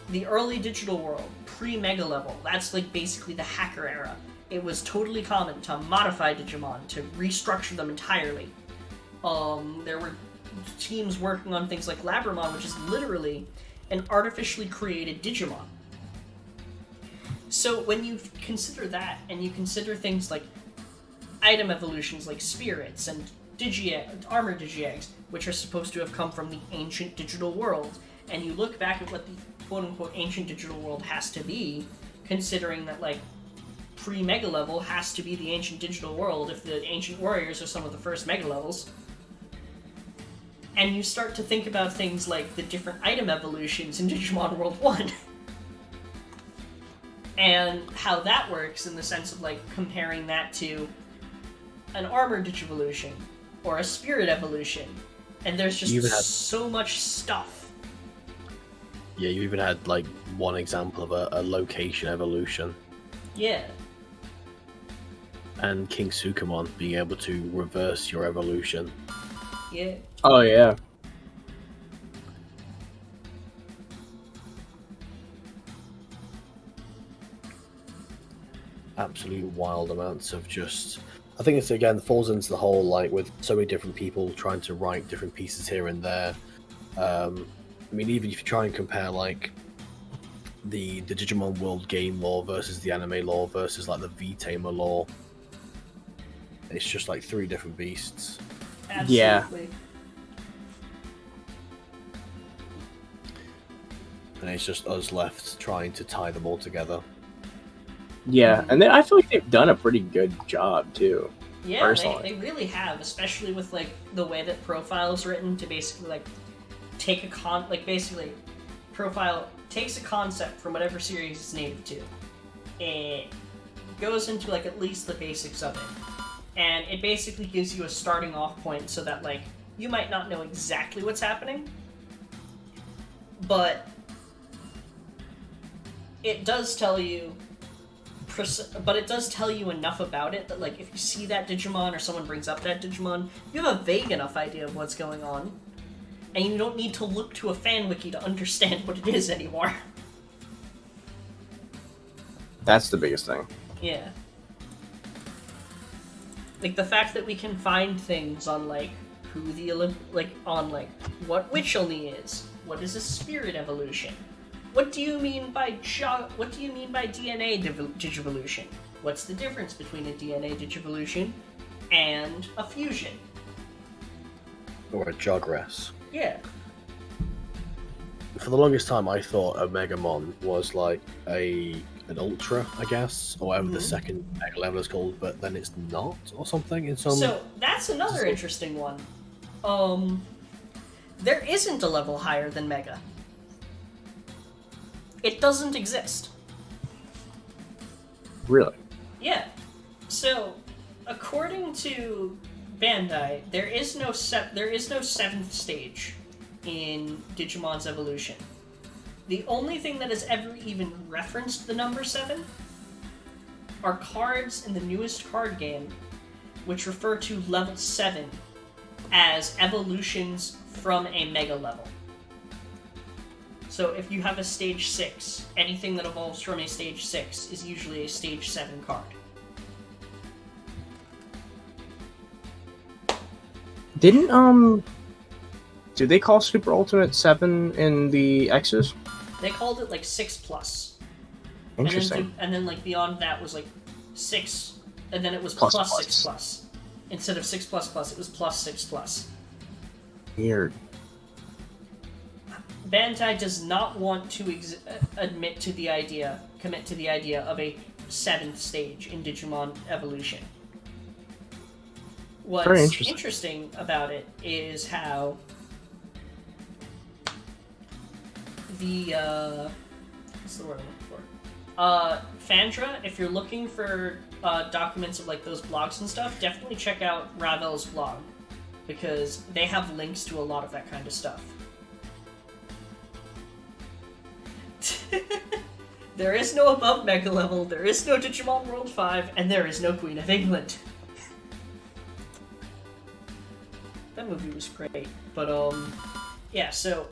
the early digital world, pre-Mega level, that's like basically the hacker era. It was totally common to modify Digimon, to restructure them entirely. There were teams working on things like Labramon, which is literally an artificially created Digimon. So when you consider that, and you consider things like item evolutions like spirits and armor Digi-Eggs, which are supposed to have come from the ancient digital world, and you look back at what the quote-unquote ancient digital world has to be, considering that, like, pre-Mega level has to be the ancient digital world if the ancient warriors are some of the first Mega levels. And you start to think about things like the different item evolutions in Digimon World 1. And how that works in the sense of, like, comparing that to an armor Digivolution or a spirit evolution. And there's just so much stuff. Yeah, you even had, like, one example of a location evolution. Yeah. And King Sukamon being able to reverse your evolution. Yeah. Oh, yeah. Absolute wild amounts of just... I think it's, again, falls into the whole, like, with so many different people trying to write different pieces here and there. I mean, even if you try and compare, like, the Digimon World game lore versus the anime lore versus, like, the Vtamer lore, it's just, like, three different beasts. Absolutely. Yeah. And it's just us left trying to tie them all together. Yeah, and I feel like they've done a pretty good job, too. Yeah, they really have, especially with, like, the way that Profile is written to basically, like, take basically, Profile takes a concept from whatever series it's native to, it goes into, like, at least the basics of it, and it basically gives you a starting off point so that, like, you might not know exactly what's happening, but it does tell you enough about it that, like, if you see that Digimon or someone brings up that Digimon, you have a vague enough idea of what's going on. And you don't need to look to a fan wiki to understand what it is anymore. That's the biggest thing. Yeah. Like, the fact that we can find things on, like, what Witch Only is. What is a spirit evolution? What do you mean by DNA Digivolution? What's the difference between a DNA Digivolution and a fusion? Or a Jogress. Yeah. For the longest time, I thought a Megamon was like an Ultra, I guess, or whatever the second Mega level is called, but then it's not, or something in some... So, that's another interesting one. There isn't a level higher than Mega. It doesn't exist. Really? Yeah. So, according to Bandai, there is no seventh stage in Digimon's evolution. The only thing that has ever even referenced the number 7 are cards in the newest card game, which refer to level 7 as evolutions from a Mega level. So if you have a stage 6, anything that evolves from a stage 6 is usually a stage 7 card. Did they call Super Ultimate 7 in the X's? They called it like 6+. Interesting. And then like beyond that was like 6, and then it was Plus. 6+. Instead of 6++, it was +6+. Weird. Bandai does not want to commit to the idea of a 7th stage in Digimon evolution. What's interesting about it is how the what's the word I'm looking for? Fandra, if you're looking for documents of like those blogs and stuff, definitely check out Ravel's blog, because they have links to a lot of that kind of stuff. There is no above Mega Level, there is no Digimon World 5, and there is no Queen of England. That movie was great, but yeah, so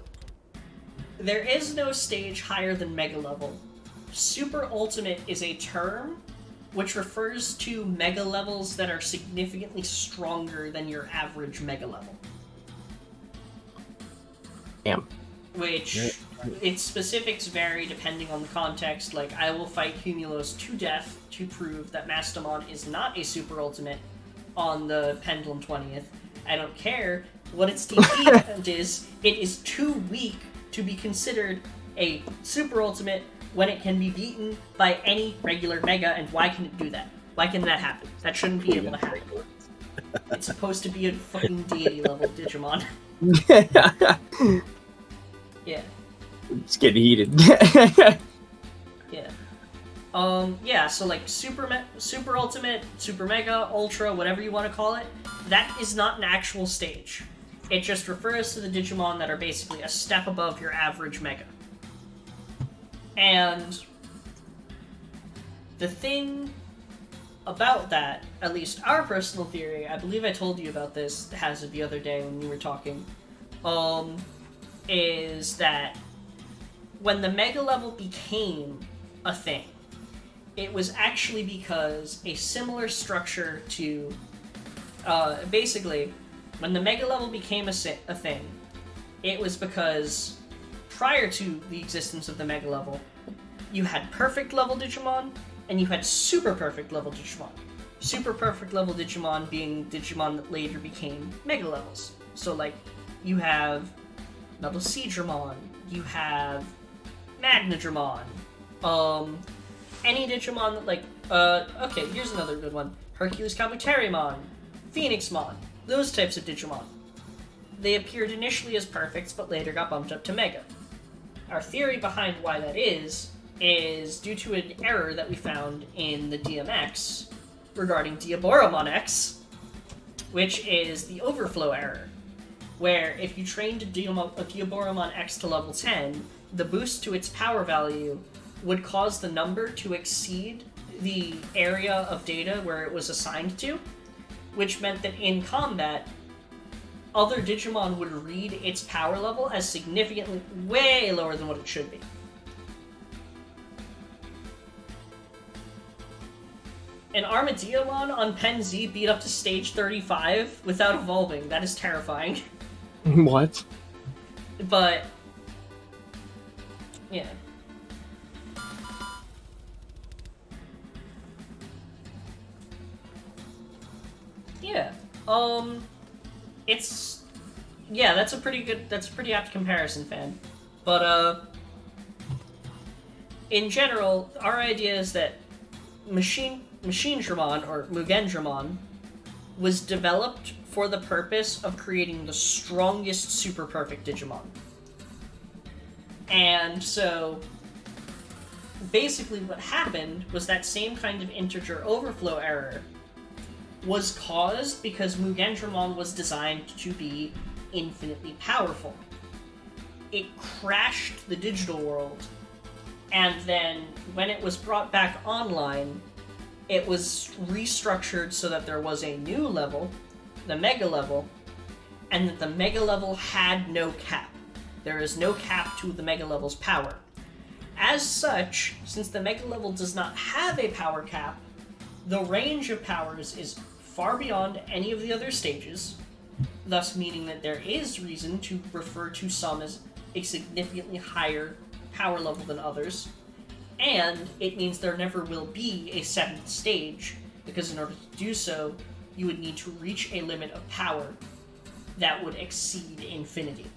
there is no stage higher than Mega Level. Super Ultimate is a term which refers to Mega Levels that are significantly stronger than your average Mega Level. Damn. Which, its specifics vary depending on the context. Like, I will fight Cumulos to death to prove that Mastamon is not a Super Ultimate on the Pendulum 20th. I don't care what its DP is. It is too weak to be considered a Super Ultimate when it can be beaten by any regular Mega, and why can it do that? Why can that happen? That shouldn't be able to happen. It's supposed to be a fucking deity level Digimon. Yeah. It's getting heated. Yeah. Yeah, so like Super Ultimate, Super Mega, Ultra, whatever you want to call it, that is not an actual stage. It just refers to the Digimon that are basically a step above your average Mega. And the thing about that, at least our personal theory, I believe I told you about this, Hazard, the other day when we were talking, is that when the Mega Level became a thing, it was actually because a similar structure to, basically, when the Mega Level became a thing, it was because prior to the existence of the Mega Level, you had perfect level Digimon, and you had super perfect level Digimon. Super perfect level Digimon being Digimon that later became Mega Levels. So, like, you have Metal Seedramon, you have Magnadramon, any Digimon that, like, okay, here's another good one. Hercules Kabuterimon, Phoenixmon, those types of Digimon. They appeared initially as perfects, but later got bumped up to Mega. Our theory behind why that is due to an error that we found in the DMX regarding Diaboromon X, which is the overflow error, where if you trained a Diaboromon X to level 10, the boost to its power value would cause the number to exceed the area of data where it was assigned to, which meant that in combat, other Digimon would read its power level as significantly way lower than what it should be. An Armadillomon on Pen Z beat up to stage 35 without evolving. That is terrifying. What? But, yeah. Yeah. It's... Yeah, that's a pretty apt comparison, fan. But, in general, our idea is that Machinedramon, or Mugendramon, was developed for the purpose of creating the strongest super perfect Digimon. And so, basically what happened was that same kind of integer overflow error was caused because Mugendramon was designed to be infinitely powerful. It crashed the digital world, and then when it was brought back online, it was restructured so that there was a new level, the Mega Level, and that the Mega Level had no cap. There is no cap to the Mega Level's power. As such, since the Mega Level does not have a power cap, the range of powers is far beyond any of the other stages, thus meaning that there is reason to refer to some as a significantly higher power level than others, and it means there never will be a 7th stage, because in order to do so, you would need to reach a limit of power that would exceed infinity.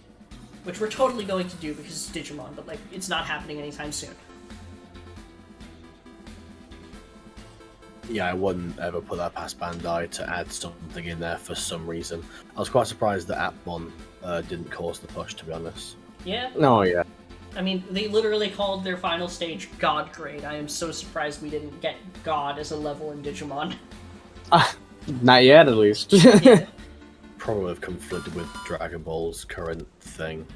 which we're totally going to do because it's Digimon, but like it's not happening anytime soon. Yeah, I wouldn't ever put that past Bandai to add something in there for some reason. I was quite surprised that Appmon didn't cause the push, to be honest. Yeah. No, yeah. I mean, they literally called their final stage God Grade. I am so surprised we didn't get God as a level in Digimon. Not yet, at least. Yeah. Probably have conflicted with Dragon Ball's current thing.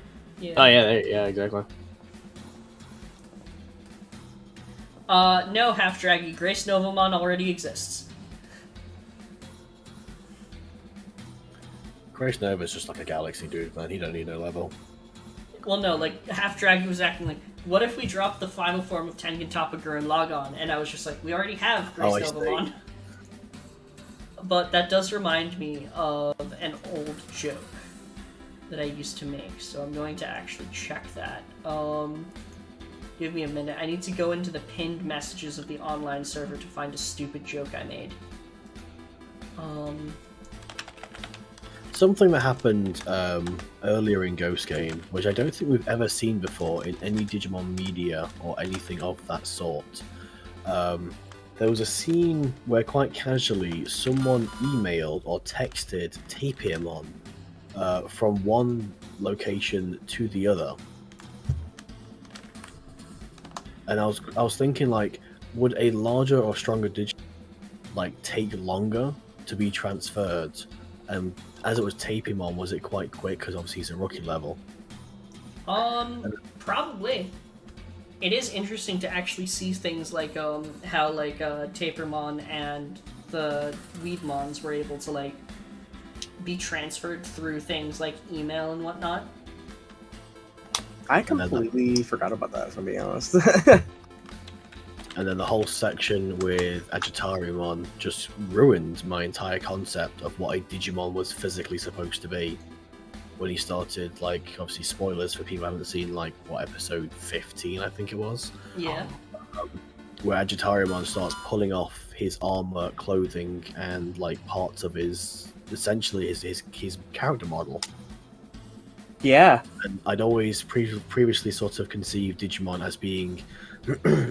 Yeah. Oh yeah, exactly. No, Half Draggy. Grace Novamon already exists. Grace Nova's just like a galaxy dude, man. He don't need no level. Well, no, like, Half Draggy was acting like, what if we drop the final form of Tengen Toppa Gurren Lagann? And I was just like, we already have Grace Novamon. But that does remind me of an old joke that I used to make, so I'm going to actually check that. Give me a minute. I need to go into the pinned messages of the online server to find a stupid joke I made. Something that happened earlier in Ghost Game, which I don't think we've ever seen before in any Digimon media or anything of that sort. There was a scene where quite casually someone emailed or texted Tapirmon from one location to the other. And I was thinking, like, would a larger or stronger Digimon like take longer to be transferred? And as it was Tapirmon, was it quite quick? Because obviously he's a rookie level. Probably. It is interesting to actually see things like how like Tapirmon and the Weedmons were able to like be transferred through things like email and whatnot. I completely forgot about that, if I'm being honest. And then the whole section with Agitarimon just ruined my entire concept of what a Digimon was physically supposed to be. When he started, like, obviously spoilers for people who haven't seen, like, what, episode 15, I think it was? Yeah. Where Agitarimon starts pulling off his armor, clothing, and, like, parts of his, essentially, his character model. Yeah. And I'd always previously sort of conceived Digimon as being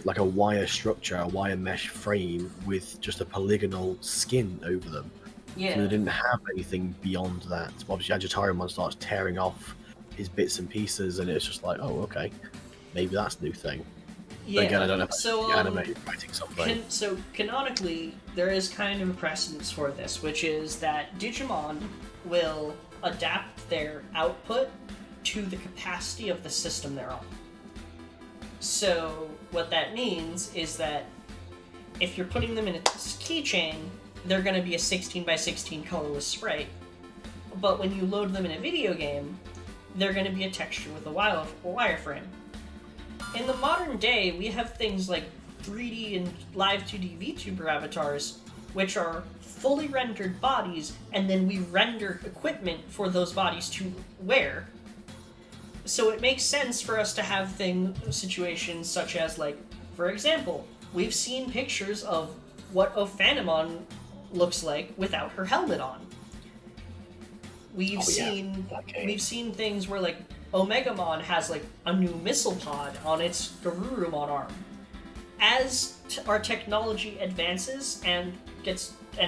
like a wire structure, a wire mesh frame with just a polygonal skin over them. Yeah. So they didn't have anything beyond that. Obviously, Agitarimon starts tearing off his bits and pieces, and it's just like, oh, okay, maybe that's a new thing. Yeah. But again, I don't know if so, the anime is writing something. So canonically, there is kind of a precedence for this, which is that Digimon will adapt their output to the capacity of the system they're on. So what that means is that if you're putting them in a keychain, they're going to be a 16 by 16 colorless sprite. But when you load them in a video game, they're going to be a texture with a wireframe. In the modern day, we have things like 3D and live 2D Vtuber avatars, which are fully rendered bodies, and then we render equipment for those bodies to wear. So it makes sense for us to have situations such as, like, for example, we've seen pictures of what Ophanimon looks like without her helmet on. We've seen things where, like, Omegamon has, like, a new missile pod on its Garurumon arm. As our technology advances and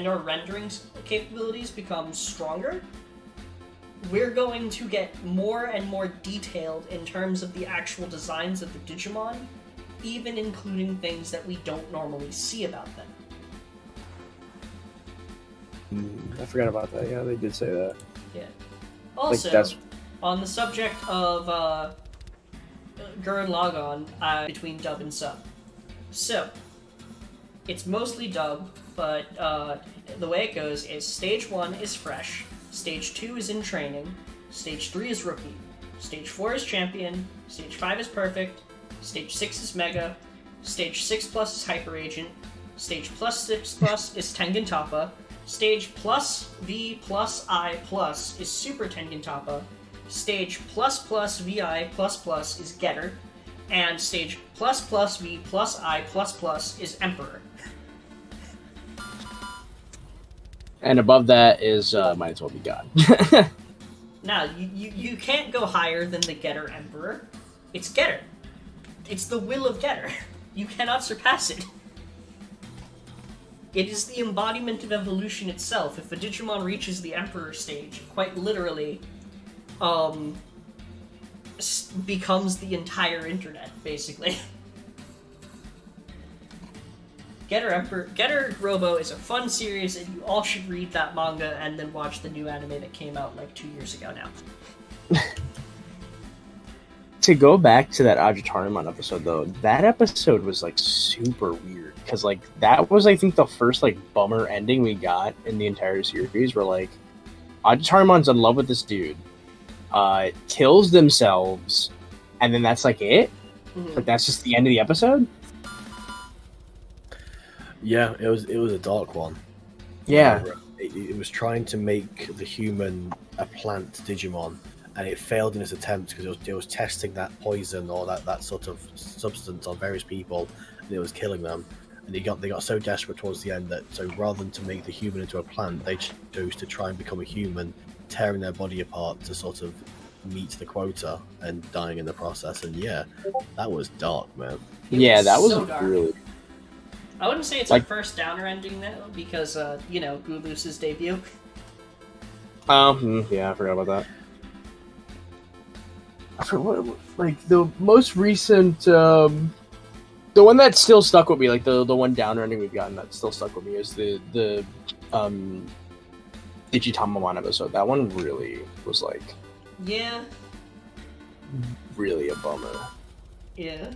our rendering capabilities become stronger, we're going to get more and more detailed in terms of the actual designs of the Digimon, even including things that we don't normally see about them. I forgot about that. Yeah, they did say that. Yeah. Also, that's... on the subject of Gurren Lagann, between dub and sub. So, it's mostly dub, but the way it goes is Stage 1 is fresh, Stage 2 is in training, Stage 3 is rookie, Stage 4 is champion, Stage 5 is perfect, Stage 6 is mega, Stage 6 plus is hyper agent, Stage plus 6 plus is Tengen Toppa, Stage plus V plus I plus is Super Tengen Toppa, Stage plus plus VI plus plus is Getter, and Stage plus plus V plus I plus plus is Emperor. And above that is might as well be God. Nah, you can't go higher than the Getter Emperor. It's Getter. It's the will of Getter. You cannot surpass it. It is the embodiment of evolution itself. If a Digimon reaches the Emperor stage, quite literally, becomes the entire internet, basically. Getter Robo is a fun series, and you all should read that manga and then watch the new anime that came out like 2 years ago now. To go back to that Ajitarimon episode, though, that episode was like super weird because like that was, I think, the first like bummer ending we got in the entire series. Where like Ajitarimon's in love with this dude, kills themselves, and then that's like it. Mm-hmm. Like that's just the end of the episode. Yeah, it was a dark one. Yeah, It was trying to make the human a plant Digimon, and it failed in its attempt because it was testing that poison or that sort of substance on various people, and it was killing them. And they got so desperate towards the end that rather than to make the human into a plant, they chose to try and become a human, tearing their body apart to sort of meet the quota and dying in the process. And yeah, that was dark, man. yeah, that was so dark. really. I wouldn't say it's Like- a first downer ending though, because Gulu's debut. Yeah, I forgot about that. I forgot like the most recent, the one that still stuck with me, like the one downer ending we've gotten that still stuck with me is the Digitamamon episode. That one really was like Yeah. really a bummer. Yeah.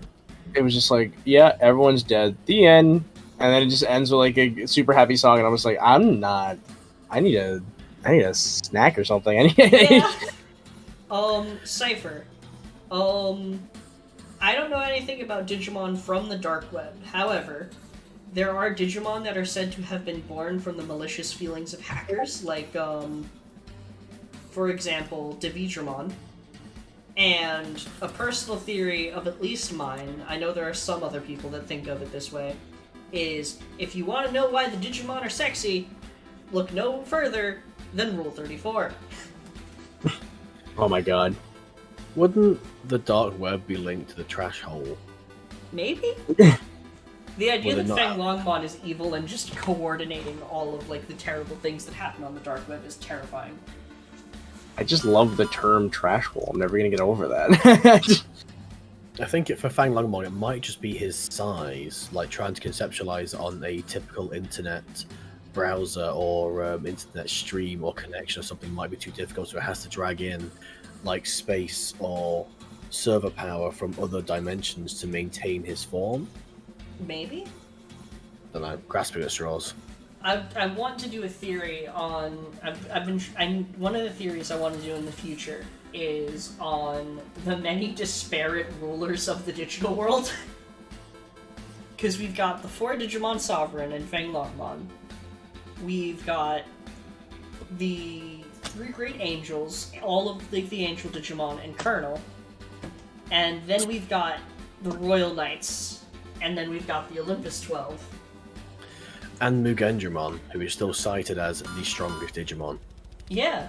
It was just like, yeah, everyone's dead. The end. And then it just ends with like a super happy song, and I was like, I need a snack or something. Yeah. Cypher. I don't know anything about Digimon from the dark web. However, there are Digimon that are said to have been born from the malicious feelings of hackers, like, for example, Digimon. And a personal theory of at least mine, I know there are some other people that think of it this way, is if you want to know why the Digimon are sexy, look no further than Rule 34. Oh my god. Wouldn't the dark web be linked to the trash hole? Maybe? The idea Well, that they're Feng not. Longmon is evil and just coordinating all of like the terrible things that happen on the dark web is terrifying. I just love the term trash hole. I'm never gonna get over that. I think for Fang Longmon, it might just be his size, like trying to conceptualize on a typical internet browser or internet stream or connection or something might be too difficult, so it has to drag in like space or server power from other dimensions to maintain his form. Maybe? Then I'm grasping at straws. I want to do a theory on. One of the theories I want to do in the future is on the many disparate rulers of the digital world. Because we've got the 4 Digimon Sovereign and Feng Longmon. We've got the 3 Great Angels, all of the Angel Digimon and Colonel. And then we've got the Royal Knights. And then we've got the Olympus 12. And Mugendramon, who is still cited as the strongest Digimon. Yeah.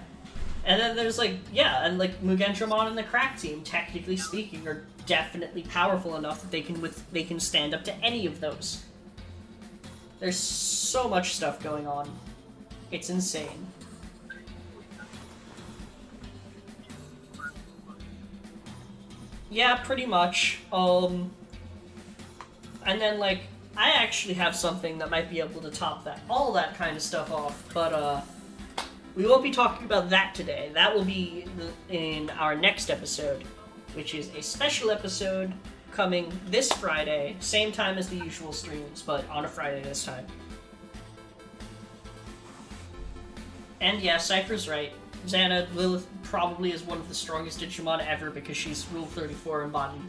And then there's and Mugendramon and the Crack Team, technically speaking, are definitely powerful enough that they can stand up to any of those. There's so much stuff going on. It's insane. Yeah, pretty much. And then I actually have something that might be able to top that, all that kind of stuff off, but we won't be talking about that today. That will be in our next episode, which is a special episode coming this Friday, same time as the usual streams, but on a Friday this time. And yeah, Cypher's right. Xana Lilith probably is one of the strongest Digimon ever because she's Rule 34 embodied.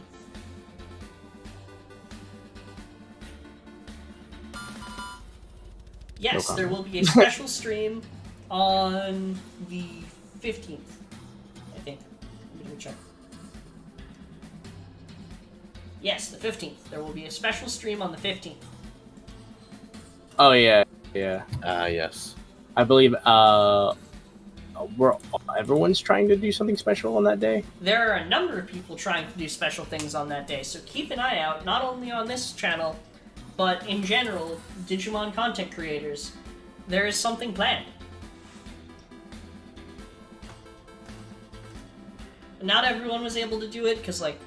Yes, there will be a special stream on the 15th, I think. Let me check. Yes, the 15th. There will be a special stream on the 15th. Oh yeah. Ah, yes. I believe everyone's trying to do something special on that day. There are a number of people trying to do special things on that day, so keep an eye out, not only on this channel, but in general, Digimon content creators. There is something planned. Not everyone was able to do it, because, like,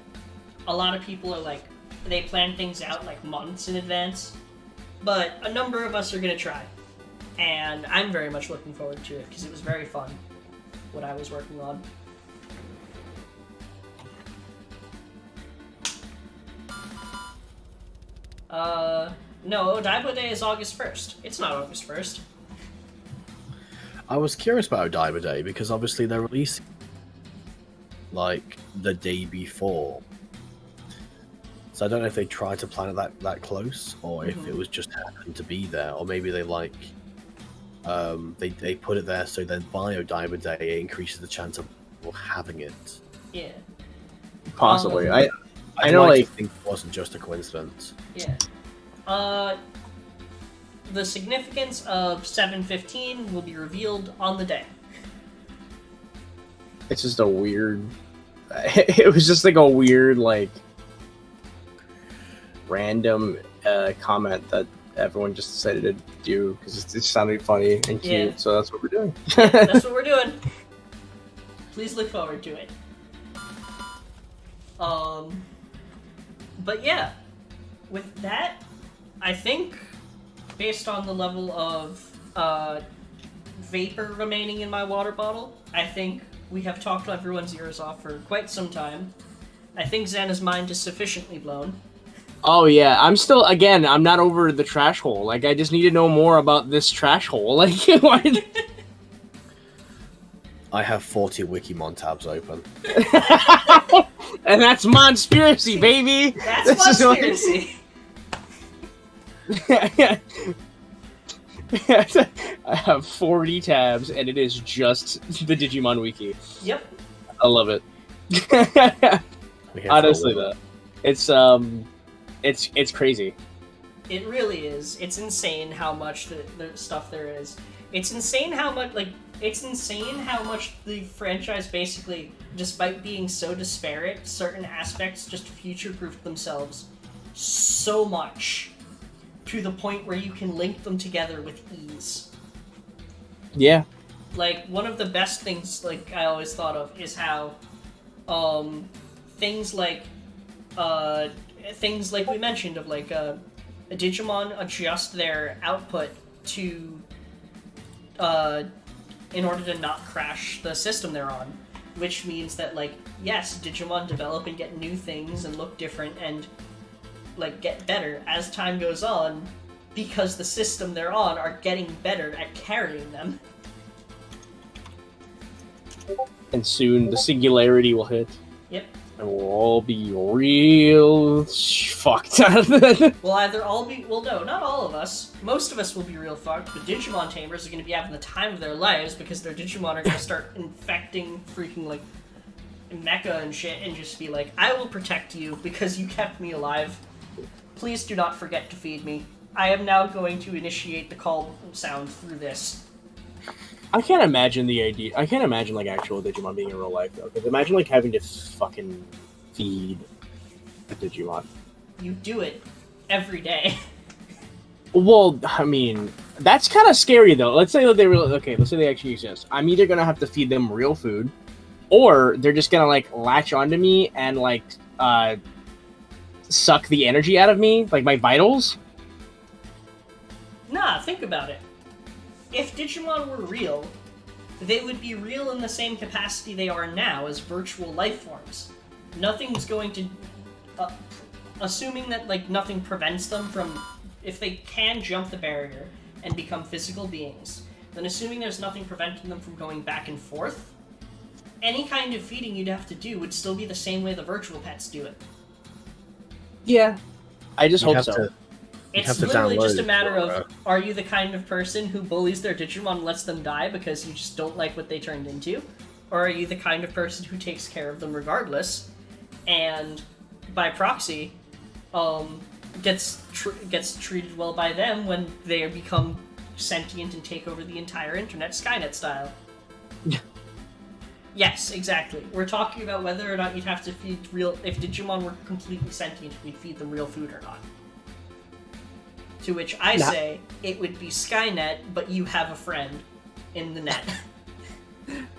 a lot of people are, like, they plan things out, like, months in advance. But a number of us are going to try. And I'm very much looking forward to it, because it was very fun, what I was working on. No, Odaiba Day is August 1st. It's not August 1st. I was curious about Odaiba Day because obviously they're releasing like the day before. So I don't know if they tried to plan it that close, or if it was just happened to be there, or maybe they like they put it there so then by Odaiba Day it increases the chance of people having it. Yeah. Possibly. I know, like, think it wasn't just a coincidence. Yeah. The significance of 7/15 will be revealed on the day. it's just a weird. It was just like a weird, like, random comment that everyone just decided to do because it sounded funny and cute. Yeah. So that's what we're doing. That's what we're doing. Please look forward to it. But yeah, with that, I think, based on the level of vapor remaining in my water bottle, I think we have talked everyone's ears off for quite some time. I think Xana's mind is sufficiently blown. Oh yeah, I'm not over the trash hole. Like, I just need to know more about this trash hole. Like, why? I have 40 Wikimon tabs open. And that's Monspiracy, baby. That's Monspiracy. I have 40 tabs, and it is just the Digimon Wiki. Yep. I love it. Honestly, though, it's crazy. It really is. It's insane how much the stuff there is. It's insane how much the franchise basically, despite being so disparate, certain aspects just future-proofed themselves so much to the point where you can link them together with ease. Yeah. Like, one of the best things, like, I always thought of is how things like we mentioned of, like, Digimon adjust their output to in order to not crash the system they're on, which means that, like, yes, Digimon develop and get new things and look different and, like, get better as time goes on because the system they're on are getting better at carrying them. And soon the singularity will hit. Yep. And we'll all be real fucked. We'll either all be... Well, no, not all of us. Most of us will be real fucked, but Digimon tamers are going to be having the time of their lives because their Digimon are going to start infecting freaking, like, mecha and shit and just be like, I will protect you because you kept me alive. Please do not forget to feed me. I am now going to initiate the call sound through this. I can't imagine like actual Digimon being in real life though. Because imagine like having to fucking feed a Digimon. You do it every day. Well, I mean, that's kind of scary though. Let's say that let's say they actually exist. I'm either gonna have to feed them real food, or they're just gonna like latch onto me and like suck the energy out of me, like my vitals. Nah, think about it. If Digimon were real, they would be real in the same capacity they are now as virtual life forms. Nothing's going to... assuming that, like, nothing prevents them from... If they can jump the barrier and become physical beings, then assuming there's nothing preventing them from going back and forth, any kind of feeding you'd have to do would still be the same way the virtual pets do it. Yeah. I just hope so. It's literally just a matter of, are you the kind of person who bullies their Digimon and lets them die because you just don't like what they turned into? Or are you the kind of person who takes care of them regardless, and by proxy, gets treated well by them when they become sentient and take over the entire internet Skynet style? Yes, exactly. We're talking about whether or not you'd have to feed real... If Digimon were completely sentient, we'd feed them real food or not. To which I Nah. say, it would be Skynet, but you have a friend in the net.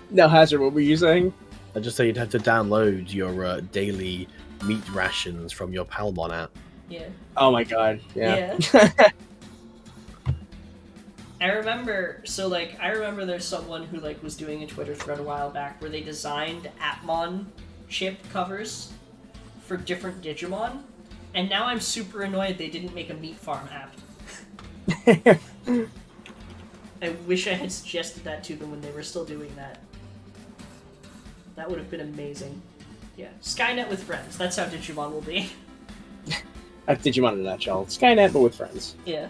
Now, Hazard, what were you saying? I just say you'd have to download your daily meat rations from your Palmon app. Yeah. Oh my god, yeah. I remember there's someone who like was doing a Twitter thread a while back where they designed Appmon chip covers for different Digimon, and now I'm super annoyed they didn't make a meat farm app. I wish I had suggested that to them when they were still doing that. That would have been amazing. Yeah, Skynet with friends. That's how Digimon will be. That's Digimon in a nutshell. Skynet, but with friends. Yeah.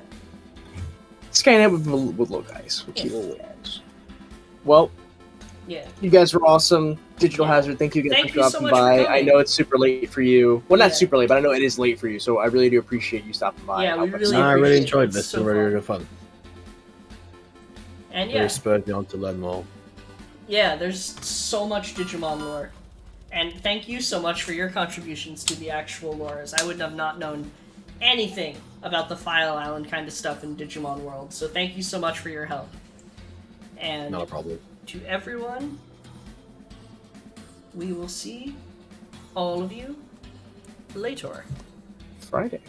Skynet with little guys. With Yeah. cute little guys. Well, Yeah. you guys were awesome. Digital Hazard, thank you guys Thank for you so dropping much for by. coming. I know it's super late for you. Well, Yeah. not super late, but I know it is late for you, so I really do appreciate you stopping by. Yeah, and we helping us really out. I really appreciate it. enjoyed It's this. so It was really, fun. really fun. And Really yeah, spurred me on to learn more. yeah, there's so much Digimon lore. And thank you so much for your contributions to the actual lore, as I would have not known anything about the File Island kind of stuff in Digimon World. So thank you so much for your help. And Not a problem. to everyone, we will see all of you later. Friday.